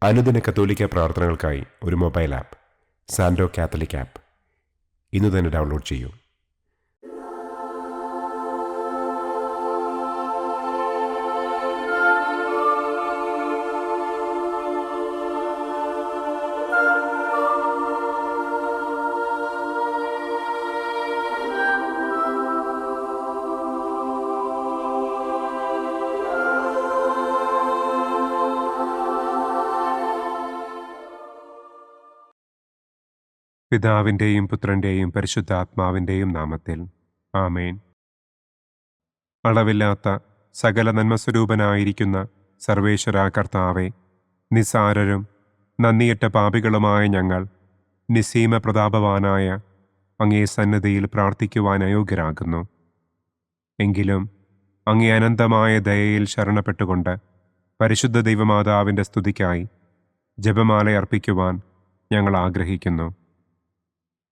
അനുദിന കത്തോലിക്ക പ്രാർത്ഥനകൾക്കായി ഒരു മൊബൈൽ ആപ്പ് സാൻഡോ കാത്തലിക് ആപ്പ് ഇന്ന് തന്നെ ഡൗൺലോഡ് ചെയ്യൂ. പിതാവിൻ്റെയും പുത്രൻ്റെയും പരിശുദ്ധാത്മാവിൻ്റെയും നാമത്തിൽ ആമേൻ. അളവില്ലാത്ത സകല നന്മസ്വരൂപനായിരിക്കുന്ന സർവേശ്വര കർത്താവെ, നിസ്സാരരും നന്ദിയറ്റ പാപികളുമായ ഞങ്ങൾ നിസ്സീമ പ്രതാപവാനായ അങ്ങേ സന്നിധിയിൽ പ്രാർത്ഥിക്കുവാൻ അയോഗ്യരാകുന്നു. എങ്കിലും അങ്ങേ അനന്തമായ ദയയിൽ ശരണപ്പെട്ടുകൊണ്ട് പരിശുദ്ധ ദൈവമാതാവിൻ്റെ സ്തുതിക്കായി ജപമാല അർപ്പിക്കുവാൻ ഞങ്ങൾ ആഗ്രഹിക്കുന്നു.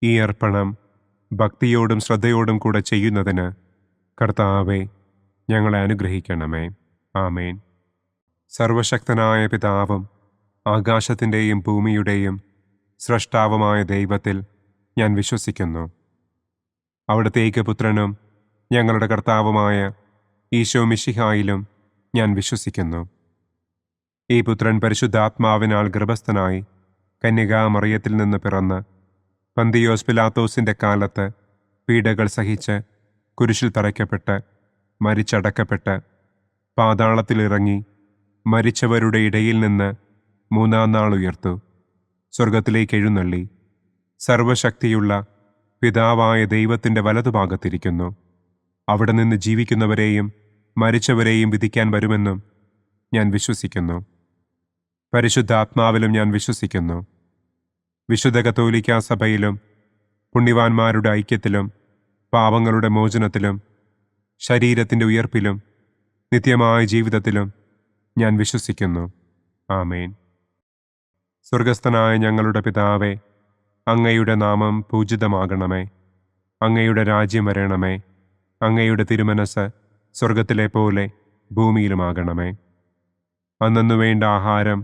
ഈ അർപ്പണം ഭക്തിയോടും ശ്രദ്ധയോടും കൂടെ ചെയ്യുന്നതിന് കർത്താവെ ഞങ്ങളെ അനുഗ്രഹിക്കണമേ. ആമേൻ. സർവശക്തനായ പിതാവും ആകാശത്തിൻ്റെയും ഭൂമിയുടെയും സ്രഷ്ടാവുമായ ദൈവത്തിൽ ഞാൻ വിശ്വസിക്കുന്നു. അവിടുത്തെ ഏകപുത്രനും ഞങ്ങളുടെ കർത്താവുമായ ഈശോ മിശിഹായിലും ഞാൻ വിശ്വസിക്കുന്നു. ഈ പുത്രൻ പരിശുദ്ധാത്മാവിനാൽ ഗർഭസ്ഥനായി കന്യകാമറിയത്തിൽ നിന്ന് പിറന്ന് പന്തിയോസ് പിലാത്തോസിൻ്റെ കാലത്ത് പീഡകൾ സഹിച്ച് കുരിശിൽ തറയ്ക്കപ്പെട്ട് മരിച്ചടക്കപ്പെട്ട് പാതാളത്തിലിറങ്ങി മരിച്ചവരുടെ ഇടയിൽ നിന്ന് മൂന്നാം നാൾ ഉയർത്തു സ്വർഗത്തിലേക്ക് എഴുന്നള്ളി സർവശക്തിയുള്ള പിതാവായ ദൈവത്തിൻ്റെ വലതുഭാഗത്തിരിക്കുന്നു. അവിടെ നിന്ന് ജീവിക്കുന്നവരെയും മരിച്ചവരെയും വിധിക്കാൻ വരുമെന്നും ഞാൻ വിശ്വസിക്കുന്നു. പരിശുദ്ധാത്മാവിലും ഞാൻ വിശ്വസിക്കുന്നു. വിശുദ്ധ കത്തോലിക്കാ സഭയിലും പുണ്യവാന്മാരുടെ ഐക്യത്തിലും പാപങ്ങളുടെ മോചനത്തിലും ശരീരത്തിൻ്റെ ഉയർപ്പിലും നിത്യമായ ജീവിതത്തിലും ഞാൻ വിശ്വസിക്കുന്നു. ആമേൻ. സ്വർഗസ്ഥനായ ഞങ്ങളുടെ പിതാവേ, അങ്ങയുടെ നാമം പൂജിതമാകണമേ. അങ്ങയുടെ രാജ്യം വരണമേ. അങ്ങയുടെ തിരുമനസ് സ്വർഗത്തിലെ പോലെ ഭൂമിയിലുമാകണമേ. അന്നന്നു വേണ്ട ആഹാരം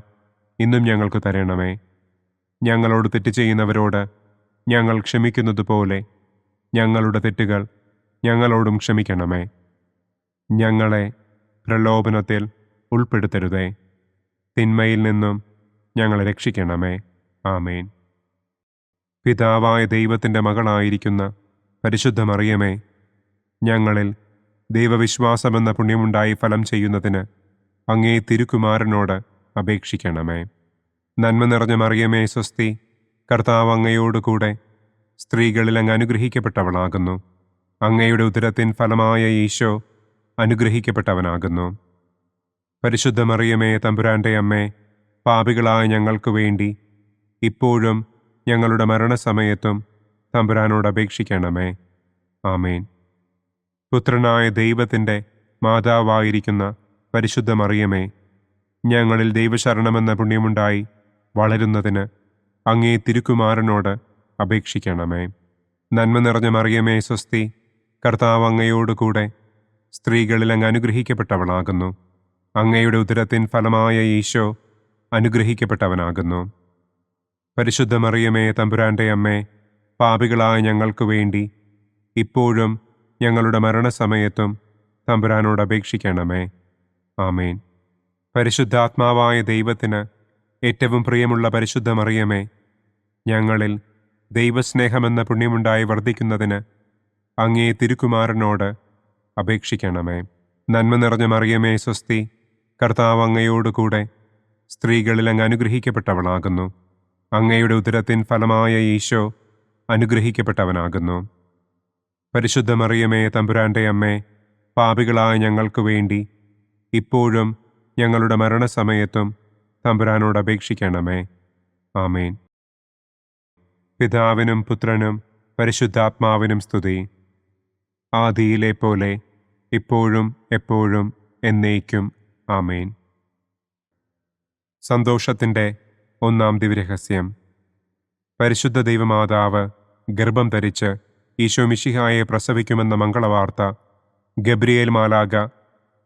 ഇന്നും ഞങ്ങൾക്ക് തരണമേ. ഞങ്ങളോട് തെറ്റ് ചെയ്യുന്നവരോട് ഞങ്ങൾ ക്ഷമിക്കുന്നത് പോലെ ഞങ്ങളുടെ തെറ്റുകൾ ഞങ്ങളോടും ക്ഷമിക്കണമേ. ഞങ്ങളെ പ്രലോഭനത്തിൽ ഉൾപ്പെടുത്തരുതേ. തിന്മയിൽ നിന്നും ഞങ്ങളെ രക്ഷിക്കണമേ. ആമേൻ. പിതാവായ ദൈവത്തിൻ്റെ മകളായിരിക്കുന്ന പരിശുദ്ധ മറിയമേ, ഞങ്ങളിൽ ദൈവവിശ്വാസമെന്ന പുണ്യമുണ്ടായി ഫലം ചെയ്യുന്നതിന് അങ്ങേ തിരുക്കുമാരനോട് അപേക്ഷിക്കണമേ. നന്മ നിറഞ്ഞ മറിയമേ സ്വസ്തി, കർത്താവ് അങ്ങയോടുകൂടെ സ്ത്രീകളിൽ അങ്ങ് അനുഗ്രഹിക്കപ്പെട്ടവളാകുന്നു. അങ്ങയുടെ ഉദരത്തിൻ ഫലമായ ഈശോ അനുഗ്രഹിക്കപ്പെട്ടവനാകുന്നു. പരിശുദ്ധ മറിയമേ തമ്പുരാൻ്റെ അമ്മേ, പാപികളായ ഞങ്ങൾക്ക് വേണ്ടി ഇപ്പോഴും ഞങ്ങളുടെ മരണസമയത്തും തമ്പുരാനോട് അപേക്ഷിക്കണമേ. ആമേൻ. പുത്രനായ ദൈവത്തിൻ്റെ മാതാവായിരിക്കുന്ന പരിശുദ്ധ മറിയമേ, ഞങ്ങളിൽ ദൈവശരണമെന്ന പുണ്യമുണ്ടായി വളരുന്നതിന് അങ്ങേ തിരുക്കുമാരനോട് അപേക്ഷിക്കണമേ. നന്മ നിറഞ്ഞ മറിയമേ സ്വസ്തി, കർത്താവ് അങ്ങയോടുകൂടെ സ്ത്രീകളിൽ അങ്ങ് അനുഗ്രഹിക്കപ്പെട്ടവളാകുന്നു. അങ്ങയുടെ ഉദരത്തിൻ ഫലമായ ഈശോ അനുഗ്രഹിക്കപ്പെട്ടവനാകുന്നു. പരിശുദ്ധ മറിയമേ തമ്പുരാൻ്റെ അമ്മേ, പാപികളായ ഞങ്ങൾക്ക് വേണ്ടി ഇപ്പോഴും ഞങ്ങളുടെ മരണസമയത്തും തമ്പുരാനോട് അപേക്ഷിക്കണമേ. ആമേൻ. പരിശുദ്ധാത്മാവായ ദൈവത്തിന് ഏറ്റവും പ്രിയമുള്ള പരിശുദ്ധ മറിയമേ, ഞങ്ങളിൽ ദൈവസ്നേഹമെന്ന പുണ്യമുണ്ടായി വർദ്ധിക്കുന്നതിന് അങ്ങേ തിരുക്കുമാരനോട് അപേക്ഷിക്കണമേ. നന്മ നിറഞ്ഞ മറിയമേ സ്വസ്തി, കർത്താവ് അങ്ങയോടുകൂടെ സ്ത്രീകളിൽ അങ്ങ് അനുഗ്രഹിക്കപ്പെട്ടവളാകുന്നു. അങ്ങയുടെ ഉദരത്തിൻ ഫലമായ ഈശോ അനുഗ്രഹിക്കപ്പെട്ടവനാകുന്നു. പരിശുദ്ധ മറിയമേ തമ്പുരാൻ്റെ അമ്മേ, പാപികളായ ഞങ്ങൾക്ക് വേണ്ടി ഇപ്പോഴും ഞങ്ങളുടെ മരണസമയത്തും തമ്പുരാനോട് അപേക്ഷിക്കണമേ. ആമേൻ. പിതാവിനും പുത്രനും പരിശുദ്ധാത്മാവിനും സ്തുതി. ആദിയിലെ പോലെ ഇപ്പോഴും എപ്പോഴും എന്നേക്കും. ആമേൻ. സന്തോഷത്തിൻ്റെ ഒന്നാം ദിവ്യരഹസ്യം. പരിശുദ്ധ ദൈവമാതാവ് ഗർഭം ധരിച്ച് ഈശോ മിശിഹായെ പ്രസവിക്കുമെന്ന മംഗളവാർത്ത ഗബ്രിയേൽ മാലാഖ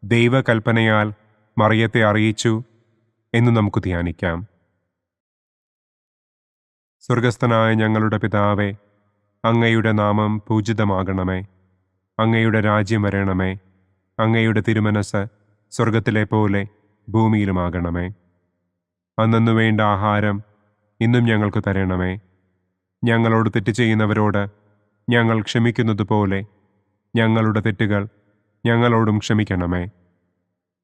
ദൈവകൽപ്പനയാൽ മറിയത്തെ അറിയിച്ചു എന്ന് നമുക്ക് ധ്യാനിക്കാം. സ്വർഗസ്ഥനായ ഞങ്ങളുടെ പിതാവേ, അങ്ങയുടെ നാമം പൂജിതമാകണമേ. അങ്ങയുടെ രാജ്യം വരണമേ. അങ്ങയുടെ തിരുമനസ് സ്വർഗത്തിലെ പോലെ ഭൂമിയിലുമാകണമേ. അന്നന്നു വേണ്ട ആഹാരം ഇന്നും ഞങ്ങൾക്ക് തരണമേ. ഞങ്ങളോട് തെറ്റ് ചെയ്യുന്നവരോട് ഞങ്ങൾ ക്ഷമിക്കുന്നതുപോലെ ഞങ്ങളുടെ തെറ്റുകൾ ഞങ്ങളോടും ക്ഷമിക്കണമേ.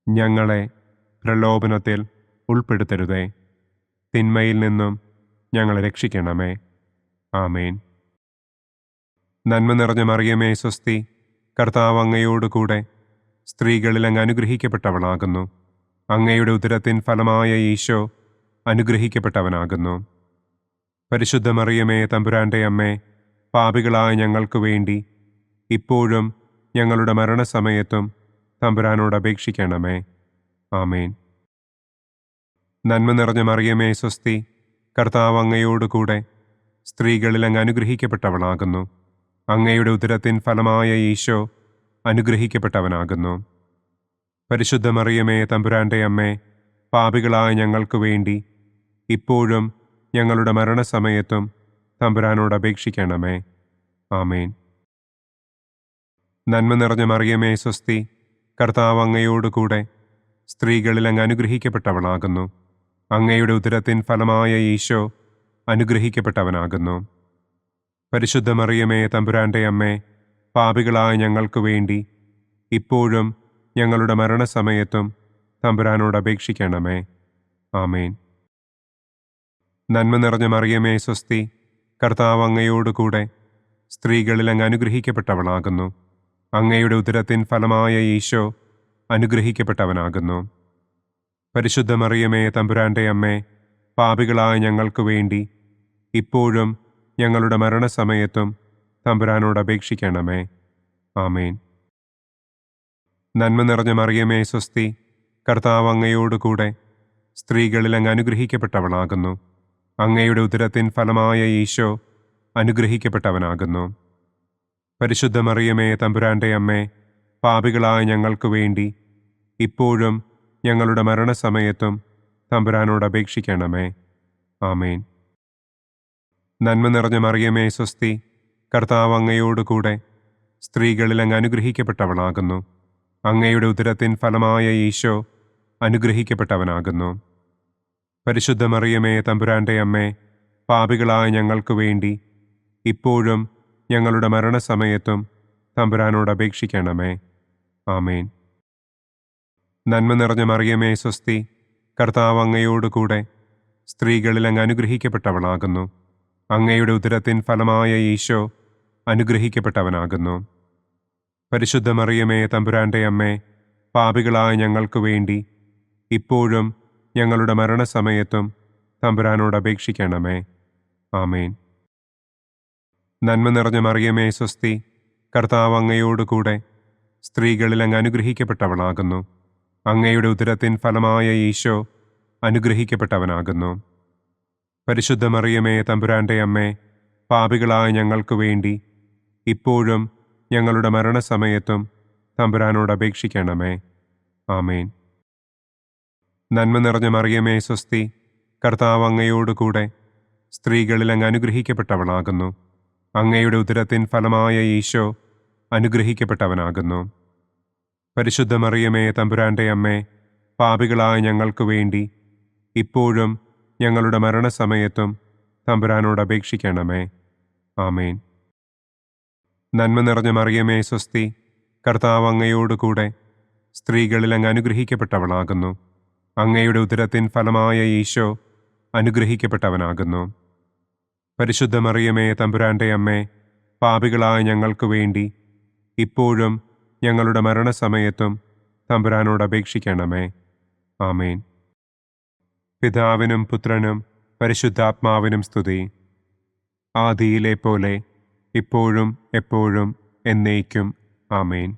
ഞങ്ങളെ പ്രലോഭനത്തിൽ ഉൾപ്പെടുത്തരുതേ. തിന്മയിൽ നിന്നും ഞങ്ങളെ രക്ഷിക്കണമേ. ആമേൻ. നന്മ നിറഞ്ഞ മറിയമേ സ്വസ്തി, കർത്താവ് അങ്ങയോടുകൂടെ സ്ത്രീകളിൽ അങ്ങ് അനുഗ്രഹിക്കപ്പെട്ടവളാകുന്നു. അങ്ങയുടെ ഉദരത്തിൻ ഫലമായ ഈശോ അനുഗ്രഹിക്കപ്പെട്ടവനാകുന്നു. പരിശുദ്ധ മറിയമേ തമ്പുരാന്റെ അമ്മേ, പാപികളായ ഞങ്ങൾക്ക് വേണ്ടി ഇപ്പോഴും ഞങ്ങളുടെ മരണസമയത്തും തമ്പുരാനോട് അപേക്ഷിക്കണമേ. ആമേൻ. നന്മ നിറഞ്ഞ മറിയമേ സ്വസ്തി, കർത്താവ് അങ്ങയോടുകൂടെ സ്ത്രീകളിൽ അങ്ങ് അനുഗ്രഹിക്കപ്പെട്ടവളാകുന്നു. അങ്ങയുടെ ഉദരത്തിൻ ഫലമായ ഈശോ അനുഗ്രഹിക്കപ്പെട്ടവനാകുന്നു. പരിശുദ്ധ മറിയമേ തമ്പുരാന്റെ അമ്മേ, പാപികളായ ഞങ്ങൾക്ക് വേണ്ടി ഇപ്പോഴും ഞങ്ങളുടെ മരണസമയത്തും തമ്പുരാനോട് അപേക്ഷിക്കണമേ. ആമേൻ. നന്മ നിറഞ്ഞ മറിയമേ സ്വസ്തി, കർത്താവ് അങ്ങയോടുകൂടെ സ്ത്രീകളിൽ അങ്ങ് അനുഗ്രഹിക്കപ്പെട്ടവളാകുന്നു. അങ്ങയുടെ ഉദരത്തിൻ ഫലമായ ഈശോ അനുഗ്രഹിക്കപ്പെട്ടവനാകുന്നു. പരിശുദ്ധ മറിയമേ തമ്പുരാന്റെ അമ്മേ, പാപികളായ ഞങ്ങൾക്ക് വേണ്ടി ഇപ്പോഴും ഞങ്ങളുടെ മരണസമയത്തും തമ്പുരാനോട് അപേക്ഷിക്കണമേ. ആമേൻ. നന്മ നിറഞ്ഞ മറിയമേ സ്വസ്തി, കർത്താവ് അങ്ങയോടുകൂടെ സ്ത്രീകളിൽ അങ്ങ് അനുഗ്രഹിക്കപ്പെട്ടവളാകുന്നു. അങ്ങയുടെ ഉദരത്തിൻ ഫലമായ ഈശോ അനുഗ്രഹിക്കപ്പെട്ടവനാകുന്നു. പരിശുദ്ധ മറിയമേ തമ്പുരാന്റെ അമ്മേ, പാപികളായ ഞങ്ങൾക്ക് വേണ്ടി ഇപ്പോഴും ഞങ്ങളുടെ മരണസമയത്തും തമ്പുരാനോട് അപേക്ഷിക്കണമേ. ആമേൻ. നന്മ നിറഞ്ഞ മറിയമേ സ്വസ്തി, കർത്താവ് അങ്ങയോടുകൂടെ സ്ത്രീകളിൽ അങ്ങ് അനുഗ്രഹിക്കപ്പെട്ടവളാകുന്നു. അങ്ങയുടെ ഉദരത്തിൻ ഫലമായ ഈശോ അനുഗ്രഹിക്കപ്പെട്ടവനാകുന്നു. പരിശുദ്ധ മറിയമേ തമ്പുരാന്റെ അമ്മേ, പാപികളായ ഞങ്ങൾക്ക് വേണ്ടി ഇപ്പോഴും ഞങ്ങളുടെ മരണസമയത്തും തമ്പുരാനോട് അപേക്ഷിക്കണമേ. ആമേൻ. നന്മ നിറഞ്ഞ മറിയമേ സ്വസ്തി, കർത്താവ് അങ്ങയോടുകൂടെ സ്ത്രീകളിൽ അങ്ങ് അനുഗ്രഹിക്കപ്പെട്ടവളാകുന്നു. അങ്ങയുടെ ഉദരത്തിൻ ഫലമായ ഈശോ അനുഗ്രഹിക്കപ്പെട്ടവനാകുന്നു. പരിശുദ്ധ മറിയമേ തമ്പുരാന്റെ അമ്മേ, പാപികളായ ഞങ്ങൾക്ക് വേണ്ടി ഇപ്പോഴും ഞങ്ങളുടെ മരണസമയത്തും തമ്പുരാനോട് അപേക്ഷിക്കണമേ. ആമേൻ. നന്മ നിറഞ്ഞ മറിയമേ സ്വസ്തി, കർത്താവ് അങ്ങയോടുകൂടെ സ്ത്രീകളിൽ അങ്ങ് അനുഗ്രഹിക്കപ്പെട്ടവളാകുന്നു. അങ്ങയുടെ ഉദരത്തിൻ ഫലമായ ഈശോ അനുഗ്രഹിക്കപ്പെട്ടവനാകുന്നു. പരിശുദ്ധ മറിയമേ തമ്പുരാന്റെ അമ്മേ, പാപികളായ ഞങ്ങൾക്ക് വേണ്ടി ഇപ്പോഴും ഞങ്ങളുടെ മരണസമയത്തും തമ്പുരാനോട് അപേക്ഷിക്കണമേ. ആമേൻ. നന്മ നിറഞ്ഞ മറിയമേ സ്വസ്തി, കർത്താവ് അങ്ങയോടുകൂടെ സ്ത്രീകളിൽ അങ്ങ് അനുഗ്രഹിക്കപ്പെട്ടവളാകുന്നു. അങ്ങയുടെ ഉദരത്തിൻ ഫലമായ ഈശോ അനുഗ്രഹിക്കപ്പെട്ടവനാകുന്നു. പരിശുദ്ധ മറിയമേ തമ്പുരാന്റെ അമ്മേ, പാപികളായ ഞങ്ങൾക്ക് വേണ്ടി ഇപ്പോഴും ഞങ്ങളുടെ മരണസമയത്തും തമ്പുരാനോട് അപേക്ഷിക്കണമേ. ആമേൻ. നന്മ നിറഞ്ഞ മറിയമേ സ്വസ്തി, കർത്താവ് അങ്ങയോടുകൂടെ സ്ത്രീകളിൽ അങ്ങ് അനുഗ്രഹിക്കപ്പെട്ടവളാകുന്നു. അങ്ങയുടെ ഉദരത്തിൻ ഫലമായ ഈശോ അനുഗ്രഹിക്കപ്പെട്ടവനാകുന്നു. പരിശുദ്ധ മറിയമേ തമ്പുരാന്റെ അമ്മേ, പാപികളായ ഞങ്ങൾക്ക് വേണ്ടി ഇപ്പോഴും ഞങ്ങളുടെ മരണസമയത്തും തമ്പുരാനോട് അപേക്ഷിക്കണമേ. ആമേൻ. നന്മ നിറഞ്ഞ മറിയമേ സ്വസ്തി, കർത്താവ് അങ്ങയോടുകൂടെ സ്ത്രീകളിൽ അങ്ങ് അനുഗ്രഹിക്കപ്പെട്ടവളാകുന്നു. അങ്ങയുടെ ഉദരത്തിൻ ഫലമായ ഈശോ അനുഗ്രഹിക്കപ്പെട്ടവനാകുന്നു. പരിശുദ്ധ മറിയമേ തമ്പുരാന്റെ അമ്മേ, പാപികളായ ഞങ്ങൾക്ക് വേണ്ടി ഇപ്പോഴും ഞങ്ങളുടെ മരണസമയത്തും തമ്പുരാനോട് അപേക്ഷിക്കണമേ. ആമേൻ. പിതാവിനും പുത്രനും പരിശുദ്ധാത്മാവിനും സ്തുതി. ആദിയിലെ പോലെ ഇപ്പോഴും എപ്പോഴും എന്നേക്കും. ആമേൻ.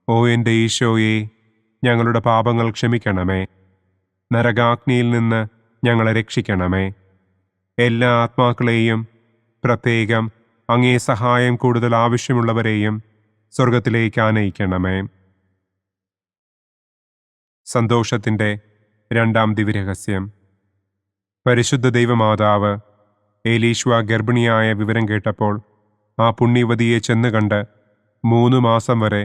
ഓ എൻ്റെ ഈശോയെ, ഞങ്ങളുടെ പാപങ്ങൾ ക്ഷമിക്കണമേ. നരകാഗ്നിയിൽ നിന്ന് ഞങ്ങളെ രക്ഷിക്കണമേ. എല്ലാ ആത്മാക്കളെയും, പ്രത്യേകം അങ്ങേ സഹായം കൂടുതൽ ആവശ്യമുള്ളവരെയും സ്വർഗത്തിലേക്ക് ആനയിക്കണമേ. സന്തോഷത്തിൻ്റെ രണ്ടാം ദിവ്യരഹസ്യം. പരിശുദ്ധ ദൈവമാതാവ് ഏലീശ്വ ഗർഭിണിയായ വിവരം കേട്ടപ്പോൾ ആ പുണ്യവതിയെ ചെന്ന് കണ്ട് 3 മാസം വരെ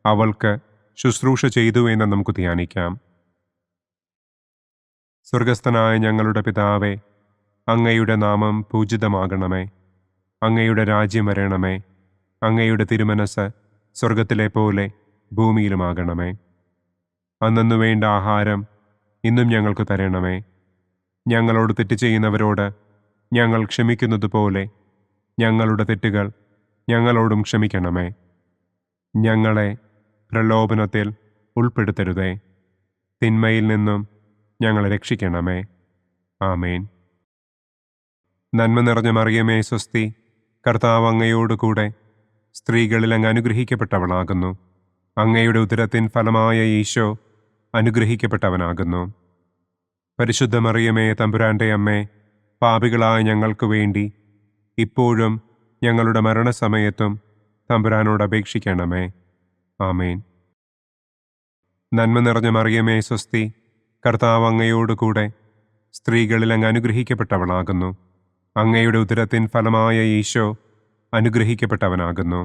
അവൾക്ക് ശുശ്രൂഷ ചെയ്തു എന്ന് നമുക്ക് ധ്യാനിക്കാം. സ്വർഗസ്ഥനായ ഞങ്ങളുടെ പിതാവേ, അങ്ങയുടെ നാമം പൂജിതമാകണമേ. അങ്ങയുടെ രാജ്യം വരണമേ. അങ്ങയുടെ തിരുമനസ് സ്വർഗത്തിലെ പോലെ ഭൂമിയിലുമാകണമേ. അന്നന്നു വേണ്ട ആഹാരം ഇന്നും ഞങ്ങൾക്ക് തരണമേ. ഞങ്ങളോട് തെറ്റ് ചെയ്യുന്നവരോട് ഞങ്ങൾ ക്ഷമിക്കുന്നത് പോലെ ഞങ്ങളുടെ തെറ്റുകൾ ഞങ്ങളോടും ക്ഷമിക്കണമേ. ഞങ്ങളെ പ്രലോഭനത്തിൽ ഉൾപ്പെടുത്തരുതേ. തിന്മയിൽ നിന്നും ഞങ്ങളെ രക്ഷിക്കണമേ. ആമേൻ. നന്മ നിറഞ്ഞ മറിയമേ സ്വസ്തി, കർത്താവ് അങ്ങയോടുകൂടെ സ്ത്രീകളിൽ അങ്ങ് അനുഗ്രഹിക്കപ്പെട്ടവളാകുന്നു. അങ്ങയുടെ ഉദരത്തിൻ ഫലമായ ഈശോ അനുഗ്രഹിക്കപ്പെട്ടവനാകുന്നു. പരിശുദ്ധ മറിയമേ തമ്പുരാൻ്റെ അമ്മേ, പാപികളായ ഞങ്ങൾക്ക് വേണ്ടി ഇപ്പോഴും ഞങ്ങളുടെ മരണസമയത്തും തമ്പുരാനോട് അപേക്ഷിക്കണമേ. ആമേൻ. നന്മ നിറഞ്ഞ മറിയമേ സ്വസ്തി, കർത്താവ് അങ്ങയോടുകൂടെ സ്ത്രീകളിൽ അങ്ങ് അനുഗ്രഹിക്കപ്പെട്ടവളാകുന്നു. അങ്ങയുടെ ഉദരത്തിൻ ഫലമായ ഈശോ അനുഗ്രഹിക്കപ്പെട്ടവനാകുന്നു.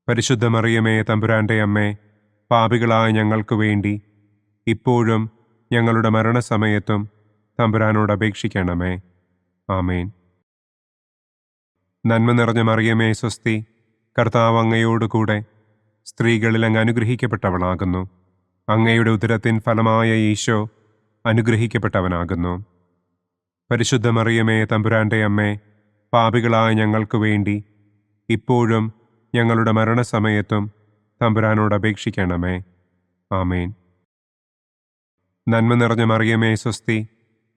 പരിശുദ്ധ മറിയമേ തമ്പുരാൻ്റെ അമ്മേ, പാപികളായ ഞങ്ങൾക്ക് വേണ്ടി ഇപ്പോഴും ഞങ്ങളുടെ മരണസമയത്തും തമ്പുരാനോട് അപേക്ഷിക്കണമേ. ആമേൻ. നന്മ നിറഞ്ഞ മറിയമേ സ്വസ്തി, കർത്താവ് അങ്ങയോടുകൂടെ സ്ത്രീകളിൽ അങ്ങ് അനുഗ്രഹിക്കപ്പെട്ടവളാകുന്നു. അങ്ങയുടെ ഉദരത്തിൻ ഫലമായ ഈശോ അനുഗ്രഹിക്കപ്പെട്ടവനാകുന്നു. പരിശുദ്ധ മറിയമേ തമ്പുരാൻ്റെ അമ്മേ, പാപികളായ ഞങ്ങൾക്ക് വേണ്ടി ഇപ്പോഴും ഞങ്ങളുടെ മരണസമയത്തും തമ്പുരാനോട് അപേക്ഷിക്കണമേ. ആമേൻ. നന്മ നിറഞ്ഞ മറിയമേ സ്വസ്തി,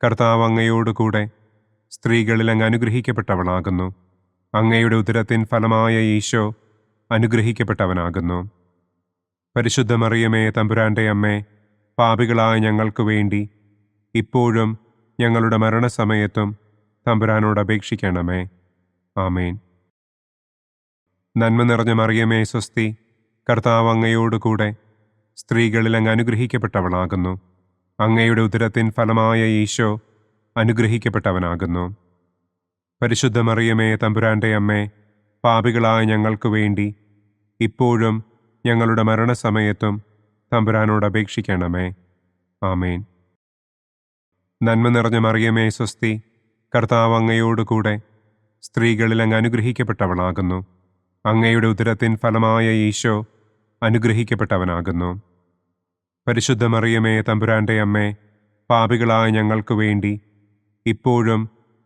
കർത്താവ് അങ്ങയോടുകൂടെ സ്ത്രീകളിൽ അങ്ങ് അനുഗ്രഹിക്കപ്പെട്ടവളാകുന്നു. അങ്ങയുടെ ഉദരത്തിൻ ഫലമായ ഈശോ അനുഗ്രഹിക്കപ്പെട്ടവനാകുന്നു. പരിശുദ്ധ മറിയമേ തമ്പുരാൻ്റെ അമ്മേ, പാപികളായ ഞങ്ങൾക്ക് വേണ്ടി ഇപ്പോഴും ഞങ്ങളുടെ മരണസമയത്തും തമ്പുരാനോട് അപേക്ഷിക്കണമേ. ആമേൻ. നന്മ നിറഞ്ഞ മറിയമേ സ്വസ്തി, കർത്താവ് അങ്ങയോടുകൂടെ സ്ത്രീകളിൽ അങ്ങ് അനുഗ്രഹിക്കപ്പെട്ടവളാകുന്നു. അങ്ങയുടെ ഉദരത്തിൻ ഫലമായ ഈശോ അനുഗ്രഹിക്കപ്പെട്ടവനാകുന്നു. പരിശുദ്ധ മറിയമേ തമ്പുരാൻ്റെ അമ്മേ, പാപികളായ ഞങ്ങൾക്ക് വേണ്ടി ഇപ്പോഴും ഞങ്ങളുടെ മരണസമയത്തും തമ്പുരാനോട് അപേക്ഷിക്കണമേ. ആമേൻ. നന്മ നിറഞ്ഞ മറിയമേ സ്വസ്തി, കർത്താവ് അങ്ങയോടുകൂടെ സ്ത്രീകളിൽ അങ്ങ് അനുഗ്രഹിക്കപ്പെട്ടവളാകുന്നു. അങ്ങയുടെ ഉദരത്തിൻ ഫലമായ ഈശോ അനുഗ്രഹിക്കപ്പെട്ടവനാകുന്നു. പരിശുദ്ധ മറിയമേ തമ്പുരാൻ്റെ അമ്മേ, പാപികളായ ഞങ്ങൾക്ക് വേണ്ടി ഇപ്പോഴും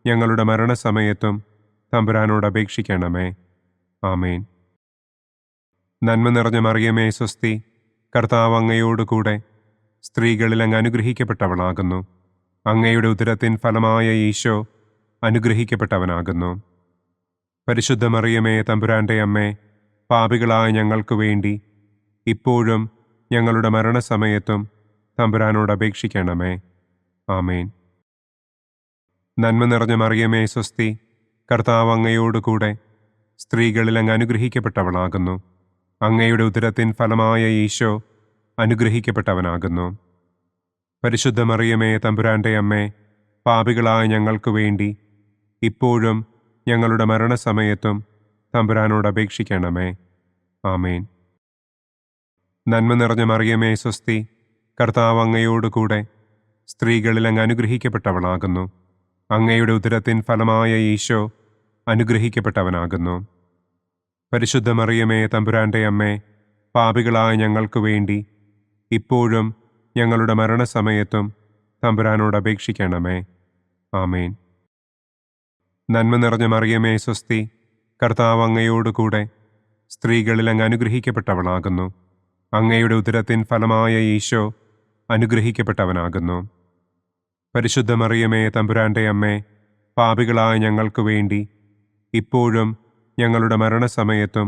ഞങ്ങളുടെ മരണസമയത്തും തമ്പുരാനോട് അപേക്ഷിക്കണമേ. ആമേൻ. നന്മ നിറഞ്ഞ മറിയമേ സ്വസ്തി, കർത്താവ് അങ്ങയോടുകൂടെ സ്ത്രീകളിൽ അങ്ങ് അനുഗ്രഹിക്കപ്പെട്ടവളാകുന്നു. അങ്ങയുടെ ഉദരത്തിൻ ഫലമായ ഈശോ അനുഗ്രഹിക്കപ്പെട്ടവനാകുന്നു. പരിശുദ്ധ മറിയമേ തമ്പുരാൻ്റെ അമ്മേ, പാപികളായ ഞങ്ങൾക്ക് വേണ്ടി ഇപ്പോഴും ഞങ്ങളുടെ മരണസമയത്തും തമ്പുരാനോട് അപേക്ഷിക്കണമേ. ആമേൻ. നന്മ നിറഞ്ഞ മറിയമേ സ്വസ്തി, കർത്താവ് അങ്ങയോടുകൂടെ സ്ത്രീകളിൽ അങ്ങ് അനുഗ്രഹിക്കപ്പെട്ടവളാകുന്നു. അങ്ങയുടെ ഉദരത്തിൻ ഫലമായ ഈശോ അനുഗ്രഹിക്കപ്പെട്ടവനാകുന്നു. പരിശുദ്ധ മറിയമേ തമ്പുരാൻ്റെ അമ്മേ, പാപികളായ ഞങ്ങൾക്ക് വേണ്ടി ഇപ്പോഴും ഞങ്ങളുടെ മരണസമയത്തും തമ്പുരാനോട് അപേക്ഷിക്കണമേ. ആമേൻ. നന്മ നിറഞ്ഞ മറിയമേ സ്വസ്തി, കർത്താവ് അങ്ങയോടുകൂടെ സ്ത്രീകളിൽ അങ്ങ് അനുഗ്രഹിക്കപ്പെട്ടവളാകുന്നു. അങ്ങയുടെ ഉദരത്തിൻ ഫലമായ ഈശോ അനുഗ്രഹിക്കപ്പെട്ടവനാകുന്നു. പരിശുദ്ധ മറിയമേ തമ്പുരാൻ്റെ അമ്മേ, പാപികളായ ഞങ്ങൾക്ക് വേണ്ടി ഇപ്പോഴും ഞങ്ങളുടെ മരണസമയത്തും തമ്പുരാനോട് അപേക്ഷിക്കണമേ. ആമേൻ. നന്മ നിറഞ്ഞ മറിയമേ സ്വസ്തി, കർത്താവ് അങ്ങയോടുകൂടെ സ്ത്രീകളിൽ അങ്ങ് അനുഗ്രഹിക്കപ്പെട്ടവളാകുന്നു. അങ്ങയുടെ ഉദരത്തിൻ ഫലമായ ഈശോ അനുഗ്രഹിക്കപ്പെട്ടവനാകുന്നു. പരിശുദ്ധ മറിയമേ തമ്പുരാൻ്റെ അമ്മേ, പാപികളായ ഞങ്ങൾക്ക് വേണ്ടി ഇപ്പോഴും ഞങ്ങളുടെ മരണസമയത്തും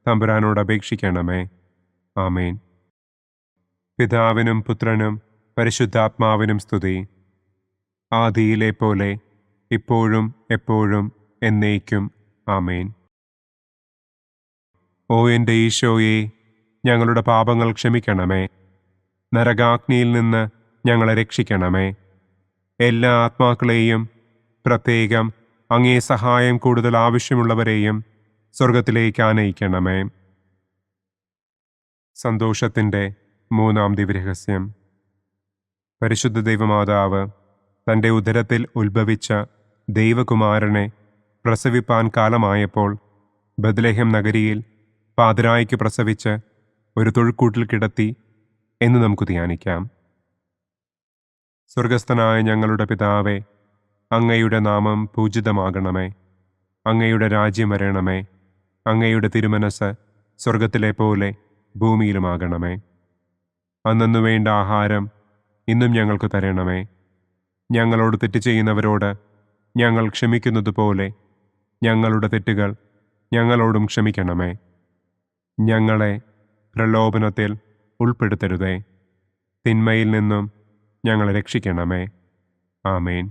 തമ്പുരാനോട് അപേക്ഷിക്കണമേ. ആമേൻ. പിതാവിനും പുത്രനും പരിശുദ്ധാത്മാവിനും സ്തുതി. ആദിയിലെ പോലെ ഇപ്പോഴും എപ്പോഴും എന്നേക്കും. ആമേൻ. ഓ എൻ്റെ ഈശോയെ, ഞങ്ങളുടെ പാപങ്ങൾ ക്ഷമിക്കണമേ. നരകാഗ്നിയിൽ നിന്ന് ഞങ്ങളെ രക്ഷിക്കണമേ. എല്ലാ ആത്മാക്കളെയും, പ്രത്യേകം അങ്ങേ സഹായം കൂടുതൽ ആവശ്യമുള്ളവരെയും സ്വർഗത്തിലേക്ക് ആനയിക്കണമേ. സന്തോഷത്തിൻ്റെ മൂന്നാം ദിവ്യരഹസ്യം. പരിശുദ്ധ ദൈവമാതാവ് തൻ്റെ ഉദരത്തിൽ ഉത്ഭവിച്ച ദൈവകുമാരനെ പ്രസവിപ്പാൻ കാലമായപ്പോൾ ബത്ലഹേം നഗരിയിൽ പാതിരായ്ക്ക് പ്രസവിച്ച് ഒരു തൊഴുക്കൂട്ടിൽ കിടത്തി എന്ന് നമുക്ക് ധ്യാനിക്കാം. സ്വർഗസ്ഥനായ ഞങ്ങളുടെ പിതാവേ, അങ്ങയുടെ നാമം പൂജിതമാകണമേ. അങ്ങയുടെ രാജ്യം വരണമേ. അങ്ങയുടെ തിരുമനസ് സ്വർഗത്തിലെ പോലെ ഭൂമിയിലുമാകണമേ. അന്നന്നു വേണ്ട ആഹാരം ഇന്നും ഞങ്ങൾക്ക് തരണമേ. ഞങ്ങളോട് തെറ്റ് ചെയ്യുന്നവരോട് ഞങ്ങൾ ക്ഷമിക്കുന്നത് പോലെ ഞങ്ങളുടെ തെറ്റുകൾ ഞങ്ങളോടും ക്ഷമിക്കണമേ. ഞങ്ങളെ പ്രലോഭനത്തിൽ ഉൾപ്പെടുത്തരുതേ. തിന്മയിൽ നിന്നും ഞങ്ങളെ രക്ഷിക്കണമേ. ആമേൻ.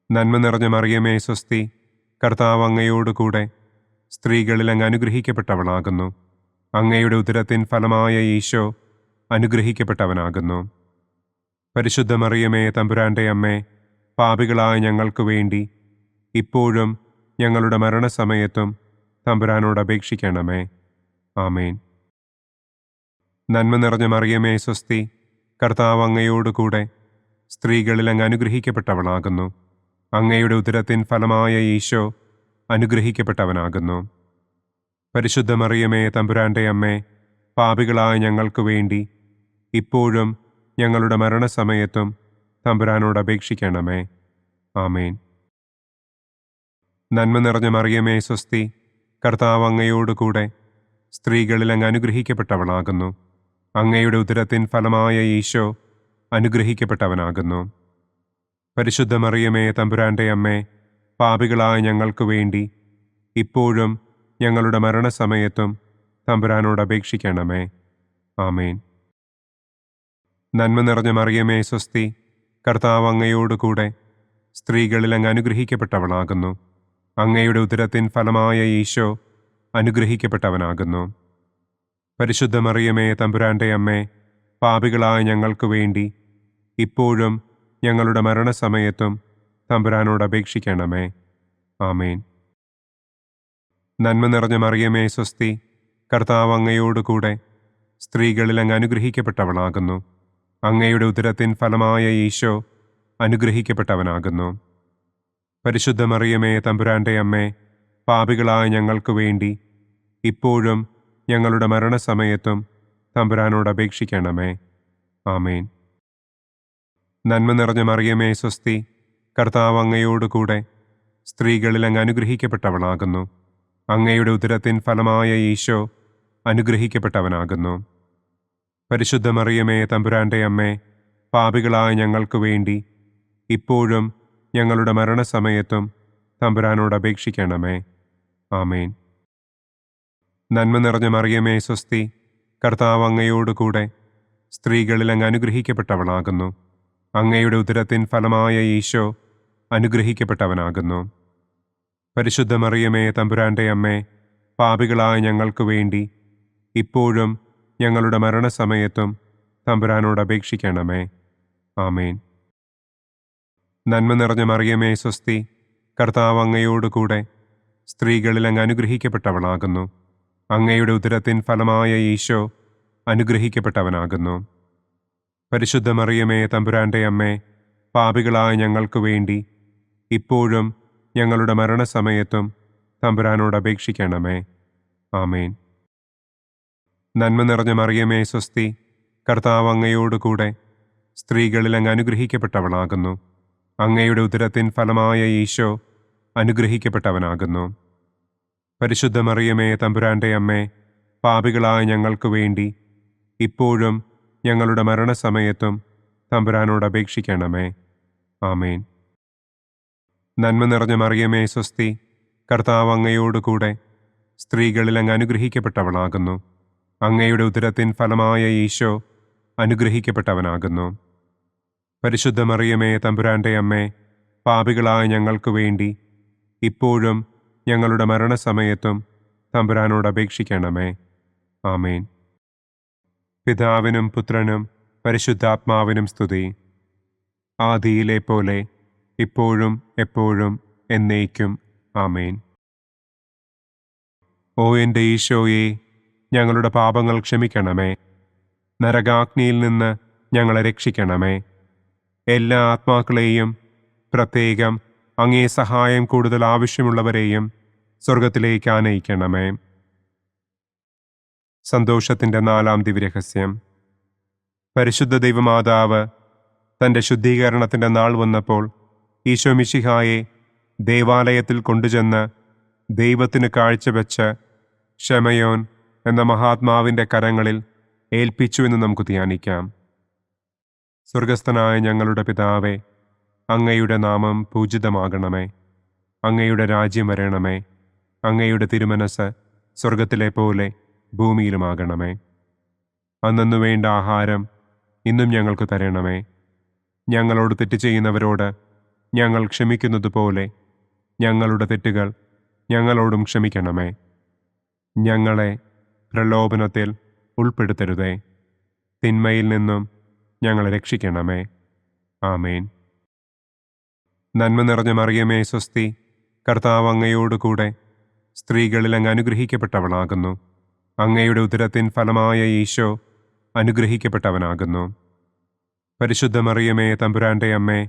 നന്മ നിറഞ്ഞ മറിയമേ സ്വസ്തി, കർത്താവ് അങ്ങയോടുകൂടെ സ്ത്രീകളിൽ അങ്ങ് അനുഗ്രഹിക്കപ്പെട്ടവളാകുന്നു. അങ്ങയുടെ ഉദരത്തിൻ ഫലമായ ഈശോ അനുഗ്രഹിക്കപ്പെട്ടവനാകുന്നു. പരിശുദ്ധ മറിയമേ തമ്പുരാൻ്റെ അമ്മേ, പാപികളായ ഞങ്ങൾക്ക് വേണ്ടി ഇപ്പോഴും ഞങ്ങളുടെ മരണസമയത്തും തമ്പുരാനോട് അപേക്ഷിക്കണമേ. ആമേൻ. നന്മ നിറഞ്ഞ മറിയമേ സ്വസ്തി, കർത്താവ് അങ്ങയോടുകൂടെ സ്ത്രീകളിൽ അങ്ങ് അനുഗ്രഹിക്കപ്പെട്ടവളാകുന്നു. അങ്ങയുടെ ഉദരത്തിൻ ഫലമായ ഈശോ അനുഗ്രഹിക്കപ്പെട്ടവനാകുന്നു. പരിശുദ്ധ മറിയമേ തമ്പുരാൻ്റെ അമ്മേ, പാപികളായ ഞങ്ങൾക്ക് വേണ്ടി ഇപ്പോഴും ഞങ്ങളുടെ മരണസമയത്തും തമ്പുരാനോട് അപേക്ഷിക്കണമേ. ആമേൻ. നന്മ നിറഞ്ഞ മറിയമേ സ്വസ്തി, കർത്താവ് അങ്ങയോടുകൂടെ സ്ത്രീകളിൽ അങ്ങ് അനുഗ്രഹിക്കപ്പെട്ടവളാകുന്നു. അങ്ങയുടെ ഉദരത്തിൻ ഫലമായ ഈശോ അനുഗ്രഹിക്കപ്പെട്ടവനാകുന്നു. പരിശുദ്ധ മറിയമേ തമ്പുരാൻ്റെ അമ്മേ, പാപികളായ ഞങ്ങൾക്ക് വേണ്ടി ഇപ്പോഴും ഞങ്ങളുടെ മരണസമയത്തും തമ്പുരാനോട് അപേക്ഷിക്കണമേ. ആമേൻ. നന്മ നിറഞ്ഞ മറിയമേ സ്വസ്തി, കർത്താവ് അങ്ങയോടുകൂടെ സ്ത്രീകളിൽ അങ്ങ് അനുഗ്രഹിക്കപ്പെട്ടവളാകുന്നു. അങ്ങയുടെ ഉദരത്തിൻ ഫലമായ ഈശോ അനുഗ്രഹിക്കപ്പെട്ടവനാകുന്നു. പരിശുദ്ധ മറിയമേ തമ്പുരാൻ്റെ അമ്മേ, പാപികളായ ഞങ്ങൾക്ക് വേണ്ടി ഇപ്പോഴും ഞങ്ങളുടെ മരണസമയത്തും തമ്പുരാനോട് അപേക്ഷിക്കണമേ. ആമേൻ. നന്മ നിറഞ്ഞ മറിയമേ സ്വസ്തി, കർത്താവ് അങ്ങയോടുകൂടെ സ്ത്രീകളിൽ അങ്ങ് അനുഗ്രഹിക്കപ്പെട്ടവളാകുന്നു. അങ്ങയുടെ ഉദരത്തിൻ ഫലമായ ഈശോ അനുഗ്രഹിക്കപ്പെട്ടവനാകുന്നു. പരിശുദ്ധ മറിയമേ തമ്പുരാൻ്റെ അമ്മേ, പാപികളായ ഞങ്ങൾക്ക് വേണ്ടി ഇപ്പോഴും ഞങ്ങളുടെ മരണസമയത്തും തമ്പുരാനോട് അപേക്ഷിക്കണമേ. ആമേൻ. നന്മ നിറഞ്ഞ മറിയമേ സ്വസ്തി, കർത്താവ് അങ്ങയോടുകൂടെ സ്ത്രീകളിൽ അങ്ങ് അനുഗ്രഹിക്കപ്പെട്ടവളാകുന്നു. അങ്ങയുടെ ഉദരത്തിൻ ഫലമായ ഈശോ അനുഗ്രഹിക്കപ്പെട്ടവനാകുന്നു. പരിശുദ്ധ മറിയമേ തമ്പുരാൻ്റെ അമ്മേ, പാപികളായ ഞങ്ങൾക്ക് വേണ്ടി ഇപ്പോഴും ഞങ്ങളുടെ മരണസമയത്തും തമ്പുരാനോട് അപേക്ഷിക്കണമേ. ആമേൻ. നന്മ നിറഞ്ഞ മറിയമേ സ്വസ്തി, കർത്താവ് അങ്ങയോടുകൂടെ സ്ത്രീകളിൽ അങ്ങ് അനുഗ്രഹിക്കപ്പെട്ടവളാകുന്നു. അങ്ങയുടെ ഉദരത്തിൻ ഫലമായ ഈശോ അനുഗ്രഹിക്കപ്പെട്ടവനാകുന്നു. പരിശുദ്ധ മറിയമേ തമ്പുരാൻ്റെ അമ്മേ, പാപികളായ ഞങ്ങൾക്ക് വേണ്ടി ഇപ്പോഴും ഞങ്ങളുടെ മരണസമയത്തും തമ്പുരാനോട് അപേക്ഷിക്കണമേ. ആമേൻ. നന്മ നിറഞ്ഞ മറിയമേ സ്വസ്തി, കർത്താവ് അങ്ങയോടുകൂടെ സ്ത്രീകളിൽ അങ്ങ് അനുഗ്രഹിക്കപ്പെട്ടവളാകുന്നു. അങ്ങയുടെ ഉദരത്തിൻ ഫലമായ ഈശോ അനുഗ്രഹിക്കപ്പെട്ടവനാകുന്നു. പരിശുദ്ധ മറിയമേ തമ്പുരാൻ്റെ അമ്മേ, പാപികളായ ഞങ്ങൾക്ക് വേണ്ടി ഇപ്പോഴും ഞങ്ങളുടെ മരണസമയത്തും തമ്പുരാനോട് അപേക്ഷിക്കണമേ. ആമേൻ. നന്മ നിറഞ്ഞ മറിയമേ സ്വസ്തി, കർത്താവ് അങ്ങയോടുകൂടെ സ്ത്രീകളിൽ അങ്ങ് അനുഗ്രഹിക്കപ്പെട്ടവളാകുന്നു. അങ്ങയുടെ ഉദരത്തിൻ ഫലമായ ഈശോ അനുഗ്രഹിക്കപ്പെട്ടവനാകുന്നു. പരിശുദ്ധ മറിയമേ തമ്പുരാൻ്റെ അമ്മേ, പാപികളായ ഞങ്ങൾക്ക് വേണ്ടി ഇപ്പോഴും ഞങ്ങളുടെ മരണസമയത്തും തമ്പുരാനോട് അപേക്ഷിക്കണമേ. ആമേൻ. നന്മ നിറഞ്ഞ മറിയമേ സ്വസ്തി, കർത്താവ് അങ്ങയോടുകൂടെ സ്ത്രീകളിൽ അങ്ങ് അനുഗ്രഹിക്കപ്പെട്ടവളാകുന്നു. അങ്ങയുടെ ഉദരത്തിൻ ഫലമായ ഈശോ അനുഗ്രഹിക്കപ്പെട്ടവനാകുന്നു. പരിശുദ്ധ മറിയമേ തമ്പുരാൻ്റെ അമ്മേ, പാപികളായ ഞങ്ങൾക്ക് വേണ്ടി ഇപ്പോഴും ഞങ്ങളുടെ മരണസമയത്തും തമ്പുരാനോട് അപേക്ഷിക്കണമേ. ആമേൻ. പിതാവിനും പുത്രനും പരിശുദ്ധാത്മാവിനും സ്തുതി. ആദിയിലെ പോലെ ഇപ്പോഴും എപ്പോഴും എന്നേക്കും. ആമേൻ. ഓ എൻ്റെ ഈശോയെ, ഞങ്ങളുടെ പാപങ്ങൾ ക്ഷമിക്കണമേ. നരകാഗ്നിയിൽ നിന്ന് ഞങ്ങളെ രക്ഷിക്കണമേ. എല്ലാ ആത്മാക്കളെയും, പ്രത്യേകം അങ്ങേ സഹായം കൂടുതൽ ആവശ്യമുള്ളവരെയും സ്വർഗത്തിലേക്ക് ആനയിക്കണമേ. സന്തോഷത്തിൻ്റെ 4-ാം ദിവ്യരഹസ്യം. പരിശുദ്ധ ദൈവമാതാവ് തൻ്റെ ശുദ്ധീകരണത്തിൻ്റെ നാൾ വന്നപ്പോൾ ഈശോ മിശിഹായെ ദേവാലയത്തിൽ കൊണ്ടുചെന്ന് ദൈവത്തിന് കാഴ്ചവെച്ച് ശമയോൻ എന്ന മഹാത്മാവിൻ്റെ കരങ്ങളിൽ ഏൽപ്പിച്ചു എന്ന് നമുക്ക് ധ്യാനിക്കാം. സ്വർഗസ്ഥനായ ഞങ്ങളുടെ പിതാവേ, അങ്ങയുടെ നാമം പൂജിതമാകണമേ. അങ്ങയുടെ രാജ്യം വരണമേ. അങ്ങയുടെ തിരുമനസ് സ്വർഗത്തിലെ പോലെ ഭൂമിയിലുമാകണമേ. അന്നു വേണ്ട ആഹാരം ഇന്നും ഞങ്ങൾക്ക് തരണമേ. ഞങ്ങളോട് തെറ്റ് ചെയ്യുന്നവരോട് ഞങ്ങൾ ക്ഷമിക്കുന്നത് പോലെ ഞങ്ങളുടെ തെറ്റുകൾ ഞങ്ങളോടും ക്ഷമിക്കണമേ. ഞങ്ങളെ പ്രലോഭനത്തിൽ ഉൾപ്പെടുത്തരുതേ. തിന്മയിൽ നിന്നും ഞങ്ങളെ രക്ഷിക്കണമേ. ആമേൻ. നന്മ നിറഞ്ഞ മറിയമേ സ്വസ്തി, കർത്താവ് അങ്ങയോടുകൂടെ സ്ത്രീകളിൽ അങ്ങ് അനുഗ്രഹിക്കപ്പെട്ടവളാകുന്നു. അങ്ങയുടെ ഉദരത്തിൻ ഫലമായ ഈശോ അനുഗ്രഹിക്കപ്പെട്ടവനാകുന്നു. പരിശുദ്ധ മറിയമേ തമ്പുരാൻ്റെ അമ്മേ,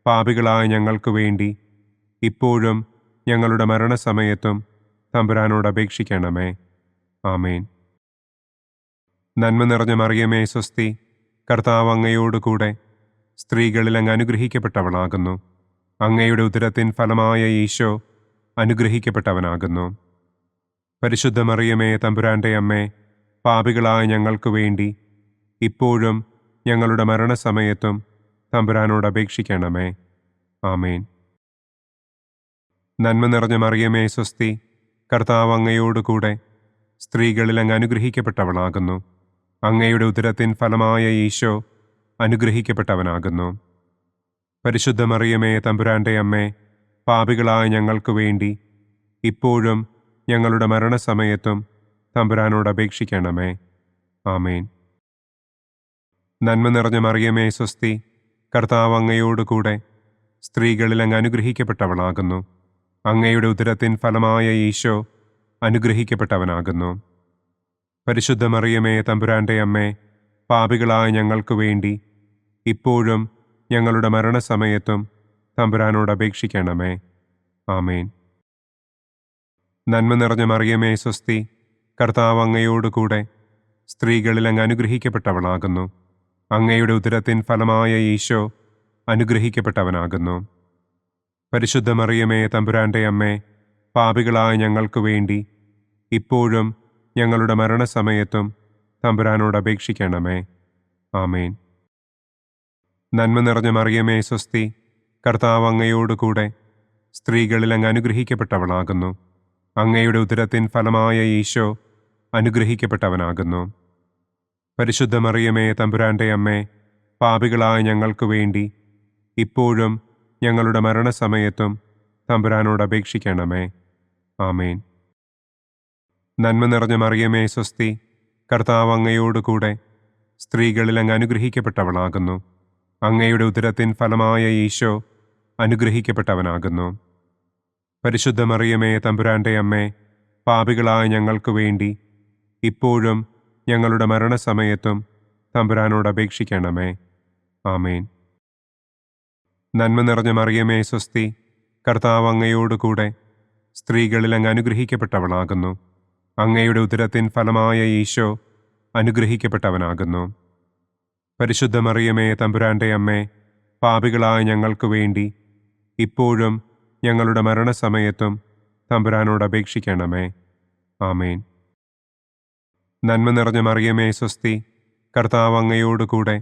പാപികളായ ഞങ്ങൾക്ക് വേണ്ടി ഇപ്പോഴും ഞങ്ങളുടെ മരണസമയത്തും തമ്പുരാനോട് അപേക്ഷിക്കണമേ. ആമേൻ. നന്മ നിറഞ്ഞ മറിയമേ സ്വസ്തി, കർത്താവ് അങ്ങയോടുകൂടെ സ്ത്രീകളിൽ അങ്ങ് അനുഗ്രഹിക്കപ്പെട്ടവളാകുന്നു. അങ്ങയുടെ ഉദരത്തിൻ ഫലമായ ഈശോ അനുഗ്രഹിക്കപ്പെട്ടവനാകുന്നു. പരിശുദ്ധ മറിയമേ തമ്പുരാൻ്റെ അമ്മേ, പാപികളായ ഞങ്ങൾക്ക് വേണ്ടി ഇപ്പോഴും ഞങ്ങളുടെ മരണസമയത്തും തമ്പുരാനോട് അപേക്ഷിക്കണമേ. ആമേൻ. നന്മ നിറഞ്ഞ മറിയമേ സ്വസ്തി, കർത്താവ് അങ്ങയോടുകൂടെ സ്ത്രീകളിൽ അങ്ങ് അനുഗ്രഹിക്കപ്പെട്ടവളാകുന്നു. അങ്ങയുടെ ഉദരത്തിൻ ഫലമായ ഈശോ അനുഗ്രഹിക്കപ്പെട്ടവനാകുന്നു. പരിശുദ്ധ മറിയമേ തമ്പുരാൻ്റെ അമ്മേ, പാപികളായ ഞങ്ങൾക്ക് വേണ്ടി ഇപ്പോഴും ഞങ്ങളുടെ മരണസമയത്തും തമ്പുരാനോട് അപേക്ഷിക്കണമേ. ആമേൻ. നന്മ നിറഞ്ഞ മറിയമേ സ്വസ്തി, കർത്താവ് അങ്ങയോടുകൂടെ സ്ത്രീകളിൽ അങ്ങ് അനുഗ്രഹിക്കപ്പെട്ടവളാകുന്നു. അങ്ങയുടെ ഉദരത്തിൻ ഫലമായ ഈശോ അനുഗ്രഹിക്കപ്പെട്ടവനാകുന്നു. പരിശുദ്ധ മറിയമേ തമ്പുരാൻ്റെ അമ്മേ, പാപികളായ ഞങ്ങൾക്ക് വേണ്ടി ഇപ്പോഴും ഞങ്ങളുടെ മരണസമയത്തും തമ്പുരാനോട് അപേക്ഷിക്കണമേ. ആമേൻ. നന്മ നിറഞ്ഞ മറിയമേ സ്വസ്തി, കർത്താവ് അങ്ങയോടുകൂടെ സ്ത്രീകളിൽ അങ്ങ് അനുഗ്രഹിക്കപ്പെട്ടവളാകുന്നു. അങ്ങയുടെ ഉദരത്തിൻ ഫലമായ ഈശോ അനുഗ്രഹിക്കപ്പെട്ടവനാകുന്നു. പരിശുദ്ധ മറിയമേ തമ്പുരാൻ്റെ അമ്മേ, പാപികളായ ഞങ്ങൾക്ക് വേണ്ടി ഇപ്പോഴും ഞങ്ങളുടെ മരണസമയത്തും തമ്പുരാനോട് അപേക്ഷിക്കണമേ. ആമേൻ. നന്മ നിറഞ്ഞ മറിയമേ സ്വസ്തി, കർത്താവ് അങ്ങയോടുകൂടെ സ്ത്രീകളിൽ അങ്ങ് അനുഗ്രഹിക്കപ്പെട്ടവളാകുന്നു. അങ്ങയുടെ ഉദരത്തിൻ ഫലമായ ഈശോ അനുഗ്രഹിക്കപ്പെട്ടവനാകുന്നു. പരിശുദ്ധ മറിയമേ തമ്പുരാൻ്റെ അമ്മേ, പാപികളായ ഞങ്ങൾക്ക് വേണ്ടി ഇപ്പോഴും ഞങ്ങളുടെ മരണസമയത്തും തമ്പുരാനോട് അപേക്ഷിക്കണമേ. ആമേൻ. നന്മ നിറഞ്ഞ മറിയമേ സ്വസ്തി, കർത്താവ് അങ്ങയോടുകൂടെ സ്ത്രീകളിൽ അങ്ങ് അനുഗ്രഹിക്കപ്പെട്ടവളാകുന്നു. അങ്ങയുടെ ഉദരത്തിൻ ഫലമായ ഈശോ അനുഗ്രഹിക്കപ്പെട്ടവനാകുന്നു. പരിശുദ്ധ മറിയമേ തമ്പുരാൻ്റെ അമ്മേ, പാപികളായ ഞങ്ങൾക്ക് വേണ്ടി ഇപ്പോഴും ഞങ്ങളുടെ മരണസമയത്തും തമ്പുരാനോട് അപേക്ഷിക്കണമേ. ആമേൻ. നന്മ നിറഞ്ഞ മറിയമേ സ്വസ്തി, കർത്താവ് അങ്ങയോടുകൂടെ സ്ത്രീകളിൽ അങ്ങ് അനുഗ്രഹിക്കപ്പെട്ടവളാകുന്നു. അങ്ങയുടെ ഉദരത്തിൻ ഫലമായ ഈശോ അനുഗ്രഹിക്കപ്പെട്ടവനാകുന്നു. പരിശുദ്ധ മറിയമേ തമ്പുരാൻ്റെ അമ്മേ, പാപികളായ ഞങ്ങൾക്ക് വേണ്ടി ഇപ്പോഴും ഞങ്ങളുടെ മരണസമയത്തും തമ്പുരാനോട് അപേക്ഷിക്കണമേ. ആമേൻ. നന്മ നിറഞ്ഞ മറിയമേ സ്വസ്തി, കർത്താവ് അങ്ങയോടുകൂടെ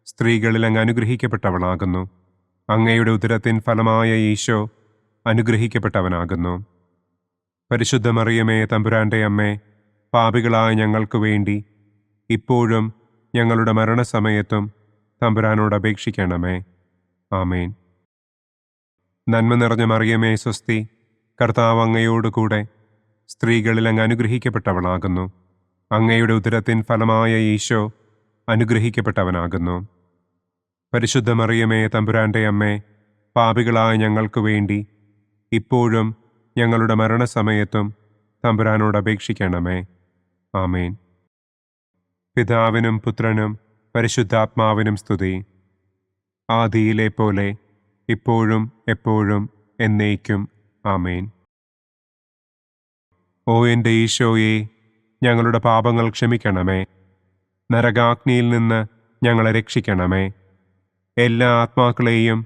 സ്ത്രീകളിൽ അങ്ങ് അനുഗ്രഹിക്കപ്പെട്ടവളാകുന്നു. അങ്ങയുടെ ഉദരത്തിൻ ഫലമായ ഈശോ അനുഗ്രഹിക്കപ്പെട്ടവനാകുന്നു. പരിശുദ്ധ മറിയമേ തമ്പുരാൻ്റെ അമ്മേ, പാപികളായ ഞങ്ങൾക്ക് വേണ്ടി ഇപ്പോഴും ഞങ്ങളുടെ മരണസമയത്തും തമ്പുരാനോട് അപേക്ഷിക്കണമേ. ആമേൻ. നന്മ നിറഞ്ഞ മറിയമേ സ്വസ്തി, കർത്താവ് അങ്ങയോടുകൂടെ സ്ത്രീകളിൽ അങ്ങ് അനുഗ്രഹിക്കപ്പെട്ടവളാകുന്നു. അങ്ങയുടെ ഉദരത്തിൻ ഫലമായ ഈശോ അനുഗ്രഹിക്കപ്പെട്ടവനാകുന്നു. പരിശുദ്ധ മറിയമേ തമ്പുരാന്റെ അമ്മേ, പാപികളായ ഞങ്ങൾക്ക് വേണ്ടി ഇപ്പോഴും ഞങ്ങളുടെ മരണസമയത്തും തമ്പുരാനോട് അപേക്ഷിക്കണമേ. ആമേൻ. പിതാവിനും പുത്രനും പരിശുദ്ധാത്മാവിനും സ്തുതി. ആദിയിലെ പോലെ ഇപ്പോഴും എപ്പോഴും എന്നേക്കും. ആമേൻ. ഓ എൻ്റെ ഈശോയെ, ഞങ്ങളുടെ പാപങ്ങൾ ക്ഷമിക്കണമേ. നരകാഗ്നിയിൽ നിന്ന് ഞങ്ങളെ രക്ഷിക്കണമേ. എല്ലാ ആത്മാക്കളെയും,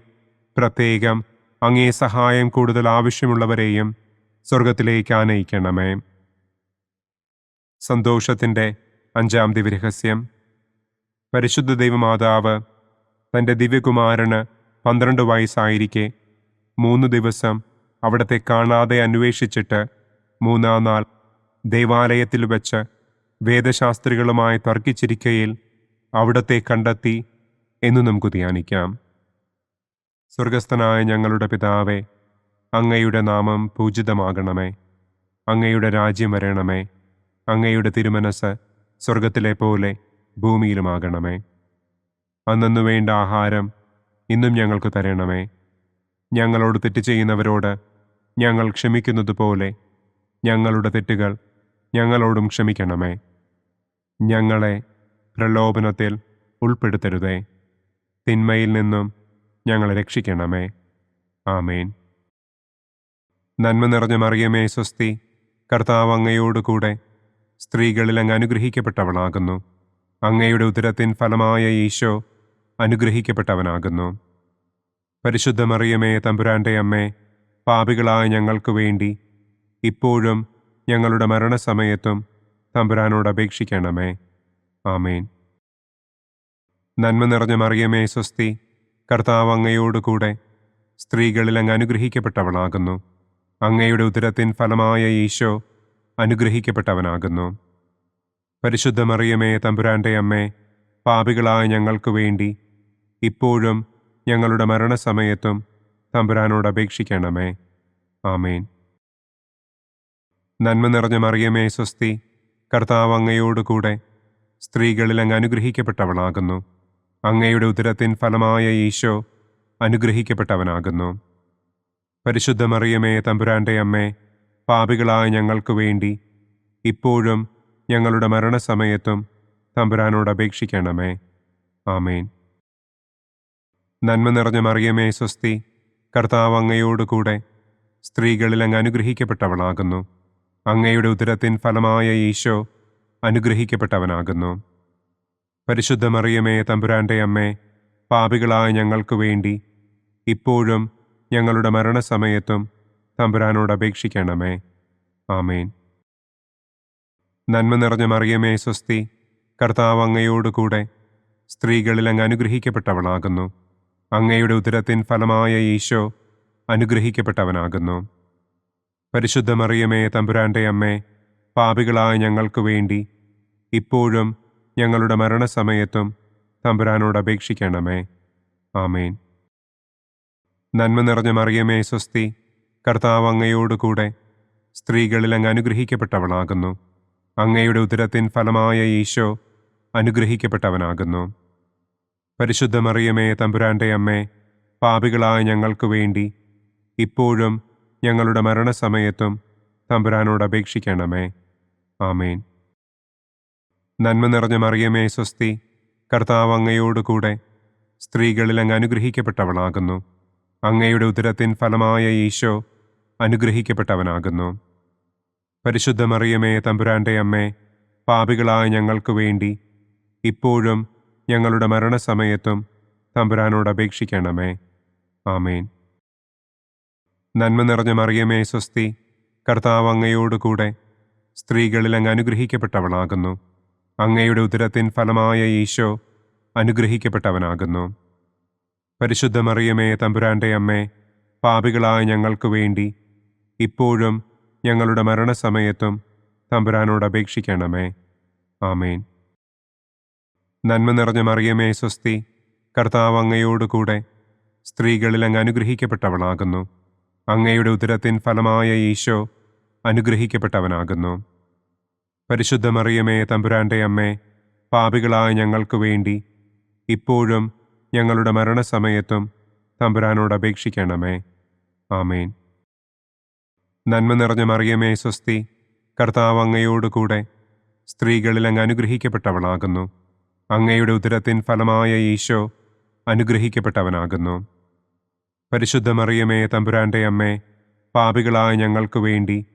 പ്രത്യേകം അങ്ങേ സഹായം കൂടുതൽ ആവശ്യമുള്ളവരെയും സ്വർഗത്തിലേക്ക് ആനയിക്കണമേ. സന്തോഷത്തിൻ്റെ 5-ാം ദിവ്യരഹസ്യം. പരിശുദ്ധ ദൈവമാതാവ് തൻ്റെ ദിവ്യകുമാരന് 12 വയസ്സായിരിക്കെ 3 ദിവസം അവിടത്തെ കാണാതെ അന്വേഷിച്ചിട്ട് 3-ാം നാൾ ദേവാലയത്തിൽ വച്ച് വേദശാസ്ത്രികളുമായി തർക്കിച്ചിരിക്കയിൽ അവിടത്തെ കണ്ടെത്തി എന്ന് നമുക്ക് ധ്യാനിക്കാം. സ്വർഗസ്ഥനായ ഞങ്ങളുടെ പിതാവേ, അങ്ങയുടെ നാമം പൂജിതമാകണമേ. അങ്ങയുടെ രാജ്യം വരണമേ. അങ്ങയുടെ തിരുമനസ് സ്വർഗത്തിലെ പോലെ ഭൂമിയിലുമാകണമേ. അന്നു വേണ്ട ആഹാരം ഇന്നും ഞങ്ങൾക്ക് തരണമേ. ഞങ്ങളോട് തെറ്റ് ചെയ്യുന്നവരോട് ഞങ്ങൾ ക്ഷമിക്കുന്നത് പോലെ ഞങ്ങളുടെ തെറ്റുകൾ ഞങ്ങളോടും ക്ഷമിക്കണമേ. ഞങ്ങളെ പ്രലോഭനത്തിൽ ഉൾപ്പെടുത്തരുതേ. തിന്മയിൽ നിന്നും ഞങ്ങളെ രക്ഷിക്കണമേ. ആമേൻ. നന്മ നിറഞ്ഞ മറിയമേ സ്വസ്തി, കർത്താവ് അങ്ങയോടുകൂടെ സ്ത്രീകളിൽ അങ്ങ് അനുഗ്രഹിക്കപ്പെട്ടവളാകുന്നു. അങ്ങയുടെ ഉദരത്തിൻ ഫലമായ ഈശോ അനുഗ്രഹിക്കപ്പെട്ടവനാകുന്നു. പരിശുദ്ധ മറിയമേ തമ്പുരാന്റെ അമ്മേ, പാപികളായ ഞങ്ങൾക്ക് വേണ്ടി ഇപ്പോഴും ഞങ്ങളുടെ മരണസമയത്തും തമ്പുരാനോട് അപേക്ഷിക്കണമേ. ആമേൻ. നന്മ നിറഞ്ഞ മറിയമേ സ്വസ്തി, കർത്താവ് അങ്ങയോടുകൂടെ സ്ത്രീകളിൽ അങ്ങ് അനുഗ്രഹിക്കപ്പെട്ടവളാകുന്നു. അങ്ങയുടെ ഉദരത്തിൻ ഫലമായ ഈശോ അനുഗ്രഹിക്കപ്പെട്ടവനാകുന്നു. പരിശുദ്ധ മറിയമേ തമ്പുരാന്റെ അമ്മേ, പാപികളായ ഞങ്ങൾക്ക് വേണ്ടി ഇപ്പോഴും ഞങ്ങളുടെ മരണസമയത്തും തമ്പുരാനോട് അപേക്ഷിക്കണമേ. ആമേൻ. നന്മ നിറഞ്ഞ മറിയമേ സ്വസ്തി, കർത്താവ് അങ്ങയോടുകൂടെ സ്ത്രീകളിൽ അങ്ങ് അനുഗ്രഹിക്കപ്പെട്ടവളാകുന്നു. അങ്ങയുടെ ഉദരത്തിൻ ഫലമായ ഈശോ അനുഗ്രഹിക്കപ്പെട്ടവനാകുന്നു. പരിശുദ്ധ മറിയമേ തമ്പുരാന്റെ അമ്മേ, പാപികളായ ഞങ്ങൾക്ക് വേണ്ടി ഇപ്പോഴും ഞങ്ങളുടെ മരണസമയത്തും തമ്പുരാനോട് അപേക്ഷിക്കണമേ. ആമേൻ. നന്മ നിറഞ്ഞ മറിയമേ സ്വസ്തി, കർത്താവ് അങ്ങയോടുകൂടെ സ്ത്രീകളിൽ അങ്ങ് അനുഗ്രഹിക്കപ്പെട്ടവളാകുന്നു. അങ്ങയുടെ ഉദരത്തിൻ ഫലമായ ഈശോ അനുഗ്രഹിക്കപ്പെട്ടവനാകുന്നു. പരിശുദ്ധ മറിയമേ തമ്പുരാന്റെ അമ്മേ, പാപികളായ ഞങ്ങൾക്ക് വേണ്ടി ഇപ്പോഴും ഞങ്ങളുടെ മരണസമയത്തും തമ്പുരാനോട് അപേക്ഷിക്കണമേ. ആമേൻ. നന്മ നിറഞ്ഞ മറിയമേ സ്വസ്തി, കർത്താവ് അങ്ങയോടുകൂടെ സ്ത്രീകളിൽ അങ്ങ് അനുഗ്രഹിക്കപ്പെട്ടവളാകുന്നു. അങ്ങയുടെ ഉദരത്തിൻ ഫലമായ ഈശോ അനുഗ്രഹിക്കപ്പെട്ടവനാകുന്നു. പരിശുദ്ധ മറിയമേ തമ്പുരാന്റെ അമ്മേ, പാപികളായ ഞങ്ങൾക്ക് വേണ്ടി ഇപ്പോഴും ഞങ്ങളുടെ മരണസമയത്തും തമ്പുരാനോട് അപേക്ഷിക്കണമേ. ആമേൻ. നന്മ നിറഞ്ഞ മറിയമേ സ്വസ്തി, കർത്താവ് അങ്ങയോടുകൂടെ സ്ത്രീകളിൽ അങ്ങ് അനുഗ്രഹിക്കപ്പെട്ടവളാകുന്നു. അങ്ങയുടെ ഉദരത്തിൻ ഫലമായ ഈശോ അനുഗ്രഹിക്കപ്പെട്ടവനാകുന്നു. പരിശുദ്ധ മറിയമേ തമ്പുരാന്റെ അമ്മേ, പാപികളായ ഞങ്ങൾക്ക് വേണ്ടി ഇപ്പോഴും ഞങ്ങളുടെ മരണസമയത്തും തമ്പുരാനോട് അപേക്ഷിക്കണമേ. ആമേൻ. നന്മ നിറഞ്ഞ മറിയമേ സ്വസ്തി, കർത്താവ് അങ്ങയോടുകൂടെ സ്ത്രീകളിൽ അങ്ങ് അനുഗ്രഹിക്കപ്പെട്ടവളാകുന്നു. അങ്ങയുടെ ഉദരത്തിൻ ഫലമായ ഈശോ അനുഗ്രഹിക്കപ്പെട്ടവനാകുന്നു. പരിശുദ്ധ മറിയമേ തമ്പുരാന്റെ അമ്മേ, പാപികളായ ഞങ്ങൾക്ക് വേണ്ടി ഇപ്പോഴും ഞങ്ങളുടെ മരണസമയത്തും തമ്പുരാനോട് അപേക്ഷിക്കണമേ. ആമേൻ. നന്മ നിറഞ്ഞ മറിയമേ സ്വസ്തി, കർത്താവ് അങ്ങയോടുകൂടെ സ്ത്രീകളിൽ അങ്ങ് അനുഗ്രഹിക്കപ്പെട്ടവളാകുന്നു. അങ്ങയുടെ ഉദരത്തിൻ ഫലമായ ഈശോ അനുഗ്രഹിക്കപ്പെട്ടവനാകുന്നു. പരിശുദ്ധ മറിയമേ തമ്പുരാന്റെ അമ്മേ, പാപികളായ ഞങ്ങൾക്ക് വേണ്ടി ഇപ്പോഴും ഞങ്ങളുടെ മരണസമയത്തും തമ്പുരാനോട് അപേക്ഷിക്കണമേ. ആമേൻ. നന്മ നിറഞ്ഞ മറിയമേ സ്വസ്തി, കർത്താവ് അങ്ങയോടുകൂടെ സ്ത്രീകളിൽ അങ്ങ് അനുഗ്രഹിക്കപ്പെട്ടവളാകുന്നു. അങ്ങയുടെ ഉദരത്തിൻ ഫലമായ ഈശോ അനുഗ്രഹിക്കപ്പെട്ടവനാകുന്നു. പരിശുദ്ധ മറിയമേ തമ്പുരാന്റെ അമ്മേ, പാപികളായ ഞങ്ങൾക്ക് വേണ്ടി ഇപ്പോഴും ഞങ്ങളുടെ മരണസമയത്തും തമ്പുരാനോട് അപേക്ഷിക്കണമേ. ആമേൻ. നന്മ നിറഞ്ഞ മറിയമേ സ്വസ്തി, കർത്താവ് അങ്ങയോടുകൂടെ സ്ത്രീകളിൽ അങ്ങ് അനുഗ്രഹിക്കപ്പെട്ടവളാകുന്നു. അങ്ങയുടെ ഉദരത്തിൻ ഫലമായ ഈശോ അനുഗ്രഹിക്കപ്പെട്ടവനാകുന്നു. പരിശുദ്ധ മറിയമേ തമ്പുരാന്റെ അമ്മേ, പാപികളായ ഞങ്ങൾക്ക് വേണ്ടി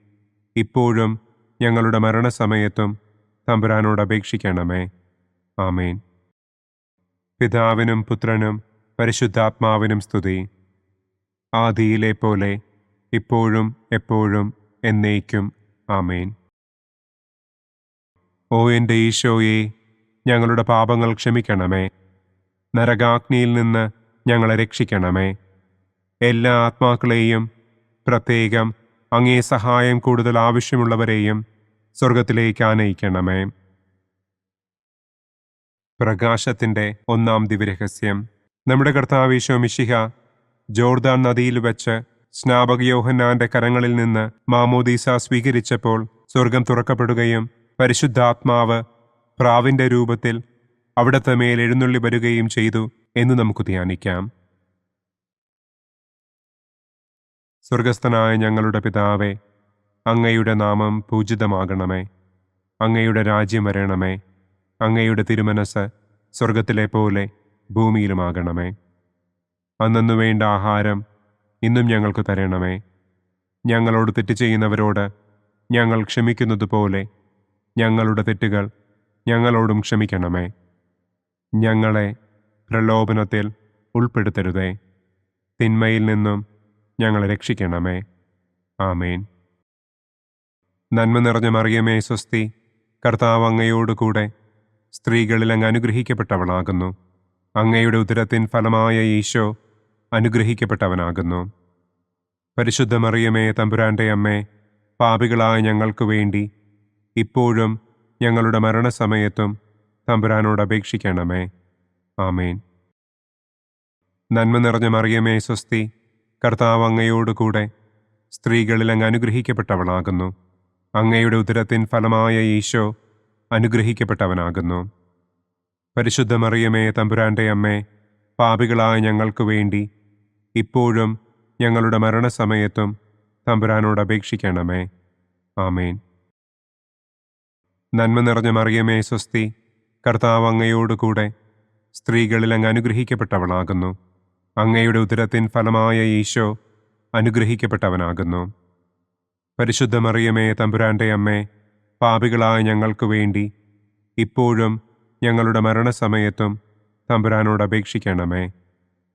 ഇപ്പോഴും ഞങ്ങളുടെ മരണസമയത്തും തമ്പുരാനോട് അപേക്ഷിക്കണമേ. ആമേൻ. പിതാവിനും പുത്രനും പരിശുദ്ധാത്മാവിനും സ്തുതി. ആദിയിലെ പോലെ ഇപ്പോഴും എപ്പോഴും എന്നേക്കും. ആമേൻ. ഓ എൻ്റെ ഈശോയെ, ഞങ്ങളുടെ പാപങ്ങൾ ക്ഷമിക്കണമേ. നരകാഗ്നിയിൽ നിന്ന് ഞങ്ങളെ രക്ഷിക്കണമേ. എല്ലാ ആത്മാക്കളെയും, പ്രത്യേകം അങ്ങേ സഹായം കൂടുതൽ ആവശ്യമുള്ളവരെയും സ്വർഗത്തിലേക്ക് ആനയിക്കണമേ. പ്രകാശത്തിൻ്റെ ഒന്നാം ദിവ്യരഹസ്യം. നമ്മുടെ കർത്താവ് ഈശോ മിശിഹ ജോർദാൻ നദിയിൽ വെച്ച് സ്നാപക യോഹന്നാന്റെ കരങ്ങളിൽ നിന്ന് മാമോദീസ സ്വീകരിച്ചപ്പോൾ സ്വർഗം തുറക്കപ്പെടുകയും പരിശുദ്ധാത്മാവ് പ്രാവിന്റെ രൂപത്തിൽ അവിടത്തെ മേൽ എഴുന്നള്ളി വരികയും ചെയ്തു എന്ന് നമുക്ക് ധ്യാനിക്കാം. സ്വർഗസ്ഥനായ ഞങ്ങളുടെ പിതാവേ, അങ്ങയുടെ നാമം പൂജിതമാകണമേ. അങ്ങയുടെ രാജ്യം വരണമേ. അങ്ങയുടെ തിരുമനസ് സ്വർഗത്തിലെ പോലെ ഭൂമിയിലുമാകണമേ. അന്നന്നു വേണ്ട ആഹാരം ഇന്നും ഞങ്ങൾക്ക് തരണമേ. ഞങ്ങളോട് തെറ്റ് ചെയ്യുന്നവരോട് ഞങ്ങൾ ക്ഷമിക്കുന്നത് പോലെ ഞങ്ങളുടെ തെറ്റുകൾ ഞങ്ങളോടും ക്ഷമിക്കണമേ. ഞങ്ങളെ പ്രലോഭനത്തിൽ ഉൾപ്പെടുത്തരുതേ, തിന്മയിൽ നിന്നും ഞങ്ങളെ രക്ഷിക്കണമേ. ആമേൻ. നന്മ നിറഞ്ഞ മറിയമേ സ്വസ്തി, കർത്താവ് അങ്ങയോടുകൂടെ സ്ത്രീകളിൽ അങ്ങ് അനുഗ്രഹിക്കപ്പെട്ടവളാകുന്നു. അങ്ങയുടെ ഉദരത്തിൻ ഫലമായ ഈശോ അനുഗ്രഹിക്കപ്പെട്ടവനാകുന്നു. പരിശുദ്ധ മറിയമേ തമ്പുരാന്റെ അമ്മേ, പാപികളായ ഞങ്ങൾക്ക് വേണ്ടി ഇപ്പോഴും ഞങ്ങളുടെ മരണസമയത്തും തമ്പുരാനോട് അപേക്ഷിക്കണമേ. ആമേൻ. നന്മ നിറഞ്ഞ മറിയമേ സ്വസ്തി, കർത്താവ് അങ്ങയോടുകൂടെ സ്ത്രീകളിൽ അങ്ങ് അനുഗ്രഹിക്കപ്പെട്ടവളാകുന്നു. അങ്ങയുടെ ഉദരത്തിൻ ഫലമായ ഈശോ അനുഗ്രഹിക്കപ്പെട്ടവനാകുന്നു. പരിശുദ്ധ മറിയമേ തമ്പുരാന്റെ അമ്മേ, പാപികളായ ഞങ്ങൾക്ക് വേണ്ടി ഇപ്പോഴും ഞങ്ങളുടെ മരണസമയത്തും തമ്പുരാനോട് അപേക്ഷിക്കണമേ. ആമേൻ. നന്മ നിറഞ്ഞ മറിയമേ സ്വസ്തി, കർത്താവ് അങ്ങയോടുകൂടെ സ്ത്രീകളിൽ അങ്ങ് അനുഗ്രഹിക്കപ്പെട്ടവളാകുന്നു. അങ്ങയുടെ ഉദരത്തിൻ ഫലമായ ഈശോ അനുഗ്രഹിക്കപ്പെട്ടവനാകുന്നു. പരിശുദ്ധ മറിയമേ തമ്പുരാന്റെ അമ്മേ, പാപികളായ ഞങ്ങൾക്ക് വേണ്ടി ഇപ്പോഴും ഞങ്ങളുടെ മരണസമയത്തും തമ്പുരാനോട് അപേക്ഷിക്കണമേ.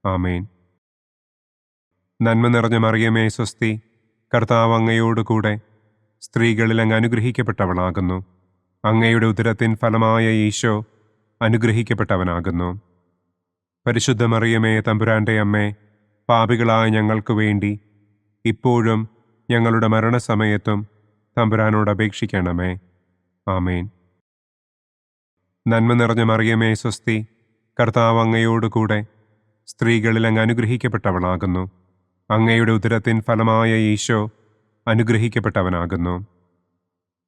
ആമേൻ. നന്മ നിറഞ്ഞ മറിയമേ സ്വസ്തി, കർത്താവ് അങ്ങയോടുകൂടെ സ്ത്രീകളിൽ അങ്ങ് അനുഗ്രഹിക്കപ്പെട്ടവളാകുന്നു. അങ്ങയുടെ ഉദരത്തിൻ ഫലമായ ഈശോ അനുഗ്രഹിക്കപ്പെട്ടവനാകുന്നു. പരിശുദ്ധ മറിയമേ തമ്പുരാന്റെ അമ്മേ, പാപികളായ ഞങ്ങൾക്ക് വേണ്ടി ഇപ്പോഴും ഞങ്ങളുടെ മരണസമയത്തും തമ്പുരാനോട് അപേക്ഷിക്കണമേ. ആമേൻ. നന്മ നിറഞ്ഞ മറിയമേ സ്വസ്തി, കർത്താവ് അങ്ങയോടുകൂടെ സ്ത്രീകളിൽ അങ്ങ് അനുഗ്രഹിക്കപ്പെട്ടവളാകുന്നു. അങ്ങയുടെ ഉദരത്തിൻ ഫലമായ ഈശോ അനുഗ്രഹിക്കപ്പെട്ടവനാകുന്നു.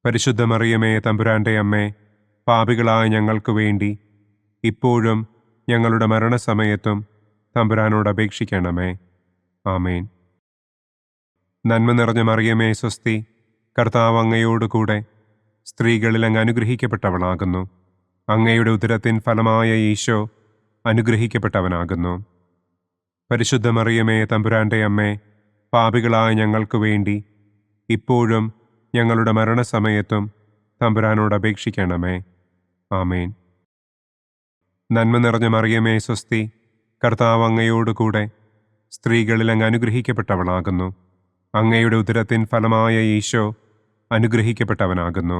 പരിശുദ്ധ മറിയമേ തമ്പുരാന്റെ അമ്മേ, പാപികളായ ഞങ്ങൾക്ക് വേണ്ടി ഇപ്പോഴും ഞങ്ങളുടെ മരണസമയത്തും തമ്പുരാനോട് അപേക്ഷിക്കണമേ. ആമേൻ. നന്മ നിറഞ്ഞ മറിയമേ സ്വസ്തി, കർത്താവ് അങ്ങയോടുകൂടെ സ്ത്രീകളിൽ അങ്ങ് അനുഗ്രഹിക്കപ്പെട്ടവളാകുന്നു. അങ്ങയുടെ ഉദരത്തിൻ ഫലമായ ഈശോ അനുഗ്രഹിക്കപ്പെട്ടവനാകുന്നു. പരിശുദ്ധ മറിയമേ തമ്പുരാന്റെ അമ്മേ, പാപികളായ ഞങ്ങൾക്ക് വേണ്ടി ഇപ്പോഴും ഞങ്ങളുടെ മരണസമയത്തും തമ്പുരാനോട് അപേക്ഷിക്കണമേ. ആമേൻ. നന്മ നിറഞ്ഞ മറിയമേ സ്വസ്തി, കർത്താവ് അങ്ങയോടുകൂടെ സ്ത്രീകളിൽ അങ്ങ് അനുഗ്രഹിക്കപ്പെട്ടവളാകുന്നു. അങ്ങയുടെ ഉദരത്തിൻ ഫലമായ ഈശോ അനുഗ്രഹിക്കപ്പെട്ടവനാകുന്നു.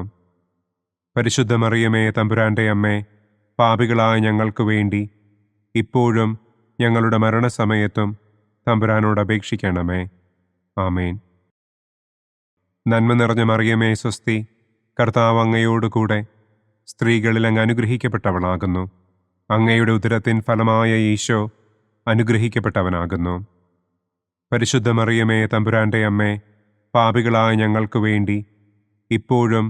പരിശുദ്ധ മറിയമേ തമ്പുരാന്റെ അമ്മേ, പാപികളായ ഞങ്ങൾക്ക് വേണ്ടി ഇപ്പോഴും ഞങ്ങളുടെ മരണസമയത്തും തമ്പുരാനോട് അപേക്ഷിക്കണമേ. ആമേൻ. നന്മ നിറഞ്ഞ മറിയമേ സ്വസ്തി, കർത്താവ് അങ്ങയോടുകൂടെ സ്ത്രീകളിൽ അങ്ങ് അനുഗ്രഹിക്കപ്പെട്ടവളാകുന്നു. അങ്ങയുടെ ഉദരത്തിൻ ഫലമായ ഈശോ അനുഗ്രഹിക്കപ്പെട്ടവനാകുന്നു. പരിശുദ്ധ മറിയമേ തമ്പുരാന്റെ അമ്മേ, പാപികളായ ഞങ്ങൾക്ക് വേണ്ടി ഇപ്പോഴും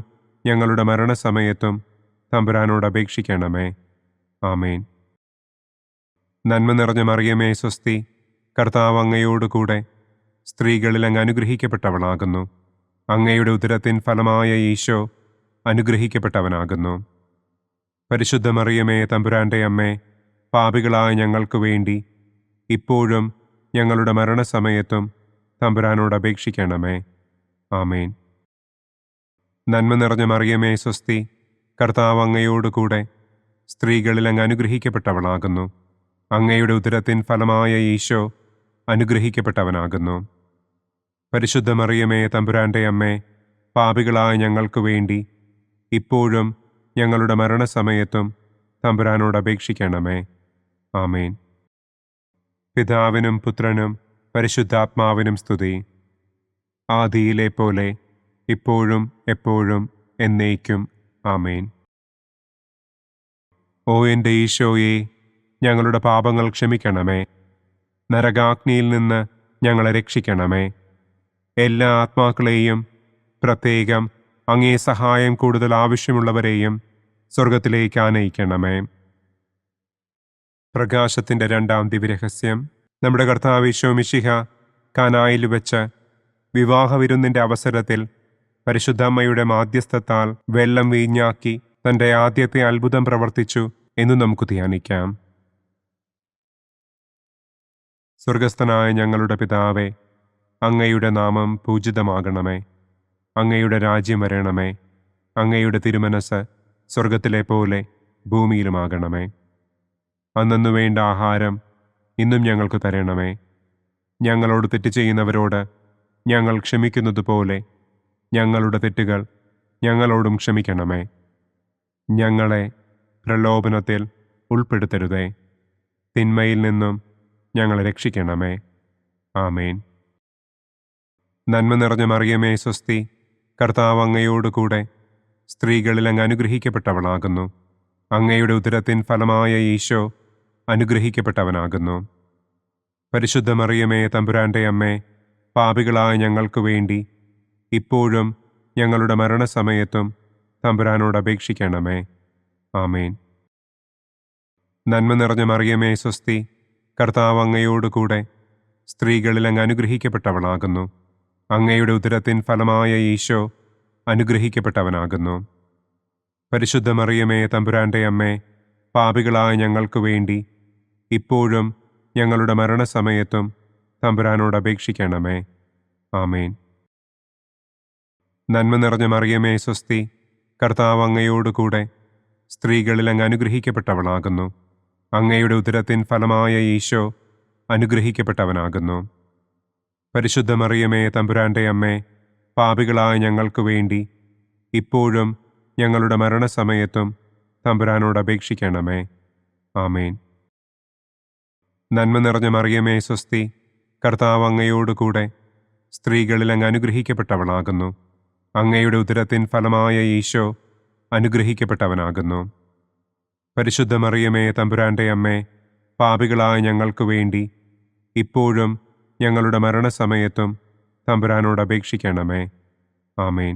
ഞങ്ങളുടെ മരണസമയത്തും തമ്പുരാനോട് അപേക്ഷിക്കണമേ. ആമേൻ. നന്മ നിറഞ്ഞ മറിയമേ സ്വസ്തി, കർത്താവ് അങ്ങയോടുകൂടെ സ്ത്രീകളിൽ അങ്ങ് അനുഗ്രഹിക്കപ്പെട്ടവളാകുന്നു. അങ്ങയുടെ ഉദരത്തിൻ ഫലമായ ഈശോ അനുഗ്രഹിക്കപ്പെട്ടവനാകുന്നു. പരിശുദ്ധ മറിയമേ തമ്പുരാന്റെ അമ്മേ, പാപികളായ ഞങ്ങൾക്ക് വേണ്ടി ഇപ്പോഴും ഞങ്ങളുടെ മരണസമയത്തും തമ്പുരാനോട് അപേക്ഷിക്കണമേ. ആമേൻ. നന്മ നിറഞ്ഞ മറിയമേ സ്വസ്തി, കർത്താവ് അങ്ങയോടുകൂടെ സ്ത്രീകളിൽ അങ്ങ് അനുഗ്രഹിക്കപ്പെട്ടവളാകുന്നു. അങ്ങയുടെ ഉദരത്തിൻ ഫലമായ ഈശോ അനുഗ്രഹിക്കപ്പെട്ടവനാകുന്നു. പരിശുദ്ധ മറിയമേ തമ്പുരാന്റെ അമ്മേ, പാപികളായ ഞങ്ങൾക്ക് വേണ്ടി ഇപ്പോഴും ഞങ്ങളുടെ മരണസമയത്തും തമ്പുരാനോട് അപേക്ഷിക്കണമേ. ആമേൻ. പിതാവിനും പുത്രനും പരിശുദ്ധാത്മാവിനും സ്തുതി. ആദിയിലെ പോലെ ഇപ്പോഴും എപ്പോഴും എന്നേക്കും. ആമേൻ. ഓ എൻ്റെ ഈശോയെ, ഞങ്ങളുടെ പാപങ്ങൾ ക്ഷമിക്കണമേ. നരകാഗ്നിയിൽ നിന്ന് ഞങ്ങളെ രക്ഷിക്കണമേ. എല്ലാ ആത്മാക്കളെയും, പ്രത്യേകം അങ്ങേ സഹായം കൂടുതൽ ആവശ്യമുള്ളവരെയും സ്വർഗത്തിലേക്ക് ആനയിക്കണമേ. പ്രകാശത്തിൻ്റെ രണ്ടാം ദിവ്യരഹസ്യം. നമ്മുടെ കർത്താവ് ഈശോ മിശിഹ കാനായിൽ വെച്ച് വിവാഹവിരുന്നിൻ്റെ അവസരത്തിൽ പരിശുദ്ധമ്മയുടെ മാധ്യസ്ഥത്താൽ വെള്ളം വീഞ്ഞാക്കി തൻ്റെ ആദ്യത്തെ അത്ഭുതം പ്രവർത്തിച്ചു എന്ന് നമുക്ക് ധ്യാനിക്കാം. സ്വർഗസ്ഥനായ ഞങ്ങളുടെ പിതാവേ, അങ്ങയുടെ നാമം പൂജിതമാകണമേ. അങ്ങയുടെ രാജ്യം വരണമേ. അങ്ങയുടെ തിരുമനസ് സ്വർഗത്തിലെ പോലെ ഭൂമിയിലുമാകണമേ. അന്നു വേണ്ട ആഹാരം ഇന്നും ഞങ്ങൾക്ക് തരണമേ. ഞങ്ങളോട് തെറ്റ് ചെയ്യുന്നവരോട് ഞങ്ങൾ ക്ഷമിക്കുന്നത് പോലെ ഞങ്ങളുടെ തെറ്റുകൾ ഞങ്ങളോടും ക്ഷമിക്കണമേ. ഞങ്ങളെ പ്രലോഭനത്തിൽ ഉൾപ്പെടുത്തരുതേ. തിന്മയിൽ നിന്നും ഞങ്ങളെ രക്ഷിക്കണമേ. ആമേൻ. നന്മ നിറഞ്ഞ മറിയമേ സ്വസ്തി, കർത്താവ് അങ്ങയോടുകൂടെ സ്ത്രീകളിൽ അങ്ങ് അനുഗ്രഹിക്കപ്പെട്ടവളാകുന്നു. അങ്ങയുടെ ഉദരത്തിൻ ഫലമായ ഈശോ അനുഗ്രഹിക്കപ്പെട്ടവനാകുന്നു. പരിശുദ്ധ മറിയമേ തമ്പുരാന്റെ അമ്മേ, പാപികളായ ഞങ്ങൾക്ക് വേണ്ടി ഇപ്പോഴും ഞങ്ങളുടെ മരണസമയത്തും തമ്പുരാനോട് അപേക്ഷിക്കണമേ. ആമേൻ. നന്മ നിറഞ്ഞ മറിയമേ സ്വസ്തി, കർത്താവ് അങ്ങയോടുകൂടെ സ്ത്രീകളിൽ അങ്ങ് അനുഗ്രഹിക്കപ്പെട്ടവളാകുന്നു. അങ്ങയുടെ ഉദരത്തിൻ ഫലമായ ഈശോ അനുഗ്രഹിക്കപ്പെട്ടവനാകുന്നു. പരിശുദ്ധ മറിയമേ തമ്പുരാന്റെ അമ്മേ, പാപികളായ ഞങ്ങൾക്ക് വേണ്ടി ഇപ്പോഴും ഞങ്ങളുടെ മരണസമയത്തും തമ്പുരാനോട് അപേക്ഷിക്കണമേ. ആമേൻ. നന്മ നിറഞ്ഞ മറിയമേ സ്വസ്തി, കർത്താവ് അങ്ങയോടുകൂടെ സ്ത്രീകളിൽ അങ്ങ് അനുഗ്രഹിക്കപ്പെട്ടവളാകുന്നു. അങ്ങയുടെ ഉദരത്തിൻ ഫലമായ ഈശോ അനുഗ്രഹിക്കപ്പെട്ടവനാകുന്നു. പരിശുദ്ധ മറിയമേ തമ്പുരാന്റെ അമ്മേ, പാപികളായ ഞങ്ങൾക്ക് വേണ്ടി ഇപ്പോഴും ഞങ്ങളുടെ മരണസമയത്തും തമ്പുരാനോട് അപേക്ഷിക്കണമേ. ആമേൻ. നന്മ നിറഞ്ഞ മറിയമേ സ്വസ്തി, കർത്താവ് അങ്ങയോടുകൂടെ സ്ത്രീകളിൽ അങ്ങ് അനുഗ്രഹിക്കപ്പെട്ടവളാകുന്നു. അങ്ങയുടെ ഉദരത്തിൻ ഫലമായ ഈശോ അനുഗ്രഹിക്കപ്പെട്ടവനാകുന്നു. പരിശുദ്ധ മറിയമേ തമ്പുരാന്റെ അമ്മേ, പാപികളായ ഞങ്ങൾക്ക് വേണ്ടി ഇപ്പോഴും ഞങ്ങളുടെ മരണസമയത്തും തമ്പുരാനോട് അപേക്ഷിക്കണമേ. ആമേൻ.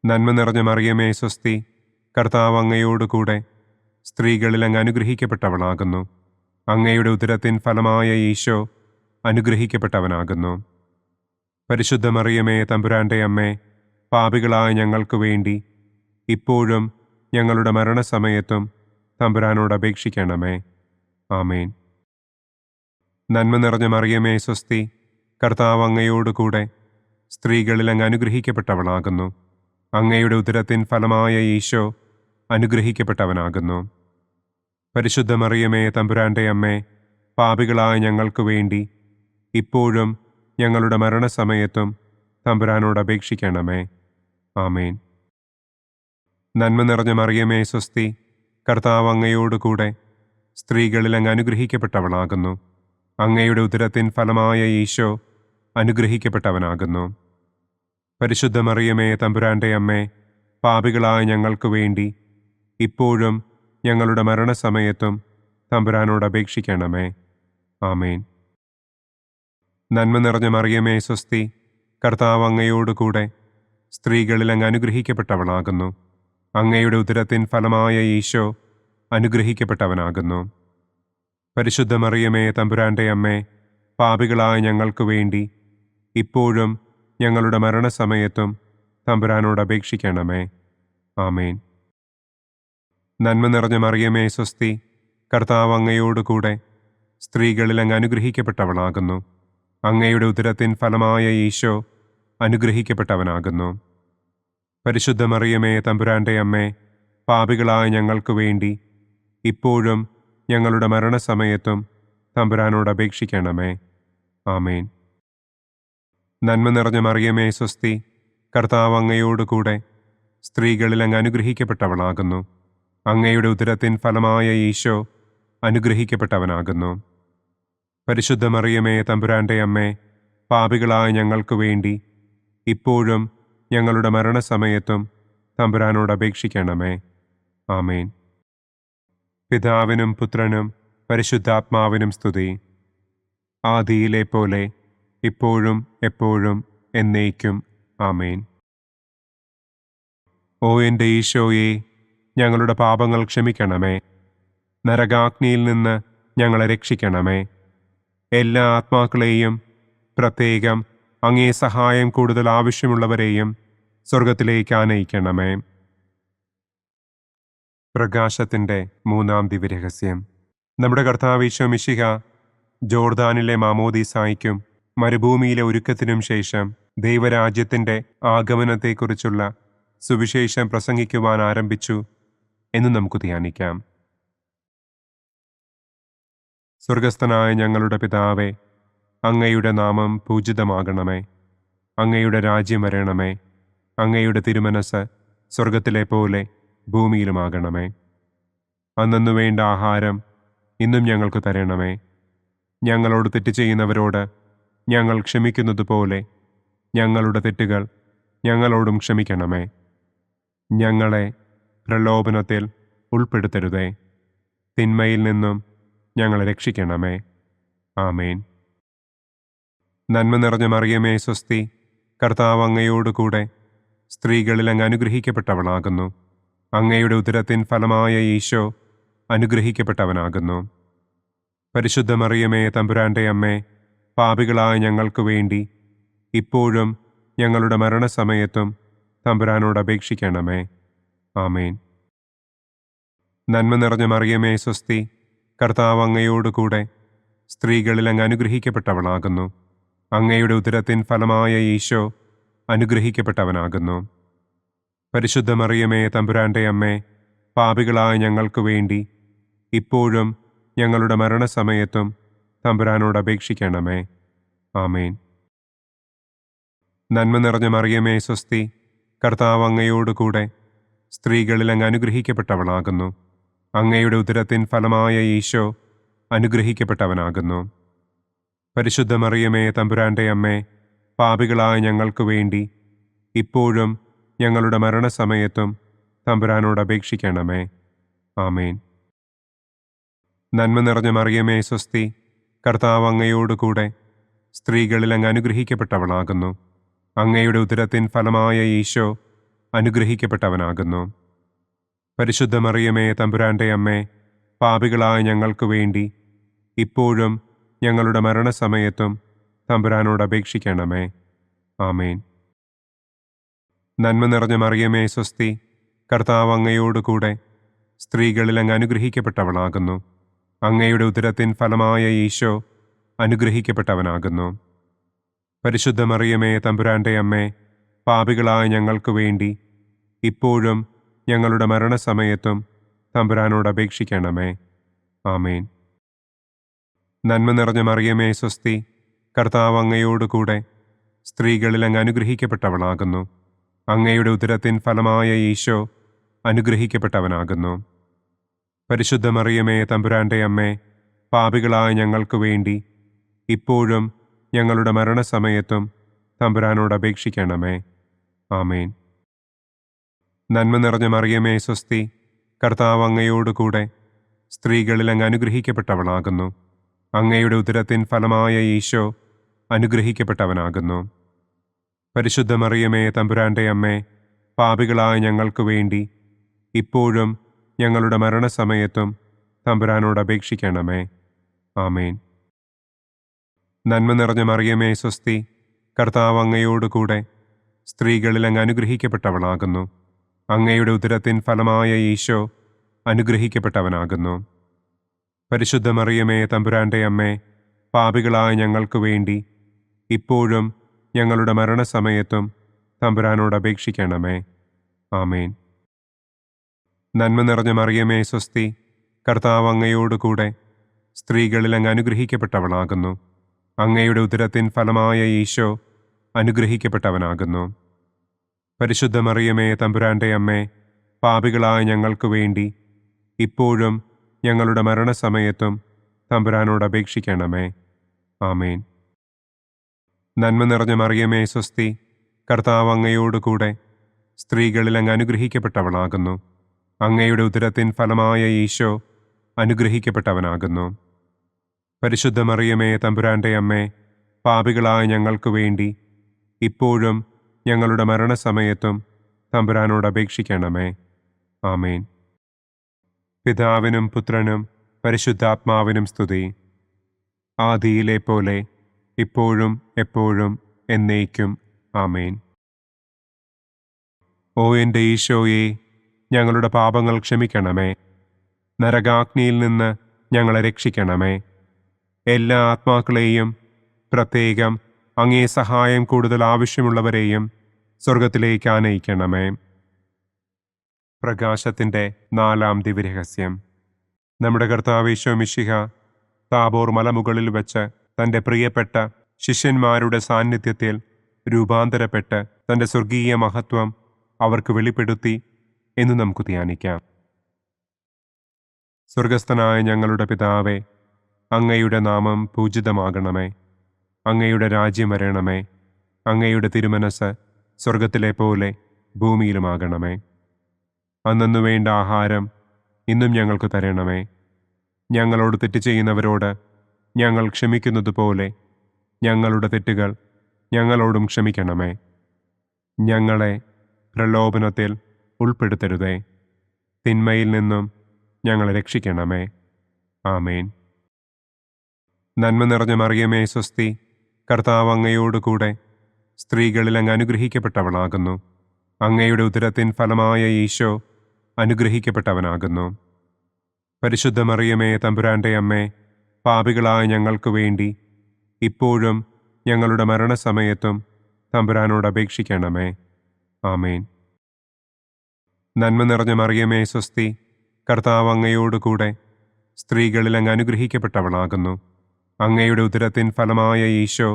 നന്മ നിറഞ്ഞ മറിയമേ സ്വസ്തി, കർത്താവ് അങ്ങയോടുകൂടെ സ്ത്രീകളിൽ അങ്ങ് അനുഗ്രഹിക്കപ്പെട്ടവളാകുന്നു. അങ്ങയുടെ ഉദരത്തിൻ ഫലമായ ഈശോ അനുഗ്രഹിക്കപ്പെട്ടവനാകുന്നു. പരിശുദ്ധ മറിയമേ തമ്പുരാന്റെ അമ്മേ, പാപികളായ ഞങ്ങൾക്ക് വേണ്ടി ഇപ്പോഴും ഞങ്ങളുടെ മരണസമയത്തും തമ്പുരാനോട് അപേക്ഷിക്കണമേ. ആമേൻ. നന്മ നിറഞ്ഞ മറിയമേ സ്വസ്തി, കർത്താവ് അങ്ങയോടുകൂടെ സ്ത്രീകളിൽ അങ്ങ് അനുഗ്രഹിക്കപ്പെട്ടവളാകുന്നു. അങ്ങയുടെ ഉദരത്തിൻ ഫലമായ ഈശോ അനുഗ്രഹിക്കപ്പെട്ടവനാകുന്നു. പരിശുദ്ധ മറിയമേ തമ്പുരാന്റെ അമ്മേ, പാപികളായ ഞങ്ങൾക്ക് വേണ്ടി ഇപ്പോഴും ഞങ്ങളുടെ മരണസമയത്തും തമ്പുരാനോട് അപേക്ഷിക്കണമേ. ആമേൻ. നന്മ നിറഞ്ഞ മറിയമേ സ്വസ്തി, കർത്താവ് അങ്ങയോടുകൂടെ സ്ത്രീകളിൽ അങ്ങ് അനുഗ്രഹിക്കപ്പെട്ടവളാകുന്നു. അങ്ങയുടെ ഉദരത്തിൻ ഫലമായ ഈശോ അനുഗ്രഹിക്കപ്പെട്ടവനാകുന്നു. പരിശുദ്ധ മറിയമേ തമ്പുരാന്റെ അമ്മേ, പാപികളായ ഞങ്ങൾക്ക് വേണ്ടി ഇപ്പോഴും ഞങ്ങളുടെ മരണസമയത്തും തമ്പുരാനോട് അപേക്ഷിക്കണമേ. ആമേൻ. നന്മ നിറഞ്ഞ മറിയമേ സ്വസ്തി, കർത്താവ് അങ്ങയോടുകൂടെ സ്ത്രീകളിൽ അങ്ങ് അനുഗ്രഹിക്കപ്പെട്ടവളാകുന്നു. അങ്ങയുടെ ഉദരത്തിൻ ഫലമായ ഈശോ അനുഗ്രഹിക്കപ്പെട്ടവനാകുന്നു. പരിശുദ്ധ മറിയമേ തമ്പുരാന്റെ അമ്മേ, പാപികളായ ഞങ്ങൾക്ക് വേണ്ടി ഇപ്പോഴും ഞങ്ങളുടെ മരണസമയത്തും തമ്പുരാനോട് അപേക്ഷിക്കണമേ. ആമേൻ. നന്മ നിറഞ്ഞ മറിയമേ സ്വസ്തി, കർത്താവ് അങ്ങയോടുകൂടെ സ്ത്രീകളിൽ അങ്ങ് അനുഗ്രഹിക്കപ്പെട്ടവളാകുന്നു. അങ്ങയുടെ ഉദരത്തിൻ ഫലമായ ഈശോ അനുഗ്രഹിക്കപ്പെട്ടവനാകുന്നു. പരിശുദ്ധ മറിയമേ തമ്പുരാന്റെ അമ്മേ, പാപികളായ ഞങ്ങൾക്ക് വേണ്ടി ഇപ്പോഴും ഞങ്ങളുടെ മരണസമയത്തും തമ്പുരാനോട് അപേക്ഷിക്കണമേ. ആമേൻ. നന്മ നിറഞ്ഞ മറിയമേ സ്വസ്തി, കർത്താവ് അങ്ങയോടുകൂടെ സ്ത്രീകളിൽ അങ്ങ് അനുഗ്രഹിക്കപ്പെട്ടവളാകുന്നു. അങ്ങയുടെ ഉദരത്തിൻ ഫലമായ ഈശോ അനുഗ്രഹിക്കപ്പെട്ടവനാകുന്നു. പരിശുദ്ധ മറിയമേ തമ്പുരാന്റെ അമ്മേ, പാപികളായ ഞങ്ങൾക്ക് വേണ്ടി ഇപ്പോഴും ഞങ്ങളുടെ മരണസമയത്തും തമ്പുരാനോട് അപേക്ഷിക്കണമേ. ആമേൻ. പിതാവിനും പുത്രനും പരിശുദ്ധാത്മാവിനും സ്തുതി. ആദിയിലെ പോലെ ഇപ്പോഴും എപ്പോഴും എന്നേക്കും. ആമേൻ. ഓ എൻ്റെ ഈശോയെ, ഞങ്ങളുടെ പാപങ്ങൾ ക്ഷമിക്കണമേ. നരകാഗ്നിയിൽ നിന്ന് ഞങ്ങളെ രക്ഷിക്കണമേ. എല്ലാ ആത്മാക്കളെയും, പ്രത്യേകം അങ്ങേ സഹായം കൂടുതൽ ആവശ്യമുള്ളവരെയും സ്വർഗത്തിലേക്ക് ആനയിക്കണമേ. പ്രകാശത്തിൻ്റെ മൂന്നാം ദിവ്യരഹസ്യം. നമ്മുടെ കർത്താവ് ഈശോ മിശിഹ ജോർദാനിലെ മാമോദീസായ്ക്കും മരുഭൂമിയിലെ ഒരുക്കത്തിനും ശേഷം ദൈവരാജ്യത്തിൻ്റെ ആഗമനത്തെക്കുറിച്ചുള്ള സുവിശേഷം പ്രസംഗിക്കുവാൻ ആരംഭിച്ചു എന്ന് നമുക്ക് ധ്യാനിക്കാം. സ്വർഗസ്ഥനായ ഞങ്ങളുടെ പിതാവേ, അങ്ങയുടെ നാമം പൂജിതമാകണമേ. അങ്ങയുടെ രാജ്യം വരണമേ. അങ്ങയുടെ തിരുമനസ് സ്വർഗത്തിലെ പോലെ ഭൂമിയിലുമാകണമേ. അന്നന്നു വേണ്ട ആഹാരം ഇന്നും ഞങ്ങൾക്ക് തരണമേ. ഞങ്ങളോട് തെറ്റ് ചെയ്യുന്നവരോട് ഞങ്ങൾ ക്ഷമിക്കുന്നതുപോലെ ഞങ്ങളുടെ തെറ്റുകൾ ഞങ്ങളോടും ക്ഷമിക്കണമേ. ഞങ്ങളെ പ്രലോഭനത്തിൽ ഉൾപ്പെടുത്തരുതേ. തിന്മയിൽ നിന്നും ഞങ്ങളെ രക്ഷിക്കണമേ. ആമേൻ. നന്മ നിറഞ്ഞ മറിയമേ സ്വസ്തി, കർത്താവ് അങ്ങയോടുകൂടെ സ്ത്രീകളിൽ അങ്ങ് അനുഗ്രഹിക്കപ്പെട്ടവളാകുന്നു. അങ്ങയുടെ ഉദരത്തിൻ ഫലമായ ഈശോ അനുഗ്രഹിക്കപ്പെട്ടവനാകുന്നു. പരിശുദ്ധ മറിയമേ തമ്പുരാന്റെ അമ്മേ, പാപികളായ ഞങ്ങൾക്ക് വേണ്ടി ഇപ്പോഴും ഞങ്ങളുടെ മരണസമയത്തും തമ്പുരാനോട് അപേക്ഷിക്കണമേ. ആമേൻ. നന്മ നിറഞ്ഞ മറിയമേ സ്വസ്തി, കർത്താവ് അങ്ങയോടുകൂടെ സ്ത്രീകളിൽ അങ്ങ് അനുഗ്രഹിക്കപ്പെട്ടവളാകുന്നു. അങ്ങയുടെ ഉദരത്തിൻ ഫലമായ ഈശോ അനുഗ്രഹിക്കപ്പെട്ടവനാകുന്നു. പരിശുദ്ധ മറിയമേ തമ്പുരാന്റെ അമ്മേ, പാപികളായ ഞങ്ങൾക്ക് വേണ്ടി ഇപ്പോഴും ഞങ്ങളുടെ മരണസമയത്തും തമ്പുരാനോട് അപേക്ഷിക്കണമേ. ആമേൻ. നന്മ നിറഞ്ഞ മറിയമേ സ്വസ്തി, കർത്താവ് അങ്ങയോടുകൂടെ സ്ത്രീകളിൽ അങ്ങ് അനുഗ്രഹിക്കപ്പെട്ടവളാകുന്നു. അങ്ങയുടെ ഉദരത്തിൻ ഫലമായ ഈശോ അനുഗ്രഹിക്കപ്പെട്ടവനാകുന്നു. പരിശുദ്ധ മറിയമേ തമ്പുരാന്റെ അമ്മേ, പാപികളായ ഞങ്ങൾക്ക് വേണ്ടി ഇപ്പോഴും ഞങ്ങളുടെ മരണസമയത്തും തമ്പുരാനോട് അപേക്ഷിക്കണമേ. ആമേൻ. നന്മ നിറഞ്ഞ മറിയമേ സ്വസ്തി, കർത്താവ് അങ്ങയോടുകൂടെ സ്ത്രീകളിൽ അങ്ങ് അനുഗ്രഹിക്കപ്പെട്ടവളാകുന്നു. അങ്ങയുടെ ഉദരത്തിൻ ഫലമായ ഈശോ അനുഗ്രഹിക്കപ്പെട്ടവനാകുന്നു. പരിശുദ്ധ മറിയമേ തമ്പുരാന്റെ അമ്മേ, പാപികളായ ഞങ്ങൾക്ക് വേണ്ടി ഇപ്പോഴും ഞങ്ങളുടെ മരണസമയത്തും തമ്പുരാനോട് അപേക്ഷിക്കണമേ. ആമേൻ. നന്മ നിറഞ്ഞ മറിയമേ സ്വസ്തി, കർത്താവ് അങ്ങയോടുകൂടെ സ്ത്രീകളിൽ അങ്ങ് അനുഗ്രഹിക്കപ്പെട്ടവളാകുന്നു. അങ്ങയുടെ ഉദരത്തിൻ ഫലമായ ഈശോ അനുഗ്രഹിക്കപ്പെട്ടവനാകുന്നു. പരിശുദ്ധ മറിയമേ തമ്പുരാന്റെ അമ്മേ, പാപികളായ ഞങ്ങൾക്ക് വേണ്ടി ഇപ്പോഴും ഞങ്ങളുടെ മരണസമയത്തും തമ്പുരാനോട് അപേക്ഷിക്കണമേ. ആമേൻ. നന്മ നിറഞ്ഞ മറിയമേ സ്വസ്തി, കർത്താവ് അങ്ങയോടുകൂടെ സ്ത്രീകളിൽ അങ്ങ് അനുഗ്രഹിക്കപ്പെട്ടവളാകുന്നു. അങ്ങയുടെ ഉദരത്തിൻ ഫലമായ ഈശോ അനുഗ്രഹിക്കപ്പെട്ടവനാകുന്നു. പരിശുദ്ധ മറിയമേ തമ്പുരാന്റെ അമ്മേ, പാപികളായ ഞങ്ങൾക്ക് വേണ്ടി ഇപ്പോഴും ഞങ്ങളുടെ മരണസമയത്തും തമ്പുരാനോട് അപേക്ഷിക്കണമേ. ആമേൻ. നന്മ നിറഞ്ഞ മറിയമേ സ്വസ്തി, കർത്താവ് അങ്ങയോടുകൂടെ സ്ത്രീകളിൽ അങ്ങ് അനുഗ്രഹിക്കപ്പെട്ടവളാകുന്നു. അങ്ങയുടെ ഉദരത്തിൻ ഫലമായ ഈശോ അനുഗ്രഹിക്കപ്പെട്ടവനാകുന്നു. പരിശുദ്ധ മറിയമേ തമ്പുരാന്റെ അമ്മേ, പാപികളായ ഞങ്ങൾക്ക് വേണ്ടി ഇപ്പോഴും ഞങ്ങളുടെ മരണസമയത്തും തമ്പുരാനോട് അപേക്ഷിക്കണമേ. ആമേൻ. നന്മ നിറഞ്ഞ മറിയമേ സ്വസ്തി, കർത്താവ് അങ്ങയോടുകൂടെ സ്ത്രീകളിൽ അങ്ങ് അനുഗ്രഹിക്കപ്പെട്ടവളാകുന്നു. അങ്ങയുടെ ഉദരത്തിൻ ഫലമായ ഈശോ അനുഗ്രഹിക്കപ്പെട്ടവനാകുന്നു. പരിശുദ്ധ മറിയമേ തമ്പുരാന്റെ അമ്മേ, പാപികളായ ഞങ്ങൾക്ക് വേണ്ടി ഇപ്പോഴും ഞങ്ങളുടെ മരണസമയത്തും തമ്പുരാനോട് അപേക്ഷിക്കണമേ. ആമേൻ. നന്മ നിറഞ്ഞ മറിയമേ സ്വസ്തി, കർത്താവ് അങ്ങയോടുകൂടെ സ്ത്രീകളിൽ അങ്ങ് അനുഗ്രഹിക്കപ്പെട്ടവളാകുന്നു. അങ്ങയുടെ ഉദരത്തിൻ ഫലമായ ഈശോ അനുഗ്രഹിക്കപ്പെട്ടവനാകുന്നു. പരിശുദ്ധ മറിയമേ തമ്പുരാന്റെ അമ്മേ, പാപികളായ ഞങ്ങൾക്ക് വേണ്ടി ഇപ്പോഴും ഞങ്ങളുടെ മരണസമയത്തും തമ്പുരാനോട് അപേക്ഷിക്കണമേ. ആമേൻ. നന്മ നിറഞ്ഞ മറിയമേ സ്വസ്തി, കർത്താവ് അങ്ങയോടുകൂടെ സ്ത്രീകളിൽ അങ്ങ് അനുഗ്രഹിക്കപ്പെട്ടവളാകുന്നു. അങ്ങയുടെ ഉദരത്തിൻ ഫലമായ ഈശോ അനുഗ്രഹിക്കപ്പെട്ടവനാകുന്നു. പരിശുദ്ധ മറിയമേ തമ്പുരാന്റെ അമ്മേ, പാപികളായ ഞങ്ങൾക്ക് വേണ്ടി ഇപ്പോഴും ഞങ്ങളുടെ മരണസമയത്തും തമ്പുരാനോട് അപേക്ഷിക്കണമേ. ആമേൻ. പിതാവിനും പുത്രനും പരിശുദ്ധാത്മാവിനും സ്തുതി. ആദിയിലെ പോലെ ഇപ്പോഴും എപ്പോഴും എന്നേക്കും. ആമേൻ. ഓ എൻ്റെ ഈശോയെ, ഞങ്ങളുടെ പാപങ്ങൾ ക്ഷമിക്കണമേ. നരകാഗ്നിയിൽ നിന്ന് ഞങ്ങളെ രക്ഷിക്കണമേ. എല്ലാ ആത്മാക്കളെയും, പ്രത്യേകം അങ്ങേ സഹായം കൂടുതൽ ആവശ്യമുള്ളവരെയും സ്വർഗത്തിലേക്ക് ആനയിക്കണമേ. പ്രകാശത്തിൻ്റെ 4-ാം ദിവ്യരഹസ്യം. നമ്മുടെ കർത്താവ് ഈശോ മിശിഹ താബോർ മലമുകളിൽ വെച്ച് തൻ്റെ പ്രിയപ്പെട്ട ശിഷ്യന്മാരുടെ സാന്നിധ്യത്തിൽ രൂപാന്തരപ്പെട്ട് തൻ്റെ സ്വർഗീയ മഹത്വം അവർക്ക് വെളിപ്പെടുത്തി എന്ന് നമുക്ക് ധ്യാനിക്കാം. സ്വർഗസ്ഥനായ ഞങ്ങളുടെ പിതാവേ, അങ്ങയുടെ നാമം പൂജിതമാകണമേ. അങ്ങയുടെ രാജ്യം വരണമേ. അങ്ങയുടെ തിരുമനസ് സ്വർഗത്തിലെ പോലെ ഭൂമിയിലുമാകണമേ. അന്നു വേണ്ട ആഹാരം ഇന്നും ഞങ്ങൾക്ക് തരണമേ. ഞങ്ങളോട് തെറ്റ് ചെയ്യുന്നവരോട് ഞങ്ങൾ ക്ഷമിക്കുന്നത് പോലെ ഞങ്ങളുടെ തെറ്റുകൾ ഞങ്ങളോടും ക്ഷമിക്കണമേ. ഞങ്ങളെ പ്രലോഭനത്തിൽ ഉൾപ്പെടുത്തരുതേ. തിന്മയിൽ നിന്നും ഞങ്ങളെ രക്ഷിക്കണമേ. ആമേൻ. നന്മ നിറഞ്ഞ മറിയമേ സ്വസ്തി, കർത്താവ് അങ്ങയോടുകൂടെ സ്ത്രീകളിൽ അങ്ങ് അനുഗ്രഹിക്കപ്പെട്ടവളാകുന്നു. അങ്ങയുടെ ഉദരത്തിൻ ഫലമായ ഈശോ അനുഗ്രഹിക്കപ്പെട്ടവനാകുന്നു. പരിശുദ്ധ മറിയമേ തമ്പുരാന്റെ അമ്മേ, പാപികളായ ഞങ്ങൾക്ക് വേണ്ടി ഇപ്പോഴും ഞങ്ങളുടെ മരണസമയത്തും തമ്പുരാനോട് അപേക്ഷിക്കണമേ. ആമേൻ. നന്മ നിറഞ്ഞ മറിയമേ സ്വസ്തി, കർത്താവ് അങ്ങയോടുകൂടെ സ്ത്രീകളിൽ അങ്ങ് അനുഗ്രഹിക്കപ്പെട്ടവളാകുന്നു. അങ്ങയുടെ ഉദരത്തിൻ ഫലമായ ഈശോ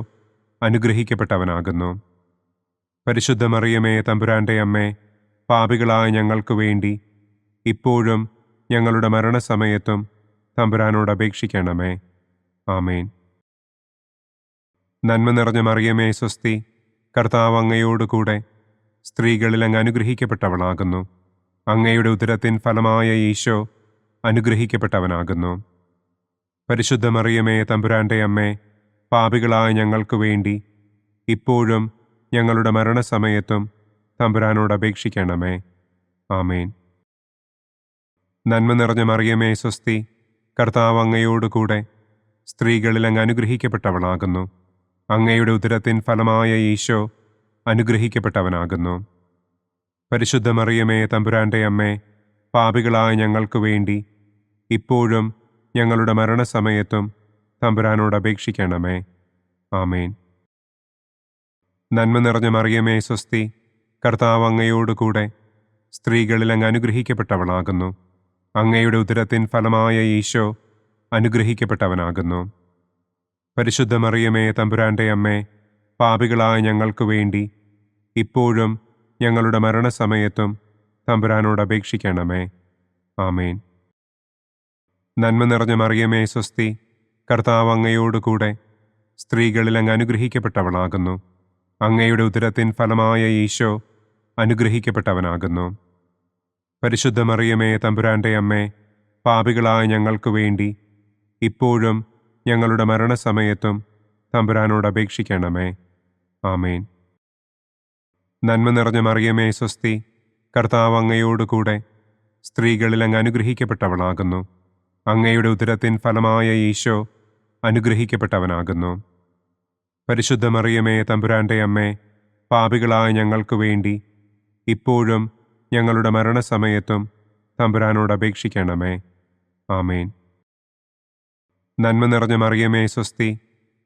അനുഗ്രഹിക്കപ്പെട്ടവനാകുന്നു. പരിശുദ്ധ മറിയമേ തമ്പുരാന്റെ അമ്മേ, പാപികളായ ഞങ്ങൾക്ക് വേണ്ടി ഇപ്പോഴും ഞങ്ങളുടെ മരണസമയത്തും തമ്പുരാനോട് അപേക്ഷിക്കണമേ. ആമേൻ. നന്മ നിറഞ്ഞ മറിയമേ സ്വസ്തി, കർത്താവ് അങ്ങയോടുകൂടെ സ്ത്രീകളിൽ അങ്ങ് അനുഗ്രഹിക്കപ്പെട്ടവളാകുന്നു. അങ്ങയുടെ ഉദരത്തിൻ ഫലമായ ഈശോ അനുഗ്രഹിക്കപ്പെട്ടവനാകുന്നു. പരിശുദ്ധ മറിയമേ തമ്പുരാന്റെ അമ്മേ, പാപികളായ ഞങ്ങൾക്ക് വേണ്ടി ഇപ്പോഴും ഞങ്ങളുടെ മരണസമയത്തും തമ്പുരാനോട് അപേക്ഷിക്കണമേ. ആമേൻ. നന്മ നിറഞ്ഞ മറിയമേ സ്വസ്തി, കർത്താവ് അങ്ങയോടുകൂടെ സ്ത്രീകളിൽ അങ്ങ് അനുഗ്രഹിക്കപ്പെട്ടവളാകുന്നു. അങ്ങയുടെ ഉദരത്തിൻ ഫലമായ ഈശോ അനുഗ്രഹിക്കപ്പെട്ടവനാകുന്നു. പരിശുദ്ധ മറിയമേ തമ്പുരാന്റെ അമ്മേ, പാപികളായ ഞങ്ങൾക്ക് വേണ്ടി ഇപ്പോഴും ഞങ്ങളുടെ മരണസമയത്തും തമ്പുരാനോട് അപേക്ഷിക്കണമേ. ആമേൻ. നന്മ നിറഞ്ഞ മറിയമേ സ്വസ്തി, കർത്താവ് അങ്ങയോടുകൂടെ സ്ത്രീകളിൽ അങ്ങ് അനുഗ്രഹിക്കപ്പെട്ടവളാകുന്നു. അങ്ങയുടെ ഉദരത്തിൻ ഫലമായ ഈശോ അനുഗ്രഹിക്കപ്പെട്ടവനാകുന്നു. പരിശുദ്ധ മറിയമേ തമ്പുരാന്റെ അമ്മേ, പാപികളായ ഞങ്ങൾക്ക് വേണ്ടി ഇപ്പോഴും ഞങ്ങളുടെ മരണസമയത്തും തമ്പുരാനോട് അപേക്ഷിക്കണമേ. ആമേൻ. നന്മ നിറഞ്ഞ മറിയമേ സ്വസ്തി, കർത്താവ് അങ്ങയോടുകൂടെ സ്ത്രീകളിൽ അങ്ങ് അനുഗ്രഹിക്കപ്പെട്ടവളാകുന്നു. അങ്ങയുടെ ഉദരത്തിൻ ഫലമായ ഈശോ അനുഗ്രഹിക്കപ്പെട്ടവനാകുന്നു. പരിശുദ്ധ മറിയമേ തമ്പുരാന്റെ അമ്മേ, പാപികളായ ഞങ്ങൾക്ക് വേണ്ടി ഇപ്പോഴും ഞങ്ങളുടെ മരണസമയത്തും തമ്പുരാനോട് അപേക്ഷിക്കണമേ. ആമേൻ. നന്മ നിറഞ്ഞ മറിയമേ സ്വസ്തി, കർത്താവ് അങ്ങയോടുകൂടെ സ്ത്രീകളിൽ അങ്ങ് അനുഗ്രഹിക്കപ്പെട്ടവളാകുന്നു. അങ്ങയുടെ ഉദരത്തിൻ ഫലമായ ഈശോ അനുഗ്രഹിക്കപ്പെട്ടവനാകുന്നു. പരിശുദ്ധ മറിയമേ തമ്പുരാന്റെ അമ്മേ, പാപികളായ ഞങ്ങൾക്ക് വേണ്ടി ഇപ്പോഴും ഞങ്ങളുടെ മരണസമയത്തും തമ്പുരാനോട് അപേക്ഷിക്കണമേ. ആമേൻ. നന്മ നിറഞ്ഞ മറിയമേ സ്വസ്തി,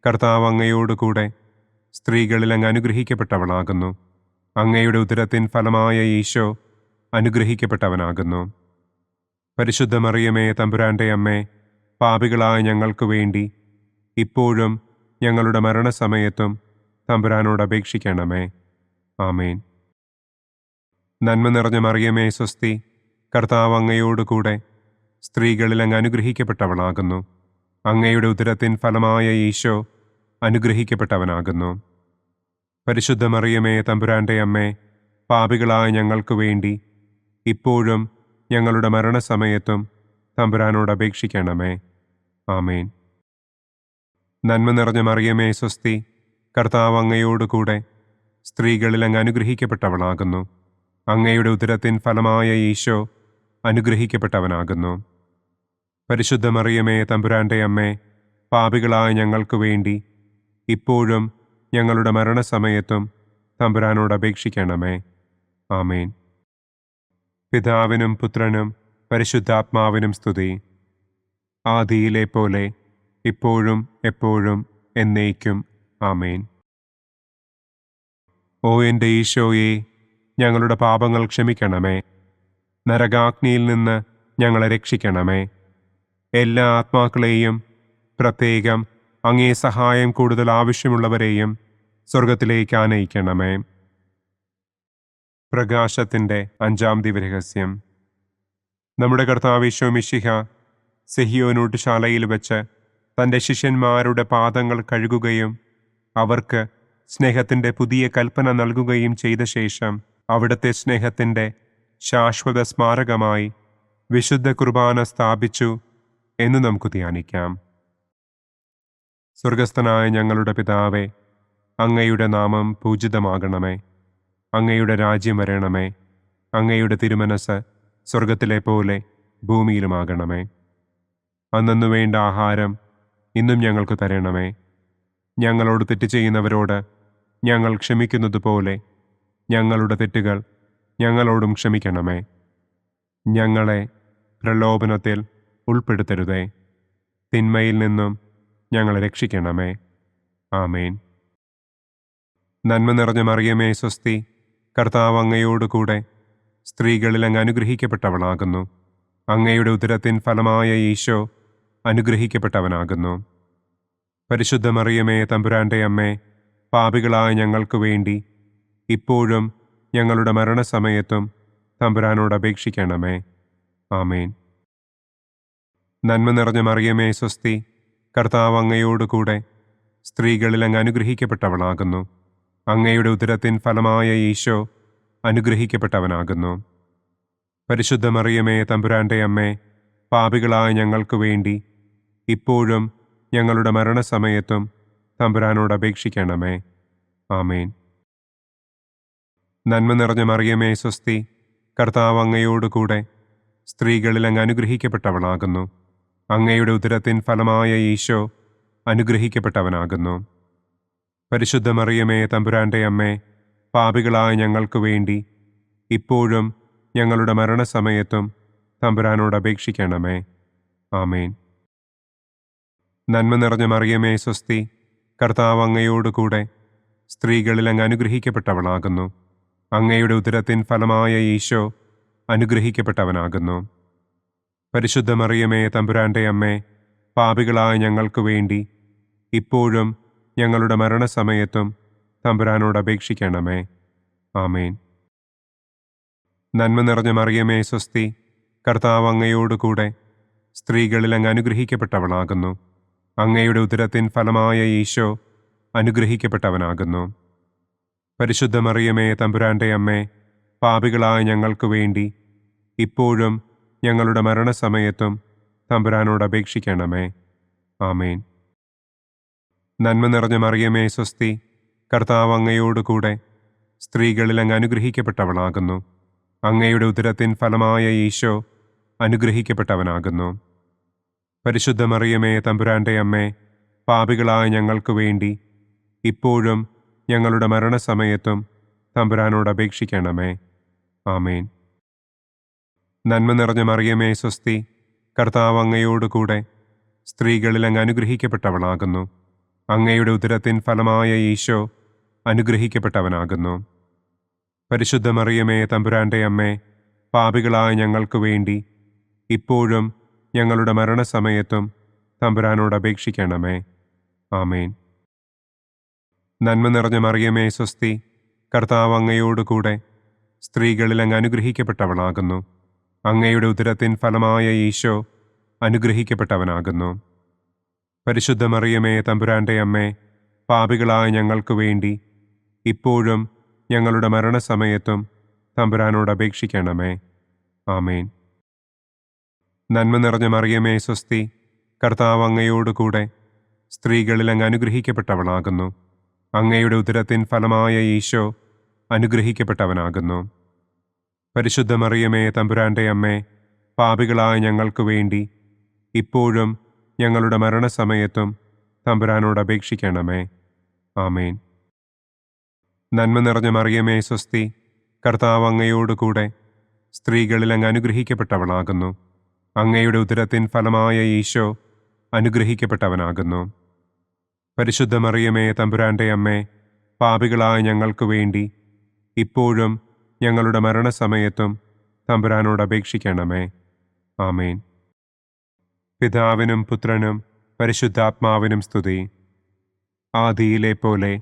കർത്താവ് അങ്ങയോടുകൂടെ സ്ത്രീകളിൽ അങ്ങ് അനുഗ്രഹിക്കപ്പെട്ടവളാകുന്നു. അങ്ങയുടെ ഉദരത്തിൻ ഫലമായ ഈശോ അനുഗ്രഹിക്കപ്പെട്ടവനാകുന്നു. പരിശുദ്ധ മറിയമേ തമ്പുരാന്റെ അമ്മേ, പാപികളായ ഞങ്ങൾക്ക് വേണ്ടി ഇപ്പോഴും ഞങ്ങളുടെ മരണസമയത്തും തമ്പുരാനോട് അപേക്ഷിക്കണമേ. ആമേൻ. നന്മ നിറഞ്ഞ മറിയമേ സ്വസ്തി, കർത്താവ് അങ്ങയോടുകൂടെ സ്ത്രീകളിൽ അങ്ങ് അനുഗ്രഹിക്കപ്പെട്ടവളാകുന്നു. അങ്ങയുടെ ഉദരത്തിൻ ഫലമായ ഈശോ അനുഗ്രഹിക്കപ്പെട്ടവനാകുന്നു. പരിശുദ്ധ മറിയമേ തമ്പുരാന്റെ അമ്മേ, പാപികളായ ഞങ്ങൾക്ക് വേണ്ടി ഇപ്പോഴും ഞങ്ങളുടെ മരണസമയത്തും തമ്പുരാനോട് അപേക്ഷിക്കണമേ. ആമേൻ. നന്മ നിറഞ്ഞ മറിയമേ സ്വസ്തി, കർത്താവ് അങ്ങയോടുകൂടെ സ്ത്രീകളിൽ അങ്ങ് അനുഗ്രഹിക്കപ്പെട്ടവളാകുന്നു. അങ്ങയുടെ ഉദരത്തിൻ ഫലമായ ഈശോ അനുഗ്രഹിക്കപ്പെട്ടവനാകുന്നു. പരിശുദ്ധ മറിയമേ തമ്പുരാന്റെ അമ്മേ, പാപികളായ ഞങ്ങൾക്ക് വേണ്ടി ഇപ്പോഴും ഞങ്ങളുടെ മരണസമയത്തും തമ്പുരാനോട് അപേക്ഷിക്കണമേ. ആമേൻ. പിതാവിനും പുത്രനും പരിശുദ്ധാത്മാവിനും സ്തുതി. ആദിയിലെ പോലെ ഇപ്പോഴും എപ്പോഴും എന്നേക്കും. ആമേൻ. ഓ എൻ്റെ ഈശോയെ, ഞങ്ങളുടെ പാപങ്ങൾ ക്ഷമിക്കണമേ. നരകാഗ്നിയിൽ നിന്ന് ഞങ്ങളെ രക്ഷിക്കണമേ. എല്ലാ ആത്മാക്കളെയും, പ്രത്യേകം അങ്ങേ സഹായം കൂടുതൽ ആവശ്യമുള്ളവരെയും സ്വർഗത്തിലേക്ക് ആനയിക്കണമേ. പ്രകാശത്തിൻ്റെ 5-ാം ദിവ്യരഹസ്യം. നമ്മുടെ കർത്താവ് ഈശോ മിശിഹ സെഹിയോനൂട്ടുശാലയിൽ വെച്ച് തൻ്റെ ശിഷ്യന്മാരുടെ പാദങ്ങൾ കഴുകുകയും അവർക്ക് സ്നേഹത്തിൻ്റെ പുതിയ കൽപ്പന നൽകുകയും ചെയ്ത ശേഷം അവിടുത്തെ സ്നേഹത്തിൻ്റെ ശാശ്വത സ്മാരകമായി വിശുദ്ധ കുർബാന സ്ഥാപിച്ചു എന്ന് നമുക്ക് ധ്യാനിക്കാം. സ്വർഗസ്ഥനായ ഞങ്ങളുടെ പിതാവേ, അങ്ങയുടെ നാമം പൂജിതമാകണമേ. അങ്ങയുടെ രാജ്യം വരണമേ. അങ്ങയുടെ തിരുമനസ് സ്വർഗത്തിലെ പോലെ ഭൂമിയിലുമാകണമേ. അന്നന്നു വേണ്ട ആഹാരം ഇന്നും ഞങ്ങൾക്ക് തരണമേ. ഞങ്ങളോട് തെറ്റ് ചെയ്യുന്നവരോട് ഞങ്ങൾ ക്ഷമിക്കുന്നത് പോലെ ഞങ്ങളുടെ തെറ്റുകൾ ഞങ്ങളോടും ക്ഷമിക്കണമേ. ഞങ്ങളെ പ്രലോഭനത്തിൽ ഉൾപ്പെടുത്തരുതേ. തിന്മയിൽ നിന്നും ഞങ്ങളെ രക്ഷിക്കണമേ. ആമേൻ. നന്മ നിറഞ്ഞ മറിയമേ സ്വസ്തി, കർത്താവ് അങ്ങയോടുകൂടെ സ്ത്രീകളിൽ അങ്ങ് അനുഗ്രഹിക്കപ്പെട്ടവളാകുന്നു. അങ്ങയുടെ ഉദരത്തിൻ ഫലമായ ഈശോ അനുഗ്രഹിക്കപ്പെട്ടവനാകുന്നു. പരിശുദ്ധ മറിയമേ തമ്പുരാന്റെ അമ്മേ, പാപികളായ ഞങ്ങൾക്ക് വേണ്ടി ഇപ്പോഴും ഞങ്ങളുടെ മരണസമയത്തും തമ്പുരാനോട് അപേക്ഷിക്കണമേ. ആമേൻ. നന്മ നിറഞ്ഞ മറിയമേ സ്വസ്തി, കർത്താവ് അങ്ങയോടുകൂടെ സ്ത്രീകളിൽ അങ്ങ് അനുഗ്രഹിക്കപ്പെട്ടവളാകുന്നു. അങ്ങയുടെ ഉദരത്തിൻ ഫലമായ ഈശോ അനുഗ്രഹിക്കപ്പെട്ടവനാകുന്നു. പരിശുദ്ധ മറിയമേ തമ്പുരാന്റെ അമ്മേ, പാപികളായ ഞങ്ങൾക്ക് വേണ്ടി ഇപ്പോഴും ഞങ്ങളുടെ മരണസമയത്തും തമ്പുരാനോട് അപേക്ഷിക്കണമേ. ആമേൻ. നന്മ നിറഞ്ഞ മറിയമേ സ്വസ്തി, കർത്താവ് അങ്ങയോടുകൂടെ സ്ത്രീകളിൽ അങ്ങ് അനുഗ്രഹിക്കപ്പെട്ടവളാകുന്നു. അങ്ങയുടെ ഉദരത്തിൻ ഫലമായ ഈശോ അനുഗ്രഹിക്കപ്പെട്ടവനാകുന്നു. പരിശുദ്ധ മറിയമേ തമ്പുരാന്റെ അമ്മേ, പാപികളായ ഞങ്ങൾക്ക് വേണ്ടി ഇപ്പോഴും ഞങ്ങളുടെ മരണസമയത്തും തമ്പുരാനോട് അപേക്ഷിക്കണമേ. ആമേൻ. നന്മ നിറഞ്ഞ മറിയമേ സ്വസ്തി, കർത്താവ് അങ്ങയോടുകൂടെ സ്ത്രീകളിൽ അങ്ങ് അനുഗ്രഹിക്കപ്പെട്ടവളാകുന്നു. അങ്ങയുടെ ഉദരത്തിൻ ഫലമായ ഈശോ അനുഗ്രഹിക്കപ്പെട്ടവനാകുന്നു. പരിശുദ്ധ മറിയമേ തമ്പുരാന്റെ അമ്മേ, പാപികളായ ഞങ്ങൾക്ക് വേണ്ടി ഇപ്പോഴും ഞങ്ങളുടെ മരണസമയത്തും തമ്പുരാനോട് അപേക്ഷിക്കണമേ. ആമേൻ. നന്മ നിറഞ്ഞ മറിയമേ സ്വസ്തി, കർത്താവ് അങ്ങയോടുകൂടെ സ്ത്രീകളിൽ അങ്ങ് അനുഗ്രഹിക്കപ്പെട്ടവളാകുന്നു. അങ്ങയുടെ ഉദരത്തിൻ ഫലമായ ഈശോ അനുഗ്രഹിക്കപ്പെട്ടവനാകുന്നു. പരിശുദ്ധ മറിയമേ തമ്പുരാന്റെ അമ്മേ, പാപികളായ ഞങ്ങൾക്ക് വേണ്ടി ഇപ്പോഴും ഞങ്ങളുടെ മരണസമയത്തും തമ്പുരാനോട് അപേക്ഷിക്കണമേ. ആമേൻ. നന്മ നിറഞ്ഞ മറിയമേ സ്വസ്തി, കർത്താവ് അങ്ങയോടുകൂടെ സ്ത്രീകളിൽ അങ്ങ് അനുഗ്രഹിക്കപ്പെട്ടവളാകുന്നു. അങ്ങയുടെ ഉദരത്തിൻ ഫലമായ ഈശോ അനുഗ്രഹിക്കപ്പെട്ടവനാകുന്നു. പരിശുദ്ധ മറിയമേ തമ്പുരാന്റെ അമ്മേ, പാപികളായ ഞങ്ങൾക്ക് വേണ്ടി ഇപ്പോഴും ഞങ്ങളുടെ മരണസമയത്തും തമ്പുരാനോട് അപേക്ഷിക്കണമേ. ആമേൻ. നന്മ നിറഞ്ഞ മറിയമേ സ്വസ്തി, കർത്താവ് അങ്ങയോട് കൂടെ സ്ത്രീകളിൽ അങ്ങ് അനുഗ്രഹിക്കപ്പെട്ടവളാകുന്നു. അങ്ങയുടെ ഉദരത്തിൻ ഫലമായ ഈശോ അനുഗ്രഹിക്കപ്പെട്ടവനാകുന്നു. പരിശുദ്ധ മറിയമേ തമ്പുരാൻ്റെ അമ്മേ, പാപികളായ ഞങ്ങൾക്ക് വേണ്ടി ഇപ്പോഴും ഞങ്ങളുടെ മരണസമയത്തും തമ്പുരാനോട് അപേക്ഷിക്കണമേ. ആമേൻ. നന്മ നിറഞ്ഞ മറിയമേ സ്വസ്തി, കർത്താവ് അങ്ങയോട് കൂടെ സ്ത്രീകളിൽ അങ്ങ് അനുഗ്രഹിക്കപ്പെട്ടവളാകുന്നു. അങ്ങയുടെ ഉദരത്തിൻ ഫലമായ ഈശോ അനുഗ്രഹിക്കപ്പെട്ടവനാകുന്നു. പരിശുദ്ധ മറിയമേ തമ്പുരാൻ്റെ അമ്മേ, പാപികളായ ഞങ്ങൾക്ക് വേണ്ടി ഇപ്പോഴും ഞങ്ങളുടെ മരണസമയത്തും തമ്പുരാനോട് അപേക്ഷിക്കണമേ. ആമേൻ. നന്മ നിറഞ്ഞ മറിയമേ സ്വസ്തി, കർത്താവ് അങ്ങയോട് കൂടെ സ്ത്രീകളിൽ അങ്ങ് അനുഗ്രഹിക്കപ്പെട്ടവളാകുന്നു. അങ്ങയുടെ ഉദരത്തിൻ ഫലമായ ഈശോ അനുഗ്രഹിക്കപ്പെട്ടവനാകുന്നു. പരിശുദ്ധ മറിയമേ തമ്പുരാൻ്റെ അമ്മേ, പാപികളായ ഞങ്ങൾക്ക് വേണ്ടി ഇപ്പോഴും ഞങ്ങളുടെ മരണസമയത്തും തമ്പുരാനോട് അപേക്ഷിക്കണമേ. ആമേൻ. നന്മ നിറഞ്ഞ മറിയമേ സ്വസ്തി, കർത്താവ് അങ്ങയോട് കൂടെ സ്ത്രീകളിൽ അങ്ങ് അനുഗ്രഹിക്കപ്പെട്ടവളാകുന്നു. അങ്ങയുടെ ഉദരത്തിൻ ഫലമായ ഈശോ അനുഗ്രഹിക്കപ്പെട്ടവനാകുന്നു. പരിശുദ്ധ മറിയമേ തമ്പുരാൻ്റെ അമ്മേ, പാപികളായ ഞങ്ങൾക്ക് വേണ്ടി ഇപ്പോഴും ഞങ്ങളുടെ മരണസമയത്തും തമ്പുരാനോട് അപേക്ഷിക്കണമേ. ആമേൻ. പിതാവിനും പുത്രനും പരിശുദ്ധാത്മാവിനും സ്തുതി. ആദിയിലെ പോലെ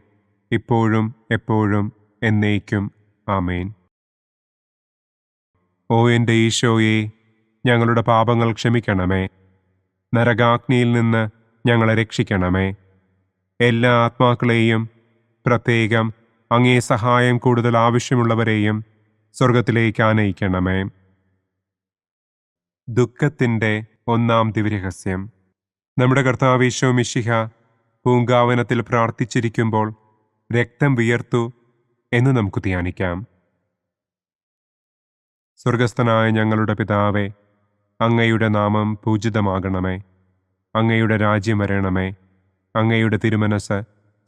ഇപ്പോഴും എപ്പോഴും എന്നേക്കും. ആമേൻ. ഓ എൻ്റെ ഈശോയെ, ഞങ്ങളുടെ പാപങ്ങൾ ക്ഷമിക്കണമേ. നരകാഗ്നിയിൽ നിന്ന് ഞങ്ങളെ രക്ഷിക്കണമേ. എല്ലാ ആത്മാക്കളെയും, പ്രത്യേകം അങ്ങേ സഹായം കൂടുതൽ ആവശ്യമുള്ളവരെയും സ്വർഗത്തിലേക്ക് ആനയിക്കണമേ. ദുഃഖത്തിൻ്റെ ഒന്നാം ദിവ്യരഹസ്യം. നമ്മുടെ കർത്താവ് ഈശോ മിശിഹ പൂങ്കാവനത്തിൽ പ്രാർത്ഥിച്ചിരിക്കുമ്പോൾ രക്തം വിയർത്തു എന്ന് നമുക്ക് ധ്യാനിക്കാം. സ്വർഗസ്ഥനായ ഞങ്ങളുടെ പിതാവേ, അങ്ങയുടെ നാമം പൂജിതമാകണമേ. അങ്ങയുടെ രാജ്യം വരണമേ. അങ്ങയുടെ തിരുമനസ്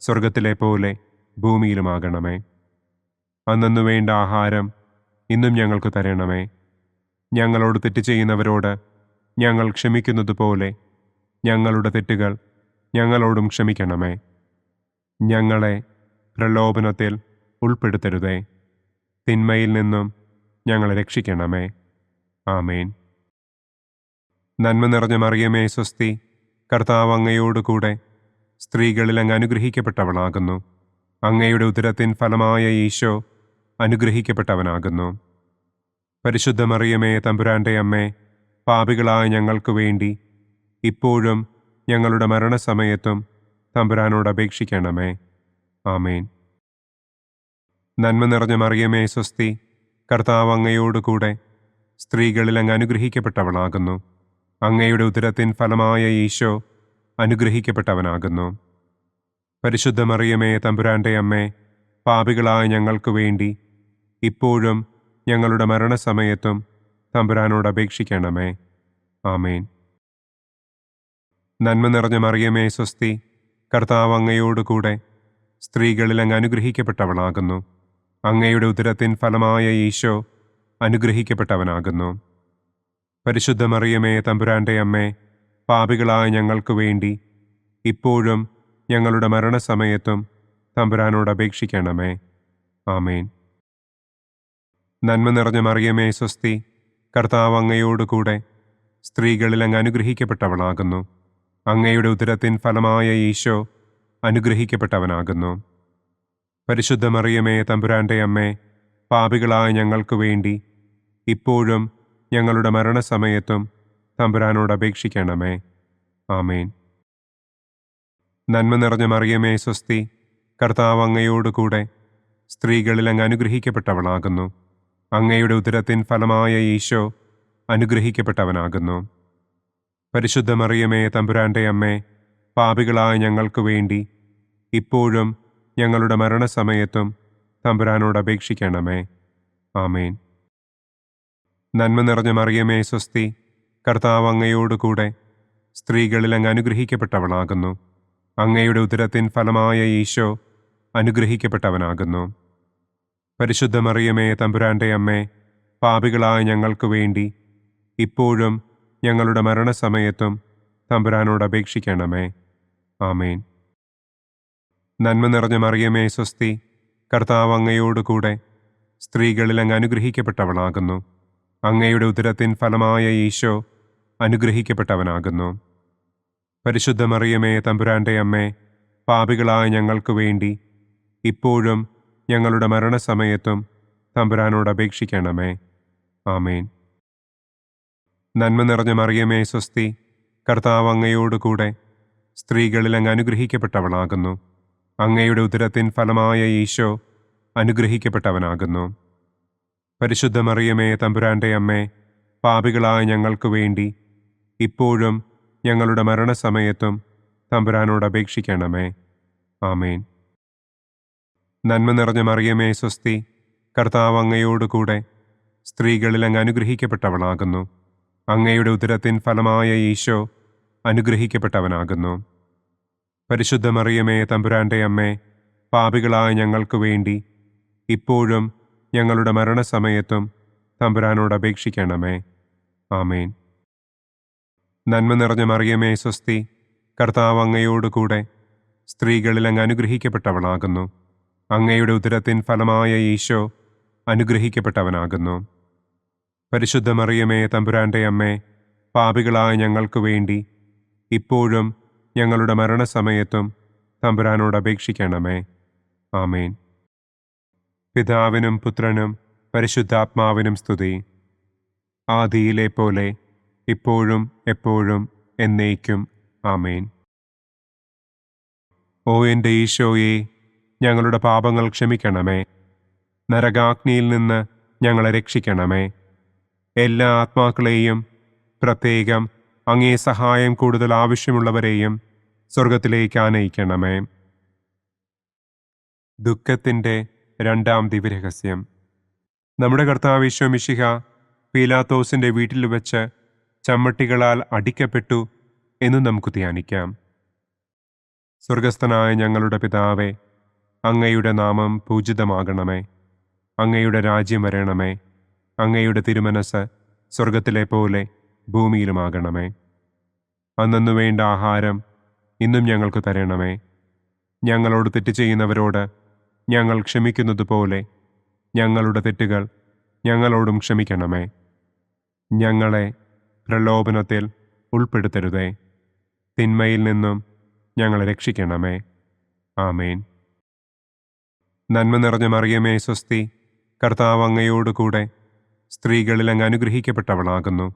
സ്വർഗത്തിലെ പോലെ ഭൂമിയിലുമാകണമേ. അന്നു വേണ്ട ആഹാരം ഇന്നും ഞങ്ങൾക്ക് തരണമേ. ഞങ്ങളോട് തെറ്റ് ചെയ്യുന്നവരോട് ഞങ്ങൾ ക്ഷമിക്കുന്നതുപോലെ ഞങ്ങളുടെ തെറ്റുകൾ ഞങ്ങളോടും ക്ഷമിക്കണമേ. ഞങ്ങളെ പ്രലോഭനത്തിൽ ഉൾപ്പെടുത്തരുതേ. തിന്മയിൽ നിന്നും ഞങ്ങളെ രക്ഷിക്കണമേ. ആമേൻ. നന്മ നിറഞ്ഞ മറിയമേ സ്വസ്തി, കർത്താവ് അങ്ങയോട് കൂടെ സ്ത്രീകളിൽ അങ്ങ് അനുഗ്രഹിക്കപ്പെട്ടവളാകുന്നു. അങ്ങയുടെ ഉദരത്തിൻ ഫലമായ ഈശോ അനുഗ്രഹിക്കപ്പെട്ടവനാകുന്നു. പരിശുദ്ധ മറിയമേ തമ്പുരാൻ്റെ അമ്മേ, പാപികളായ ഞങ്ങൾക്ക് വേണ്ടി ഇപ്പോഴും ഞങ്ങളുടെ മരണസമയത്തും തമ്പുരാനോട് അപേക്ഷിക്കണമേ. ആമേൻ. നന്മ നിറഞ്ഞ മറിയമേ സ്വസ്തി, കർത്താവ് അങ്ങയോട് കൂടെ സ്ത്രീകളിൽ അങ്ങ് അനുഗ്രഹിക്കപ്പെട്ടവളാകുന്നു. അങ്ങയുടെ ഉദരത്തിൻ ഫലമായ ഈശോ അനുഗ്രഹിക്കപ്പെട്ടവനാകുന്നു. പരിശുദ്ധ മറിയമേ തമ്പുരാൻ്റെ അമ്മേ, പാപികളായ ഞങ്ങൾക്ക് വേണ്ടി ഇപ്പോഴും ഞങ്ങളുടെ മരണസമയത്തും തമ്പുരാനോട് അപേക്ഷിക്കണമേ. ആമേൻ. നന്മ നിറഞ്ഞ മറിയമേ സ്വസ്തി, കർത്താവ് അങ്ങയോട് കൂടെ സ്ത്രീകളിൽ അങ്ങ് അനുഗ്രഹിക്കപ്പെട്ടവളാകുന്നു. അങ്ങയുടെ ഉദരത്തിൻ ഫലമായ ഈശോ അനുഗ്രഹിക്കപ്പെട്ടവനാകുന്നു. പരിശുദ്ധ മറിയമേ തമ്പുരാൻ്റെ അമ്മേ, പാപികളായ ഞങ്ങൾക്ക് വേണ്ടി ഇപ്പോഴും ഞങ്ങളുടെ മരണസമയത്തും തമ്പുരാനോട് അപേക്ഷിക്കണമേ. ആമേൻ. നന്മ നിറഞ്ഞ മറിയമേ സ്വസ്തി, കർത്താവ് അങ്ങയോട് കൂടെ സ്ത്രീകളിൽ അങ്ങ് അനുഗ്രഹിക്കപ്പെട്ടവളാകുന്നു. അങ്ങയുടെ ഉദരത്തിൻ ഫലമായ ഈശോ അനുഗ്രഹിക്കപ്പെട്ടവനാകുന്നു. പരിശുദ്ധ മറിയമേ തമ്പുരാൻ്റെ അമ്മേ, പാപികളായ ഞങ്ങൾക്ക് വേണ്ടി ഇപ്പോഴും ഞങ്ങളുടെ മരണസമയത്തും തമ്പുരാനോട് അപേക്ഷിക്കണമേ. ആമേൻ. നന്മ നിറഞ്ഞ മറിയമേ സ്വസ്തി, കർത്താവ് അങ്ങയോട് കൂടെ സ്ത്രീകളിൽ അങ്ങ് അനുഗ്രഹിക്കപ്പെട്ടവളാകുന്നു. അങ്ങയുടെ ഉദരത്തിൻ ഫലമായ ഈശോ അനുഗ്രഹിക്കപ്പെട്ടവനാകുന്നു. പരിശുദ്ധ മറിയമേ തമ്പുരാൻ്റെ അമ്മേ, പാപികളായ ഞങ്ങൾക്ക് വേണ്ടി ഇപ്പോഴും ഞങ്ങളുടെ മരണസമയത്തും തമ്പുരാനോട് അപേക്ഷിക്കണമേ. ആമേൻ. നന്മ നിറഞ്ഞ മറിയമേ സ്വസ്തി, കർത്താവ് അങ്ങയോട് കൂടെ സ്ത്രീകളിൽ അങ്ങ് അനുഗ്രഹിക്കപ്പെട്ടവളാകുന്നു. അങ്ങയുടെ ഉദരത്തിൻ ഫലമായ ഈശോ അനുഗ്രഹിക്കപ്പെട്ടവനാകുന്നു. പരിശുദ്ധ മറിയമേ, തമ്പുരാന്റെ അമ്മേ, പാപികളായ ഞങ്ങൾക്ക് വേണ്ടി ഇപ്പോഴും ഞങ്ങളുടെ മരണസമയത്തും തമ്പുരാനോട് അപേക്ഷിക്കണമേ. ആമേൻ. നന്മ നിറഞ്ഞ മറിയമേ, സ്വസ്തി, കർത്താവ് അങ്ങയോടുകൂടെ സ്ത്രീകളിൽ അങ്ങ് അനുഗ്രഹിക്കപ്പെട്ടവളാകുന്നു. അങ്ങയുടെ ഉദരത്തിൻ ഫലമായ ഈശോ അനുഗ്രഹിക്കപ്പെട്ടവനാകുന്നു. പരിശുദ്ധ മറിയമേ, തമ്പുരാന്റെ അമ്മേ, പാപികളായ ഞങ്ങൾക്ക് വേണ്ടി ഇപ്പോഴും ഞങ്ങളുടെ മരണസമയത്തും തമ്പുരാനോട് അപേക്ഷിക്കണമേ. ആമേൻ. നന്മ നിറഞ്ഞ മറിയമേ, സ്വസ്തി, കർത്താവ് അങ്ങയോടുകൂടെ സ്ത്രീകളിൽ അങ്ങ് അനുഗ്രഹിക്കപ്പെട്ടവളാകുന്നു. അങ്ങയുടെ ഉദരത്തിൻ ഫലമായ ഈശോ അനുഗ്രഹിക്കപ്പെട്ടവനാകുന്നു. പരിശുദ്ധ മറിയമേ, തമ്പുരാന്റെ അമ്മേ, പാപികളായ ഞങ്ങൾക്ക് വേണ്ടി ഇപ്പോഴും ഞങ്ങളുടെ മരണസമയത്തും തമ്പുരാനോട് അപേക്ഷിക്കണമേ. ആമേൻ. നന്മ നിറഞ്ഞ മറിയമേ, സ്വസ്തി, കർത്താവ് അങ്ങയോടുകൂടെ സ്ത്രീകളിൽ അങ്ങ് അനുഗ്രഹിക്കപ്പെട്ടവളാകുന്നു. അങ്ങയുടെ ഉദരത്തിൻ ഫലമായ ഈശോ അനുഗ്രഹിക്കപ്പെട്ടവനാകുന്നു. പരിശുദ്ധ മറിയമേ, തമ്പുരാന്റെ അമ്മേ, പാപികളായ ഞങ്ങൾക്ക് വേണ്ടി ഇപ്പോഴും ഞങ്ങളുടെ മരണസമയത്തും തമ്പുരാനോട് അപേക്ഷിക്കണമേ. ആമേൻ. നന്മ നിറഞ്ഞ മറിയമേ, സ്വസ്തി, കർത്താവ് അങ്ങയോടുകൂടെ സ്ത്രീകളിൽ അങ്ങ് അനുഗ്രഹിക്കപ്പെട്ടവളാകുന്നു. അങ്ങയുടെ ഉദരത്തിൻ ഫലമായ ഈശോ അനുഗ്രഹിക്കപ്പെട്ടവനാകുന്നു. പരിശുദ്ധ മറിയമേ, തമ്പുരാന്റെ അമ്മേ, പാപികളായ ഞങ്ങൾക്ക് വേണ്ടി ഇപ്പോഴും ഞങ്ങളുടെ മരണസമയത്തും തമ്പുരാനോട് അപേക്ഷിക്കണമേ. ആമേൻ. പിതാവിനും പുത്രനും പരിശുദ്ധാത്മാവിനും സ്തുതി. ആദിയിലെ പോലെ ഇപ്പോഴും എപ്പോഴും എന്നേക്കും. ആമേൻ. ഓ എൻ്റെ ഈശോയെ, ഞങ്ങളുടെ പാപങ്ങൾ ക്ഷമിക്കണമേ. നരകാഗ്നിയിൽ നിന്ന് ഞങ്ങളെ രക്ഷിക്കണമേ. എല്ലാ ആത്മാക്കളെയും, പ്രത്യേകം അങ്ങേ സഹായം കൂടുതൽ ആവശ്യമുള്ളവരെയും സ്വർഗത്തിലേക്ക് ആനയിക്കണമേ. ദുഃഖത്തിൻ്റെ രണ്ടാം ദിവ്യരഹസ്യം. നമ്മുടെ കർത്താവ് ഈശോ മിശിഹ പീലാത്തോസിൻ്റെ വീട്ടിൽ വെച്ച് ചമ്മട്ടികളാൽ അടിക്കപ്പെട്ടു എന്ന് നമുക്ക് ധ്യാനിക്കാം. സ്വർഗസ്ഥനായ ഞങ്ങളുടെ പിതാവേ, അങ്ങയുടെ നാമം പൂജിതമാകണമേ. അങ്ങയുടെ രാജ്യം വരണമേ. അങ്ങയുടെ തിരുമനസ് സ്വർഗത്തിലെ പോലെ ഭൂമിയിലുമാകണമേ. അന്നന്നു വേണ്ട ആഹാരം ഇന്നും ഞങ്ങൾക്ക് തരണമേ. ഞങ്ങളോട് തെറ്റ് ചെയ്യുന്നവരോട് ഞങ്ങൾ ക്ഷമിക്കുന്നത് പോലെ ഞങ്ങളുടെ തെറ്റുകൾ ഞങ്ങളോടും ക്ഷമിക്കണമേ. ഞങ്ങളെ പ്രലോഭനത്തിൽ ഉൾപ്പെടുത്തരുതേ. തിന്മയിൽ നിന്നും ഞങ്ങളെ രക്ഷിക്കണമേ. ആമേൻ. നന്മ നിറഞ്ഞ മറിയമേ, സ്വസ്തി, കർത്താവ് അങ്ങയോടുകൂടെ സ്ത്രീകളിൽ അങ്ങ് അനുഗ്രഹിക്കപ്പെട്ടവളാകുന്നു.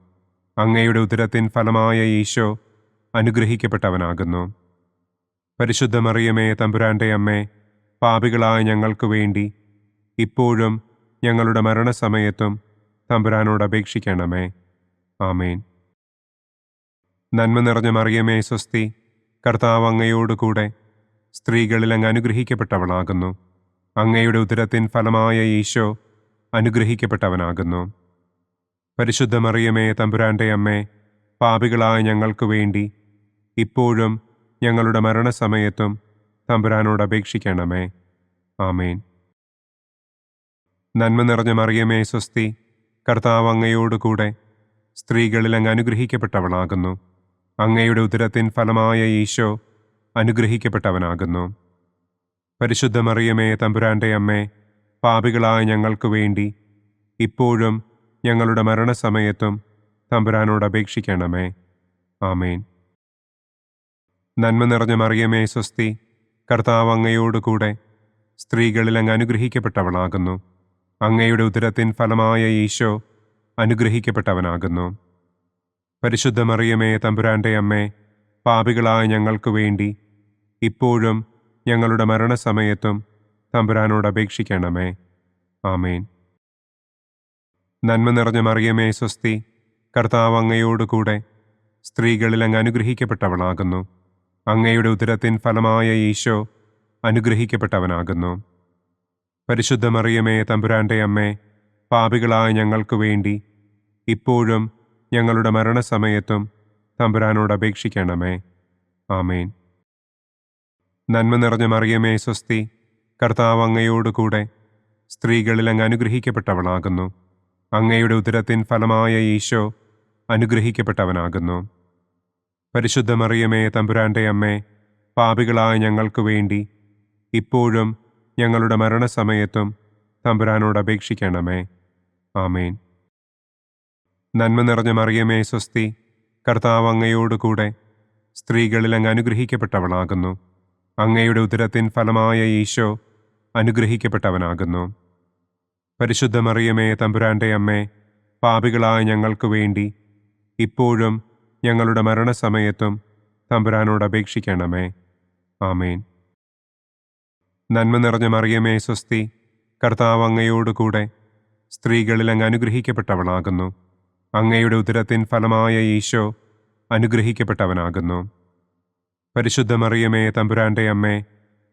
അങ്ങയുടെ ഉദരത്തിൻ ഫലമായ ഈശോ അനുഗ്രഹിക്കപ്പെട്ടവനാകുന്നു. പരിശുദ്ധ മറിയമേ, തമ്പുരാന്റെ അമ്മേ, പാപികളായ ഞങ്ങൾക്ക് വേണ്ടി ഇപ്പോഴും ഞങ്ങളുടെ മരണസമയത്തും തമ്പുരാനോട് അപേക്ഷിക്കണമേ. ആമേൻ. നന്മ നിറഞ്ഞ മറിയമേ, സ്വസ്തി, കർത്താവ് അങ്ങയോടുകൂടെ സ്ത്രീകളിൽ അങ്ങ് അനുഗ്രഹിക്കപ്പെട്ടവളാകുന്നു. അങ്ങയുടെ ഉദരത്തിൻ ഫലമായ ഈശോ അനുഗ്രഹിക്കപ്പെട്ടവനാകുന്നു. പരിശുദ്ധ മറിയമേ, തമ്പുരാന്റെ അമ്മേ, പാപികളായ ഞങ്ങൾക്ക് വേണ്ടി ഇപ്പോഴും ഞങ്ങളുടെ മരണസമയത്തും തമ്പുരാനോട് അപേക്ഷിക്കണമേ. ആമേൻ. നന്മ നിറഞ്ഞ മറിയമേ, സ്വസ്തി, കർത്താവ് അങ്ങയോടുകൂടെ സ്ത്രീകളിൽ അങ്ങ് അനുഗ്രഹിക്കപ്പെട്ടവളാകുന്നു. അങ്ങയുടെ ഉദരത്തിൻ ഫലമായ ഈശോ അനുഗ്രഹിക്കപ്പെട്ടവനാകുന്നു. പരിശുദ്ധ മറിയമേ, തമ്പുരാന്റെ അമ്മേ, പാപികളായ ഞങ്ങൾക്ക് വേണ്ടി ഇപ്പോഴും ഞങ്ങളുടെ മരണസമയത്തും തമ്പുരാനോട് അപേക്ഷിക്കണമേ. ആമേൻ. നന്മ നിറഞ്ഞ മറിയമേ, സ്വസ്തി, കർത്താവ് അങ്ങയോടുകൂടെ സ്ത്രീകളിൽ അങ്ങ് അനുഗ്രഹിക്കപ്പെട്ടവളാകുന്നു. അങ്ങയുടെ ഉദരത്തിൻ ഫലമായ ഈശോ അനുഗ്രഹിക്കപ്പെട്ടവനാകുന്നു. പരിശുദ്ധ മറിയമേ, തമ്പുരാന്റെ അമ്മേ, പാപികളായ ഞങ്ങൾക്ക് വേണ്ടി ഇപ്പോഴും ഞങ്ങളുടെ മരണസമയത്തും തമ്പുരാനോട് അപേക്ഷിക്കണമേ. ആമേൻ. നന്മ നിറഞ്ഞ മറിയമേ, സ്വസ്തി, കർത്താവ് അങ്ങയോടുകൂടെ സ്ത്രീകളിൽ അങ്ങ് അനുഗ്രഹിക്കപ്പെട്ടവളാകുന്നു. അങ്ങയുടെ ഉദരത്തിൻ ഫലമായ ഈശോ അനുഗ്രഹിക്കപ്പെട്ടവനാകുന്നു. പരിശുദ്ധ മറിയമേ, തമ്പുരാന്റെ അമ്മേ, പാപികളായ ഞങ്ങൾക്ക് വേണ്ടി ഇപ്പോഴും ഞങ്ങളുടെ മരണസമയത്തും തമ്പുരാനോട് അപേക്ഷിക്കണമേ. ആമേൻ. നന്മ നിറഞ്ഞ മറിയമേ സ്വസ്തി, കർത്താവ് അങ്ങയോടുകൂടെ സ്ത്രീകളിൽ അങ്ങ് അനുഗ്രഹിക്കപ്പെട്ടവളാകുന്നു. അങ്ങയുടെ ഉദരത്തിൻ ഫലമായ ഈശോ അനുഗ്രഹിക്കപ്പെട്ടവനാകുന്നു. പരിശുദ്ധ മറിയമേ തമ്പുരാന്റെ അമ്മേ, പാപികളായ ഞങ്ങൾക്ക് വേണ്ടി ഇപ്പോഴും ഞങ്ങളുടെ മരണസമയത്തും തമ്പുരാനോട് അപേക്ഷിക്കണമേ. ആമേൻ. നന്മ നിറഞ്ഞ മറിയമേ സ്വസ്തി, കർത്താവ് അങ്ങയോടുകൂടെ സ്ത്രീകളിൽ അങ്ങ് അനുഗ്രഹിക്കപ്പെട്ടവളാകുന്നു. അങ്ങയുടെ ഉദരത്തിൻ ഫലമായ ഈശോ അനുഗ്രഹിക്കപ്പെട്ടവനാകുന്നു. പരിശുദ്ധ മറിയമേ തമ്പുരാന്റെ അമ്മേ, പാപികളായ ഞങ്ങൾക്ക് വേണ്ടി ഇപ്പോഴും ഞങ്ങളുടെ മരണസമയത്തും തമ്പുരാനോട് അപേക്ഷിക്കണമേ. ആമേൻ. നന്മ നിറഞ്ഞ മറിയമേ സ്വസ്തി, കർത്താവ് അങ്ങയോടുകൂടെ സ്ത്രീകളിൽ അങ്ങ് അനുഗ്രഹിക്കപ്പെട്ടവളാകുന്നു. അങ്ങയുടെ ഉദരത്തിൻ ഫലമായ ഈശോ അനുഗ്രഹിക്കപ്പെട്ടവനാകുന്നു. പരിശുദ്ധ മറിയമേ തമ്പുരാന്റെ അമ്മേ,